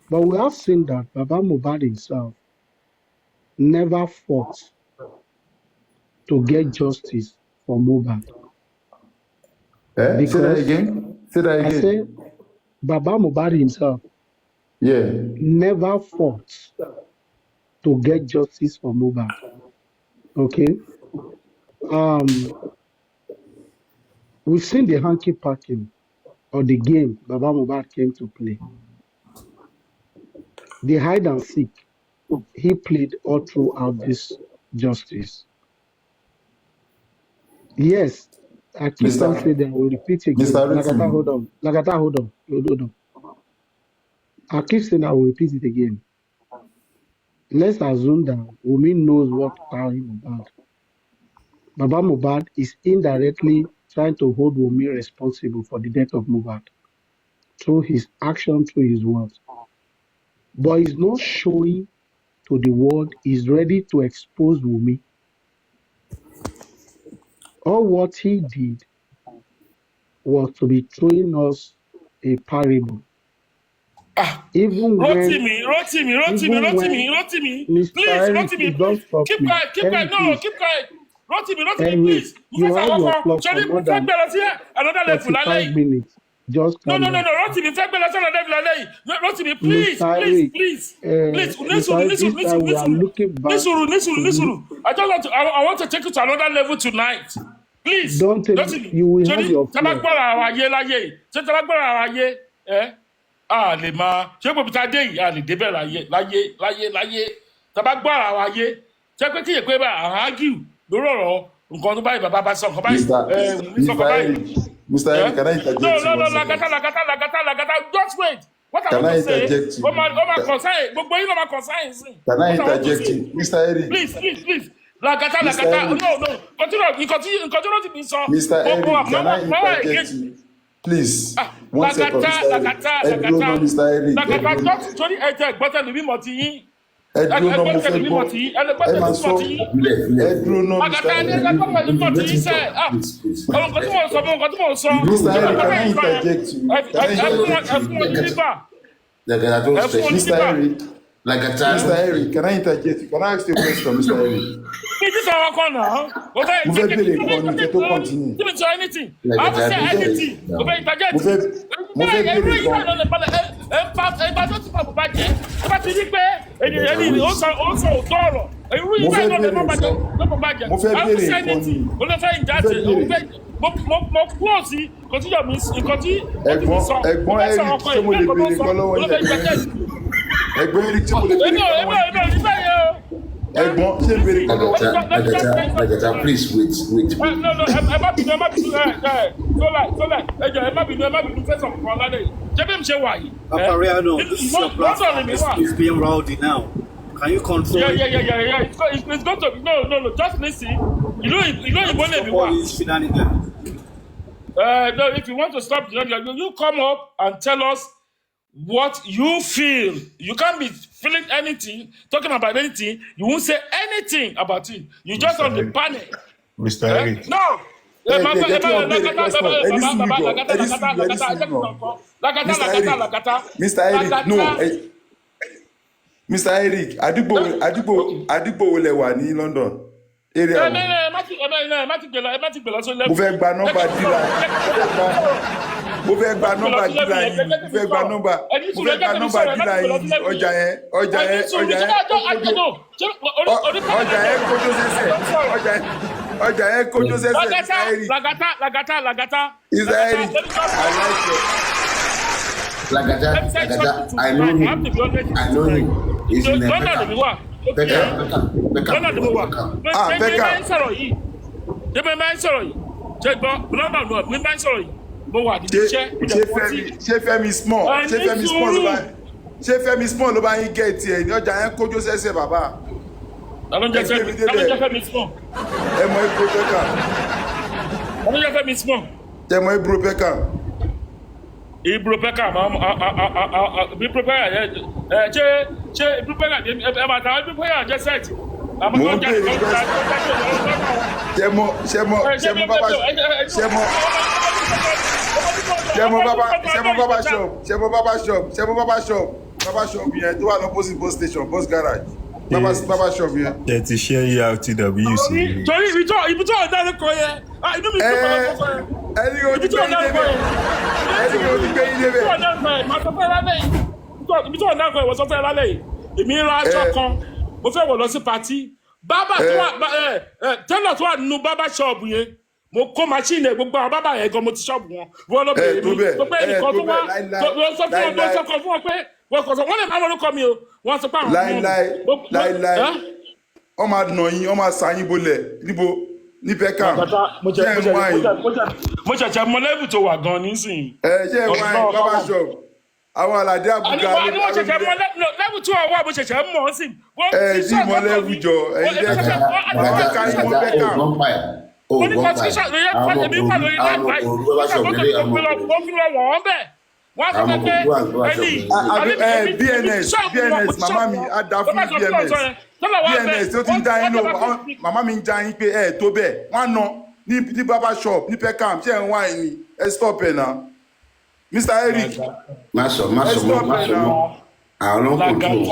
J: But we have seen that Baba Mohbad himself never fought to get justice for Mohbad.
M: Say that again.
J: I say Baba Mohbad himself never fought to get justice for Mohbad. Okay? We've seen the hanky packing or the game Baba Mohbad came to play. The hide and seek he played all throughout this justice. Yes, I keep on saying that I will repeat again. Lagata, hold on. I keep saying I will repeat it again. Let's assume that Wùnmí knows what time about. Baba Mohbad is indirectly trying to hold Wùnmí responsible for the death of Mohbad through his action, through his words. But he's not showing to the world he's ready to expose Wùnmí. All what he did was to be throwing us a parable. Even
E: Rotimi. Please, Rotimi, please. Keep quiet. No, keep quiet. Rotimi, please.
J: You have your clock for more than 45 minutes. Just
E: no, Rotimi, Rotimi, please. Listen. I want to take you to another level tonight. Please.
J: Don't tell me you will have your clock.
E: Lè máa ṣé pé bíta dé yìí a lè débẹ̀ láyé tàbá gbọ́ ara wa yé ṣé pé kíyè pé àwọn ágìw lórí ọ̀rọ̀ nǹkan tó báyìí bàbá bá sọ nǹkan báyìí sọ nǹkan báyìí.
M: Mr. Eric, can I interject you?
E: No, Lagata, just wait. What I want to say, ó máa concern, gbogbo yín ló máa concern sí.
M: Can I interject you? Mr. Eric.
E: Please. Lagata, no. Continue to be so.
M: Mr. Eric, can I interject you? Please.
E: Lagata.
M: Mr. Eric.
E: Lagata, just torí ẹ̀jẹ̀ gbọ́tẹ̀ lórí mọ̀ ti yín.
M: ẹ dúró náà mo fẹ́ gbọ́ ẹ máa sọ ẹ dúró náà Mr. Eric. Mr. Eric, can I interject you? Mr. Eric. Mr. Eric, can I interject you? Can I ask you a question, Mr. Eric? Mo fẹ́ béèrè nǹkan ní kẹ́ tó continue.
E: Mo fẹ́ béèrè ẹ̀gbọ́n Eric ṣé mo lè béèrè nǹkan lọ́wọ́ yẹn? Ẹ̀gbọ́n Eric ṣé mo lè béèrè nǹkan lọ́wọ́ yẹn? Ẹ̀gbọ́n ṣé béèrè nǹkan lọ́wọ́ yẹn?
K: Lagata, please wait.
E: No, ẹ má bínú, fẹsọ̀ kan lálẹ́ yìí. Ṣé bí mi ṣe wà yìí?
N: Papariano, this is your platform. It's being rowdy now. Can you control it?
E: Yeah. It's going to be no. Just listen. You know, no, if you want to stop, you come up and tell us what you feel. You can't be feeling anything, talking about anything. You won't say anything about it. You just on the panel.
M: Mr. Eric.
E: No.
M: Mr. Eric, no. Mr. Eric, àdúgbò wo lẹ wà ní London? Area wo? Mo fẹ́ gba nọ́mbà dílà. Mo fẹ́ gba nọ́mbà dílà yìí. Ọjà yẹn kójó sẹ́sẹ̀.
E: Lagata.
M: Mr. Eric, I like it.
K: Lagata, I know him. He's in Beckham.
M: Ṣé Fẹ́mi small ló bá yín gẹ̀ẹ́tì ẹ̀ ní ọjà yẹn kójó sẹ́sẹ̀ bàbá. Ẹ mọ ipò Beckham.
E: Ibro Beckham,
M: Baba shop yẹn tó wà ní opposite bus station, bus garage. Baba shop yẹn.
O: Ẹ ti ṣe ERTWC.
E: Torí ibi tó ọ̀dà ló kọ yẹn. Inú mi tó kọ̀ lọ́kọ̀ yẹn.
M: Ẹni kò ti gbé yín débẹ̀.
E: Ibi tó ọ̀dà kọ yẹn wọ́n sọ fẹ́ lálẹ́ yìí. Èmi ń ra aṣọ kan, mo fẹ́ wọ̀ lọ sí patí. Bábà tó wà tẹ́lọ̀ tó wà nínú bábà ṣọ́ọ̀bù yẹn. Mo kó machine ẹ̀ gbogbo àwọn bábà yẹn gan mo ti ṣọ́ọ̀bù wọn. Wọ́n lọ bẹ̀rẹ̀ mi. Tó pé ẹnìkan tó wá sọ fún wọn pé wọ́n lè máa wọ́n lókọ mi o. Wọ́n sọ pé àwọn
M: láíláí wọ́n máa nà yín, wọ́n máa sa yín bolẹ̀ níbo ní Beckham.
E: Mo ṣẹ̀ṣẹ̀ mọ lẹ́bù tó wà gan nísìnyí.
M: Ṣé ẹ̀ wáyé bábà shop àwọn aládé àbúgá.
E: Àní mo ṣẹ̀ṣẹ̀ mọ lẹ́bù tó wà mo ṣẹ̀ṣẹ̀ mọ̀ ọ́ sí.
M: Ṣí mọ lẹ́bù jọ ẹ̀yin lẹ́ka yín mọ Beckham. BNS mama mi á dá fún BNS tó ti ń dá yín lò mama mi ń já yín pé ẹ tó bẹ́ẹ̀ wọ́n á ná ní barber shop ní Beckham ṣé ẹ̀ ń wá ẹ̀ ní ẹ stop ẹ̀ náà Mr. Eric.
K: má sọ àwọn ló ń control.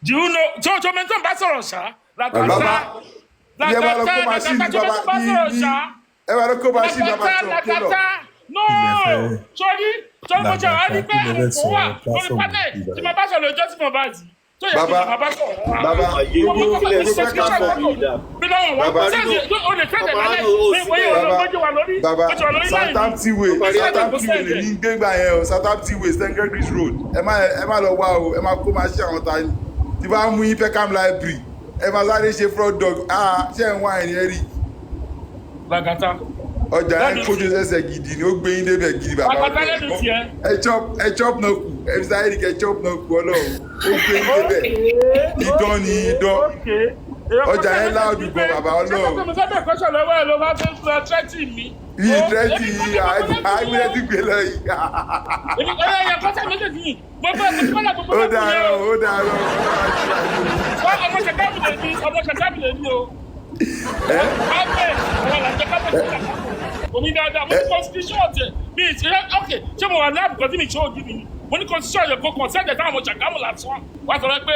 E: Do you know tó mẹ́tọ́ bá sọ̀rọ̀ ṣá Lagata
M: ẹ bá lọ kó machine baba kélọ̀.
E: No, sorry, mo jẹ́ wá ní pé àpò wà lórí panel tí mo bá sọ̀rọ̀ ìjọ́sìn mọ̀ bá jì. Tó yẹ kí mo bá sọ̀rọ̀.
M: Baba, Southampton way lè ní gbégbá yẹn o, Southampton way, St. Gregory's Road. Ẹ má lọ wá o, ẹ má kó máa ṣe àwọn ta ni. Tí bá mú yín Beckham library, ẹ má sáré ṣe fraud dog. Ṣé ẹ̀ ń wá ẹ̀yìn ẹ̀rí?
E: Lagata.
M: Ọjà ẹ̀ kojú ẹsẹ̀ gidi ni ó gbé yín débẹ̀ gidi bàbá. Ẹ chop náà kù, ẹ fi sáré kẹ chop náà kù ọlọ́run. Ó gbé yín débẹ̀. Idán ni idán. ọjà yẹn láàdù gan bàbá ọlọ́run.
E: ṣé mo fẹ́ bẹ̀ kọ́ṣọ̀ lọ́wọ́ ẹ̀ ló máa fẹ́ fún ẹtírẹ́tì mi.
M: yìí tírẹ́tì yìí àgbẹ̀ ti gbé lọ yìí.
E: ẹ̀yẹ kọ́ṣọ̀ méjèèjì yìí mo fẹ́ mo ti fẹ́ lọ gbogbo
M: ó dàrọ
E: ọmọ ṣẹ̀kábì lè ní o. Omi dáadáa, mo ní constitution ọ̀tẹ̀ bí ìṣe okay ṣé mo wà ní àbùkọ́ tí mi ṣe òjì mi ni mo ní constitution ọ̀yẹ̀ kọ̀ọ̀kan sẹ́jẹ̀ táwọn ọmọ ṣàgámù lásán wá sọ pé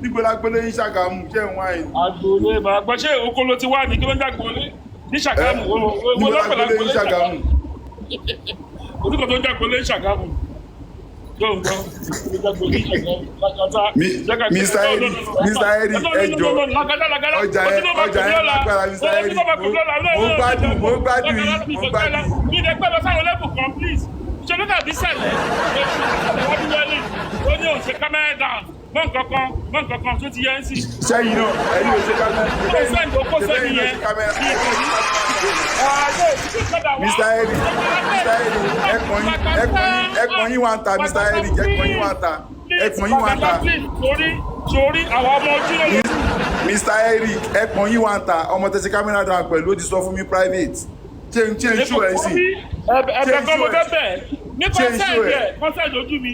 M: níbo la gbólé ní ṣàgámù ṣé ń wáyé.
E: Àgbòlé màá gbọ́ ṣé oko ló ti wá ní kí ló ń dàgbòlé ní ṣàgámù
M: níbo la gbólé ní ṣàgámù.
E: Orúkọ tó ń dàgbòlé ní ṣàgámù.
M: Mr. Eric ẹjọ ọjà yẹn lágbára Mr. Eric mo gbádùn yìí.
E: Mi ì dẹ́gbẹ́ lọ sáwọn lẹ́bùn kan please. Ṣé ló dàbí sẹ̀lẹ̀? Ó ní òun ṣe kámẹ́rà down. Mọ nǹkan kan tó ti yẹ ń sì.
M: Sẹ́yìn náà ẹni ò ṣe kámẹ́rà.
E: Kó sẹ́yìn yẹn.
M: Mr. Eric ẹ̀pọ̀n yín wá ń ta Mr. Eric ẹ̀pọ̀n yín wá ń ta.
E: Sórí àwọn ọmọ ojú ló.
M: Mr. Eric ẹ̀pọ̀n yín wá ń ta ọmọ tẹ̀sí kámẹ́rà dáhùn pẹ̀lú ó ti sọ fún mi private. Ṣé n ṣú ẹ̀ sí?
E: Ẹ̀bẹ̀ kan mo fẹ́ bẹ̀ ní kọ́nsẹ̀dì ojú mi.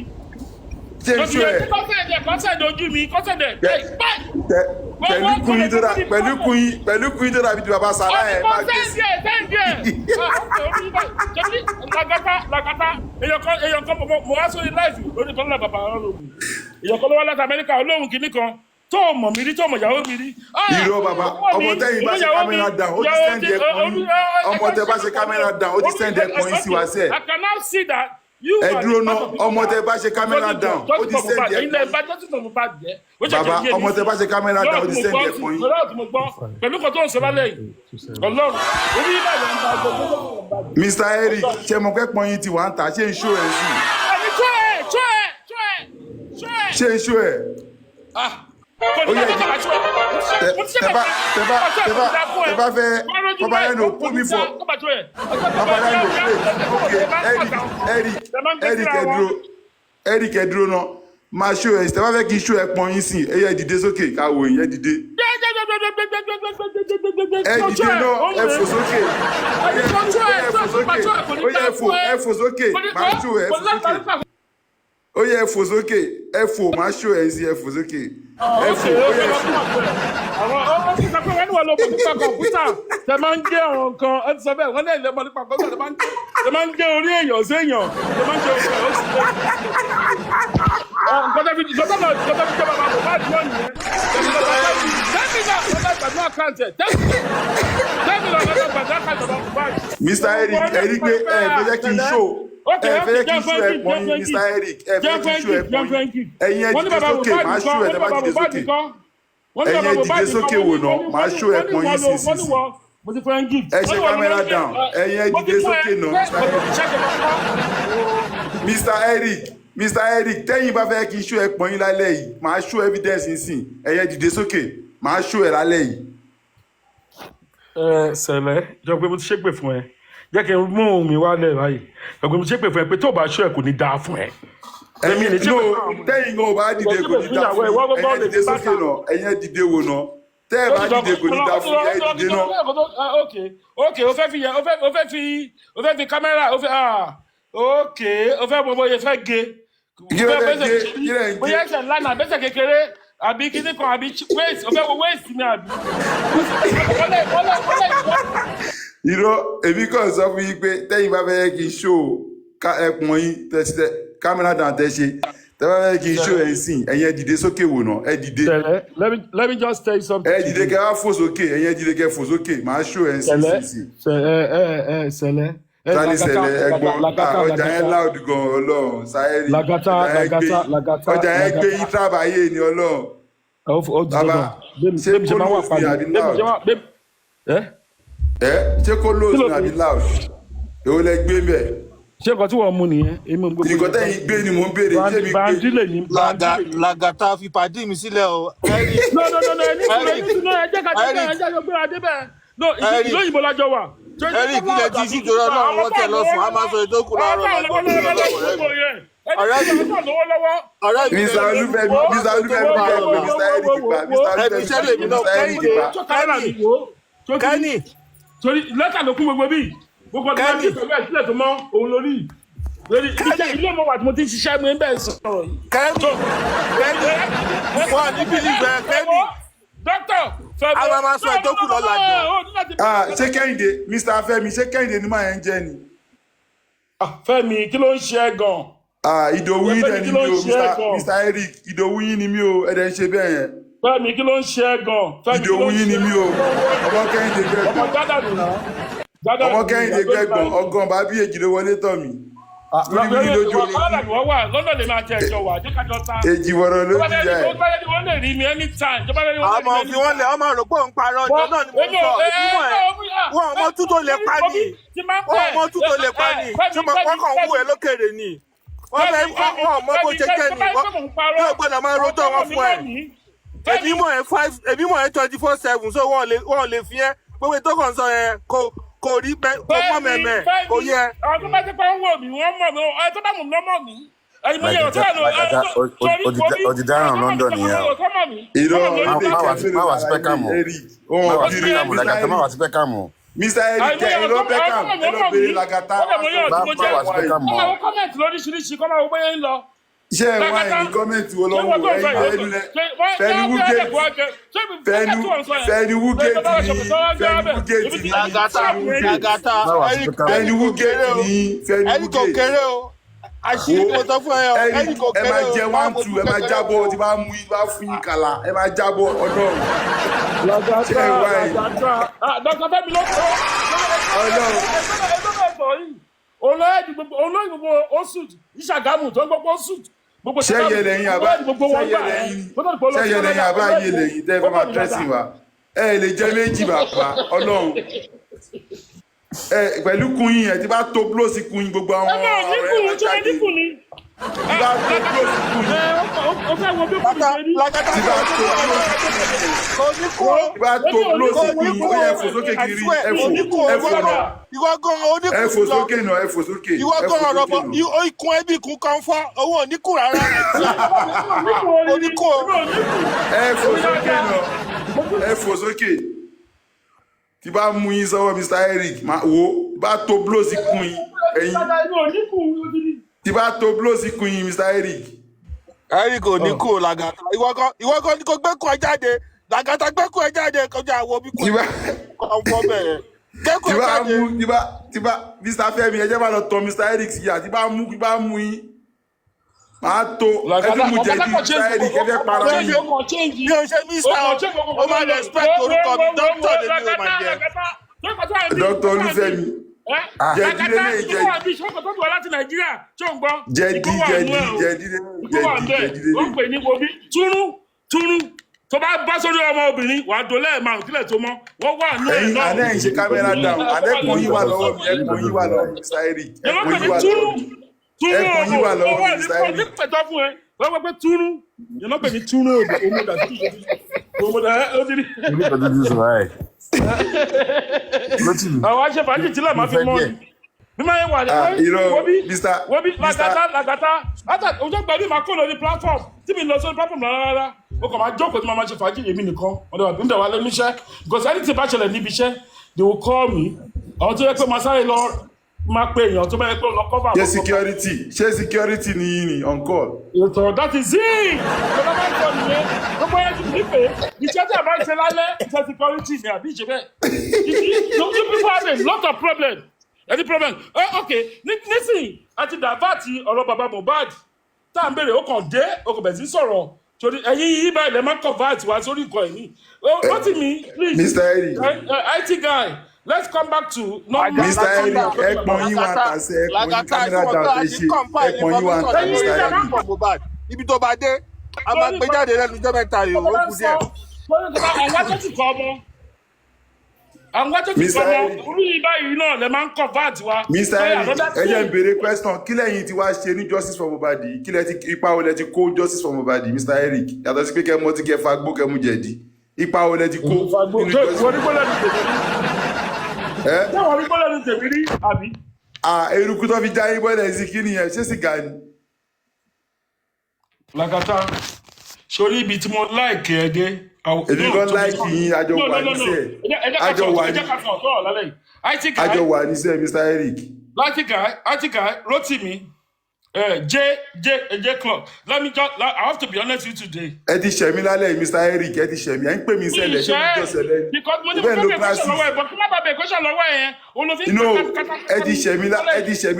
M: Ṣé n ṣú ẹ̀?
E: Kọ́nsẹ̀dì ojú mi
M: pẹ̀lú kuyin tó dàbí ti bàbá Sàlá ẹ̀ máa gbé sí.
E: Làkàtà èèyàn kan mo wá sórí láìsí lórí kan náà bàbá ọlọ́run èèyàn kan ló wá láti Amẹ́ríkà olóhùn kìíní kan tó mọ̀ mí rí tó mọ̀ ìyàwó mi rí.
M: Irọ́ bàbá ọmọ tẹ́yìn bá ṣe kámẹ́rà dàn ó ti sẹ́ndì ẹ̀pọ̀n yín ọmọ tẹ́ bá ṣe kámẹ́rà dàn ó ti sẹ́ndì ẹ̀pọ̀n yín sí wa sẹ́ẹ̀.
E: I can now see that.
M: Ẹ dúró náà ọmọ tẹ́ bá ṣe kámẹ́rà dàn ó ti sẹ́ndì ẹ̀pọ̀n yín. Bàbá ọmọ tẹ́ bá ṣe kámẹ́rà dàn ó ti sẹ́ndì ẹ̀pọ̀n yín.
E: Pẹ̀lú kan tó ń sọ lálẹ́ yìí Ọlọ́run orí ìlànà ń bá gbogbo.
M: Mr. Eric ṣe mọ̀ pé pọ́n yín ti wà ń ta ṣé ń ṣó ẹ̀ sí? Ṣé ń ṣó ẹ̀? Ó yẹ tẹ bá fẹ́ papariano put me for papariano Eric ẹ dúró náà máa ṣó ẹ̀ tẹ bá fẹ́ kí n ṣó ẹ̀ pọ́n yín sìn ẹ yẹ dìde sókè káwọ yìí ẹ dìde. Ẹ dìde náà ẹ fò sókè ẹ fò sókè máa ṣó ẹ fò sókè. Ó yẹ ẹ fò sókè ẹ fò máa ṣó ẹ sí ẹ fò sókè ẹ fò ó yẹ ẹ fò.
E: Àwọn ọmọ tí sọ pé wọ́n ní wọ́n lọ bọ̀ nípa kọ̀ǹpútà tẹ máa ń gé ọ̀rọ̀ nǹkan ẹ ti sọ bẹ́ẹ̀ wọ́n ní ẹ̀lẹ́bọ̀ nípa kọ̀ǹpútà tẹ máa ń gé orí èèyàn sí èèyàn tẹ máa ń gé orí èèyàn sí èèyàn. Nǹkan tẹ́ fi jẹ́ bàbá bò bá dùn ọ̀nìyẹn.
M: Mr. Eric ẹ̀rí pé ẹ fẹ́ jẹ́ kí n ṣó ẹ fẹ́ kí n ṣó ẹ pọ́n yín Mr. Eric ẹ fẹ́ kí n ṣó ẹ pọ́n yín ẹ̀yin ẹ dìde sókè máa ṣó ẹ tẹ́ bá dìde sókè ẹ̀yin ẹ dìde sókè wò náà máa ṣó ẹ pọ́n yín sí ẹ ṣe kámẹ́rà down ẹ̀yin ẹ dìde sókè náà Mr. Eric tẹ́yìn bá fẹ́ kí n ṣó ẹ pọ́n yín lálẹ́ yìí máa ṣó evidence nsìn ẹ̀yin ẹ dìde sókè máa ṣó ẹ lálẹ́ yìí.
E: Sẹ̀lẹ̀ jọ pé mo ti ṣépè fún ẹ jẹ́ kí n mú ohun mi wálẹ̀ báyìí jọ pé mo ti ṣépè fún ẹ pé tó o bá ṣó ẹ kò ní dáa fún ẹ.
M: Ẹ̀yin no tẹ́yìn gan o bá dìde kò ní dáa fún yín ẹ̀yin dìde sókè náà ẹ̀yin dìde wò náà tẹ́ ẹ bá dìde kò ní dáa fún yín ẹ̀yin dìde náà.
E: ok o fẹ́ fi kámẹ́rà o fẹ́ mọ bóyá fẹ́ ge bóyá ẹsẹ̀ ńlá náà bẹ́sẹ̀ kékeré àbí kíní kan àbí waist o fẹ́ wo waist mi àbí.
M: Irọ́ èmi kàn sọ fún yín pé tẹ́yìn bá fẹ́ kí n ṣó ẹpọ̀n yín kámẹ́rà dàn tẹ́ ṣe tẹ́ bá fẹ́ kí n ṣó ẹ̀ sìn ẹ̀yin ẹ dìde sókè wò náà ẹ dìde.
E: Let me just tell you something.
M: Ẹ dìde kẹ́ wá fò sókè ẹ̀yin ẹ dìde kẹ́ fò sókè màá ṣó ẹ̀ sìn.
E: Sẹ̀lẹ̀
M: Sani Sẹ̀lẹ̀ ẹ̀gbọ́n ọjà yẹn láòdù gan Ọlọ́run sáyẹ́rì ọjà yẹn gbé yín tábàáyé ni Ọlọ́run. Bàbá ṣé kólóòsì ni àbí láòdù? Ṣé kólóòsì ni àbí láòdù? Èwo lẹ gbé bẹ́ẹ̀?
E: Ṣé nǹkan tí wọ́n mú nìyẹn?
M: Nǹkan tẹ́yìn gbé ni mò ń béèrè ṣé mi gbé.
H: Làgàtà fi pàdé mi sílẹ̀ o.
E: No, ẹ jẹ́ ká no, ìlú òyìnbó lájọ wà.
H: Eric ilẹ̀ ti sí ìjọba náà wọ́n tẹ̀ lọ sùn, a máa sọ ètò kù láàárọ̀
M: Mr. Olúfẹ́mi
E: Kẹ́ni. Torí lẹ́tà ló kún gbogbo bíì. Gbogbo ọdún máa ń tẹ̀lé ẹ̀ sílẹ̀ tó mọ́ òun lórí. Ilé ọmọ wa tí mo ti ń ṣiṣẹ́ mi ń bẹ̀ sọ̀rọ̀ yìí.
H: Kẹ́ni. Wọ́n ní bílíìfù ẹ̀ Kẹ́ni.
E: Dókítà Fẹ́mi.
H: Àwọn máa sọ ìdókù lọ́la jọ.
M: Ṣé Kẹ́hìndé Mr. Fẹ́mi ṣé Kẹ́hìndé ni máa ń jẹ́ ni?
E: Fẹ́mi kí ló ń ṣe ẹ́ gan?
M: Ìdòwú yín dẹ̀ ni mí o Mr. Eric Ìdòwú yín ni mí o ẹ̀dẹ̀ ń ṣe bẹ́ẹ̀ yẹn.
E: Fẹ́mi kí ló ń ṣe ẹ́ gan?
M: Ìdòwú yín ni mí o ọmọ Kẹ́hìndé gbẹ̀gbọ̀n. Ọmọ Kẹ́hìndé gbẹ̀gbọ̀n ọgàn bá bí èjì ló wọlé tọ̀ mí. Wíwí lójú omi.
E: Lọ́dọ̀ lè máa tẹ ẹ̀jọ̀ wà jẹ́ kájọ ta.
M: Èjì wọ̀rọ̀ ló ti jẹ́.
E: Wọ́n lè rí mi anytime.
H: Àmọ́ fi wọ́n lẹ̀ ọmọ rò pé òun parọ́ ọjọ́ náà ni mo sọ ìtumọ̀ ẹ̀. Wọ́n ọmọ tú tó lè pa ni. Wọ́n ọmọ tú tó lè pa ni. Ṣé mo kàn wú ẹ lókèrè ni? Wọ́n fẹ́ wọ́n ọmọ bó ṣe jẹ́ ni. Yóò gbọ́dọ̀ máa rojọ́ wọn fún ẹ. Èmi mọ̀ ẹ́ 24/7 so wọ́n lè fi ẹ́ gbogbo tó kàn sọ yẹn kò rí bẹ́ẹ̀ kò mọ̀ mẹ́mẹ́ kò yẹ.
E: Àwọn tó bá ti pa ń wò mí wọ́n mọ̀ mí ẹ tó bá mọ̀ mí lọ́mọ̀ mí.
K: Ọ̀dìdáràn London nìyẹn. Má wà sí pẹ́kàmù. Má wà sí pẹ́kàmù.
M: Mr. Eric ẹ ló Beckham ẹ ló bèrè Lagata.
K: Má wà sí pẹ́kàmù.
E: Kọ́mọ wo kọ́mẹ̀ntì lóríṣiríṣi kọ́mọ wo bóyá ń lọ.
M: Ṣé ẹ wá ní kọ́mẹ̀ntì wo lọ́wọ́ ẹ̀yìn Fẹ́ni Wúgẹ́tì
H: ẹni kò kéré o. Àṣírí mo sọ fún ẹ o, ẹni kò kéré o.
M: Ẹ máa jẹ 1-2 ẹ máa jábọ̀ tí bá mú ibà fún yín kàlà ẹ máa jábọ̀ ọ̀dọ́. Ṣé ẹ wá yìí?
E: Dr. Fẹ́mi ló sọ. Olóyè gbogbo oṣù Ìṣàgámù tó ń gbogbo oṣù.
M: Ṣẹ́yẹ lẹ́yìn àbá yé lẹ́yìn tẹ́ fẹ́ máa tẹ́sí wa. Ẹ lè jẹ́ méjì bàbá Ọlọ́run. Pẹ̀lú kùnyìn ẹ̀ tí bá tó blóòsì kùnyìn gbogbo àwọn ọ̀rẹ́ ẹ̀ máa jáde. Tí bá tó blóòsì kùnyìn. Tí bá tó blóòsì kùnyìn ó yẹ ẹ̀fọ́ sókè kiri ẹ̀fọ́ náà. Ẹ̀fọ́ sókè náà ẹ̀fọ́ sókè.
H: Ìwọ gan ọ̀rọ̀ bọ̀ ikùn ẹbí ikùn kan fọ́ owó oníkùn rárá. Oníkùn.
M: Ẹ̀fọ́ sókè náà ẹ̀fọ́ sókè. Tí bá mú yín sọ́wọ́ Mr. Eric wo bá tó blóòsì kùn yín ẹ̀yìn. Tí bá tó blóòsì kùn yín Mr. Eric.
H: Eric ò ní kú Lagata. Ìwọ gan ni kò gbẹ́kùn ẹ jáde. Lagata gbẹ́kùn ẹ jáde kọjá àwọn bí kò fọ́ bẹ̀rẹ̀. Gbẹ́kùn ẹ jáde.
M: Tí bá Mr. Fẹ́mi ẹ jẹ́ bá lọ tọ Mr. Eric sí yà tí bá mú yín. Máa tó ẹbí mu jẹ̀dí Mr. Eric ẹ fẹ́ para yín.
H: Mi ò ṣe Mr. O máa respect orúkọ mi dókítà lèmi ò máa jẹ.
M: Dr. Olúfẹ́mi. Jẹ̀dí lélẹ̀ jẹ̀dí.
E: Ó pè ní bobi túrú tó bá bá sórí ọmọ obìnrin wàá dolẹ̀ márùn kílẹ̀ tó mọ́ wọ́n wà ní ẹ̀ náà.
M: Àná ẹ̀ ń ṣe kámẹ́rà dáhùn àdẹ́kùn yín wà lọ́wọ́ mi ẹ̀kùn yín wà lọ́wọ́ Mr. Eric ẹ̀kùn yín wà lọ́wọ́ mi. Ẹ̀kùn yín wà lọ́wọ́ Mr. Eric.
E: Wọ́n pẹ́ túrú yẹn náà pè ní túrú àwọn aṣèfàájì tí lẹ́ẹ̀ máa fi mọ́ ni. Bí máa yẹ wà ní wọ́bí Lagata ojú ọgbà bí máa kó lórí platform tí mi lọ sórí platform rárá mo kàn máa jókòó tí máa máa ṣe fàájì èmi nìkan ọ̀dọ̀ àbí ń dẹ̀ wá lẹ́nu iṣẹ́ because ẹni tí bá ṣẹlẹ̀ níbi iṣẹ́ they will call me àwọn tó yẹ pé máa sáré lọ máa pe èèyàn tó bá yẹ pé lọ cover.
M: Ṣé security ni yín ni on call.
E: Ètò that is it. Ìjọba máa ń sọ nìyẹn gbogbo yẹn ti ní pé iṣẹ́ tí a bá ń ṣe lálẹ́ iṣẹ́ security ni àbí ìṣe bẹ́ẹ̀. You people have a lot of problems. Any problem? Okay, nísìnyí àti dàbàtì ọ̀rọ̀ bàbá Mohbad tá à ń bèrè ó kàn dé ó kàn bẹ̀rẹ̀ sí sọ̀rọ̀ torí ẹ̀yin yìí báyìí lè máa convert wá sórí nǹkan ẹ̀yìn. Rotimi, please.
M: Mr. Eric.
E: IT guy, let's come back to normal.
M: Mr. Eric, ẹ̀pọ̀n yín wà tàṣẹ ẹ̀pọ̀n yín kámẹ́rà dàbẹ̀ ṣe ẹ̀pọ̀n yín wà tàṣẹ Mr. Eric.
H: Ibi tó bá dé, a máa gbé jáde lẹ́nu jẹ́ mẹ́ta yìí, ó kù díẹ̀.
E: Àwọn tó ti sọ̀rọ̀ orí báyìí náà lè máa ń convert wa.
M: Mr. Eric ẹ jẹ́ n béèrè question kí lẹ́yìn tí wàá ṣe ní justice for Mohbad kí lẹ́ ti ipa wo lẹ ti kó justice for Mohbad Mr. Eric yàtọ̀ sí pé kẹ́ mọ́ tí kẹ́ fagbó kẹ́ mú jẹ̀dí ipa wo lẹ ti kó nínú justice for Mohbad.
E: Ṣé wọ́n rí bọ́lá ní tèmi rí àbí?
M: Eruku tó fi já yín bọ́lá sí kí nìyẹn ṣé sìgá ni.
E: Lagata, sorry, ibi tí mo like ẹ dé.
M: Èmi gan like yín, àjọ wà níṣẹ́. Àjọ wà ní. Àjọ wà níṣẹ́, Mr. Eric.
E: Latika, Rotimi, J Club. Let me just, I have to be honest with you today.
M: Ẹ ti ṣẹ̀mí lálẹ́, Mr. Eric, ẹ ti ṣẹ̀mí. Ẹ ń pè mí sẹ́lẹ̀, ṣé mi jọ sẹ́lẹ̀?
E: Because mo ní mo fẹ́ bẹ̀ question lọ́wọ́ ẹ̀, but kí má bàa bẹ̀ question lọ́wọ́ ẹ̀ yẹn.
M: No, ẹ ti ṣẹ̀mí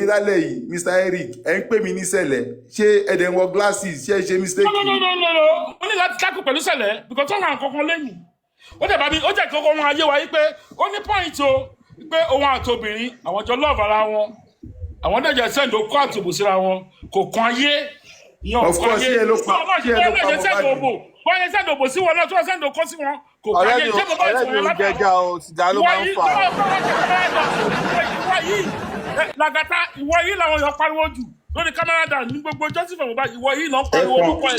M: lálẹ́ yìí, Mr. Eric. Ẹ ń pè mí ní sẹ́lẹ̀. Ṣé ẹ̀dẹ̀ ń wọ glasses? Ṣé ẹ ṣe mistake?
E: No. Mo ní láti tackle pẹ̀lú sẹ́lẹ̀ because ó hàn kankan lẹ́yìn. Ó dẹ̀ bá mi, ó jẹ́ kókó wọn ayé wa yí pé ó ní point o pé òun àtobìnrin àwọn jọ love ara wọn. Àwọn dẹ̀jẹ̀ send okó àtòbò síra wọn kò kan ayé.
M: Of course, ṣé ẹ ló pa
E: wọ́n yẹ send òbò sí wọn náà tí wọ́n send okó sí wọn kò kan ayé.
H: Ọ̀rẹ́ mi ò jẹjà o, sìgá ló máa ń fà.
E: Lagata, ìwọ yìí làwọn èèyàn pariwo jù lórí kámẹ́rà dà ní gbogbo Joseph Mohbad ìwọ yìí náà pariwo orúkọ ẹ̀.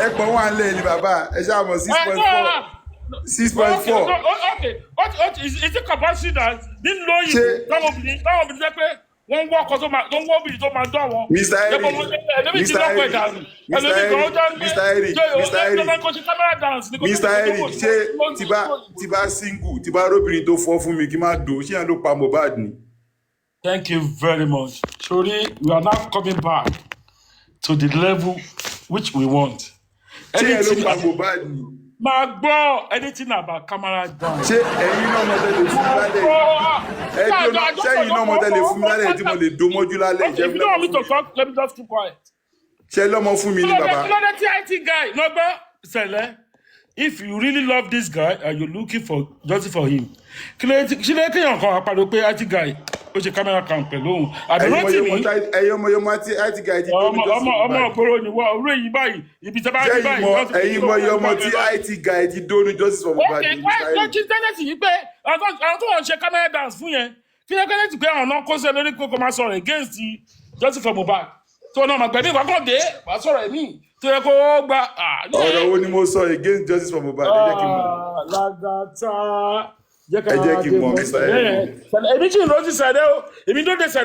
M: Ẹ̀gbọ́n wà lẹ ni bàbá ẹ ṣáà mọ̀ 6.4. 6.4.
E: Okay. Is it compulsory that didn't know you? Táwọn obìnrin jẹ́ pé wọ́n ń wọ́ ọkọ tó máa dán wọn.
M: Mr. Eric, ṣé tí bá single tí bá róbìnrin tó fọ́ fún mi kí n má dò ṣé yẹn ló pa Mohbad ni.
E: Thank you very much. Sorry, we are now coming back to the level which we want.
M: Ṣé yẹn ló pa Mohbad ni?
E: Máa gbọ́ anything about camera down.
M: Ṣé ẹ̀yin náà mọ̀ tẹ́lẹ̀ fún mi lálẹ́? Ṣẹ́yìn náà mọ̀ tẹ́lẹ̀ fún mi lálẹ́ tí mo lè do mọ́jú lálẹ́?
E: If you don't want me to talk, let me just keep quiet.
M: Ṣé lọ́mọ fún mi ní bàbá?
E: Lọ́dẹ tí IT guy lọ́gbọ́ sẹ̀lẹ̀. If you really love this guy and you're looking for justice for him, kí lè kéèyàn kan àpàdé pé IT guy ó ṣe camera cam pẹ̀lú òun.
M: Ẹ̀yin ọmọ IT guy ti tó ní justice for Mohbad.
E: Ọmọ ògbóró ni wọ́n orí èyí báyìí ibi tí a bá rí báyìí.
M: Ẹ̀yin ọmọ tí IT guy ti tó ní justice for Mohbad.
E: Ok, kí tẹ́lẹ̀tì yìí pé àwọn tó wọ́n ṣe camera dance fún yẹn kí lè tẹ́lẹ̀tì pé àwọn náà kó sí ẹ lórí kókó máa sọ̀rọ̀ against justice for Mohbad. Tí wọ́n náà máa gbẹ̀mí ìwà kan dé wàá sọ̀rọ̀ ẹ̀mí tó yẹ kó gba.
M: Ọ̀rọ̀ wo ni mo sọ against justice for Mohbad? Ẹ jẹ́ kí n mọ̀.
E: Lagata.
M: Ẹ jẹ́ kí n mọ̀ Mr. Eric.
E: Èmi kì í lọ sí sẹ̀dẹ̀ o, èmi ló dé sẹ̀dẹ̀.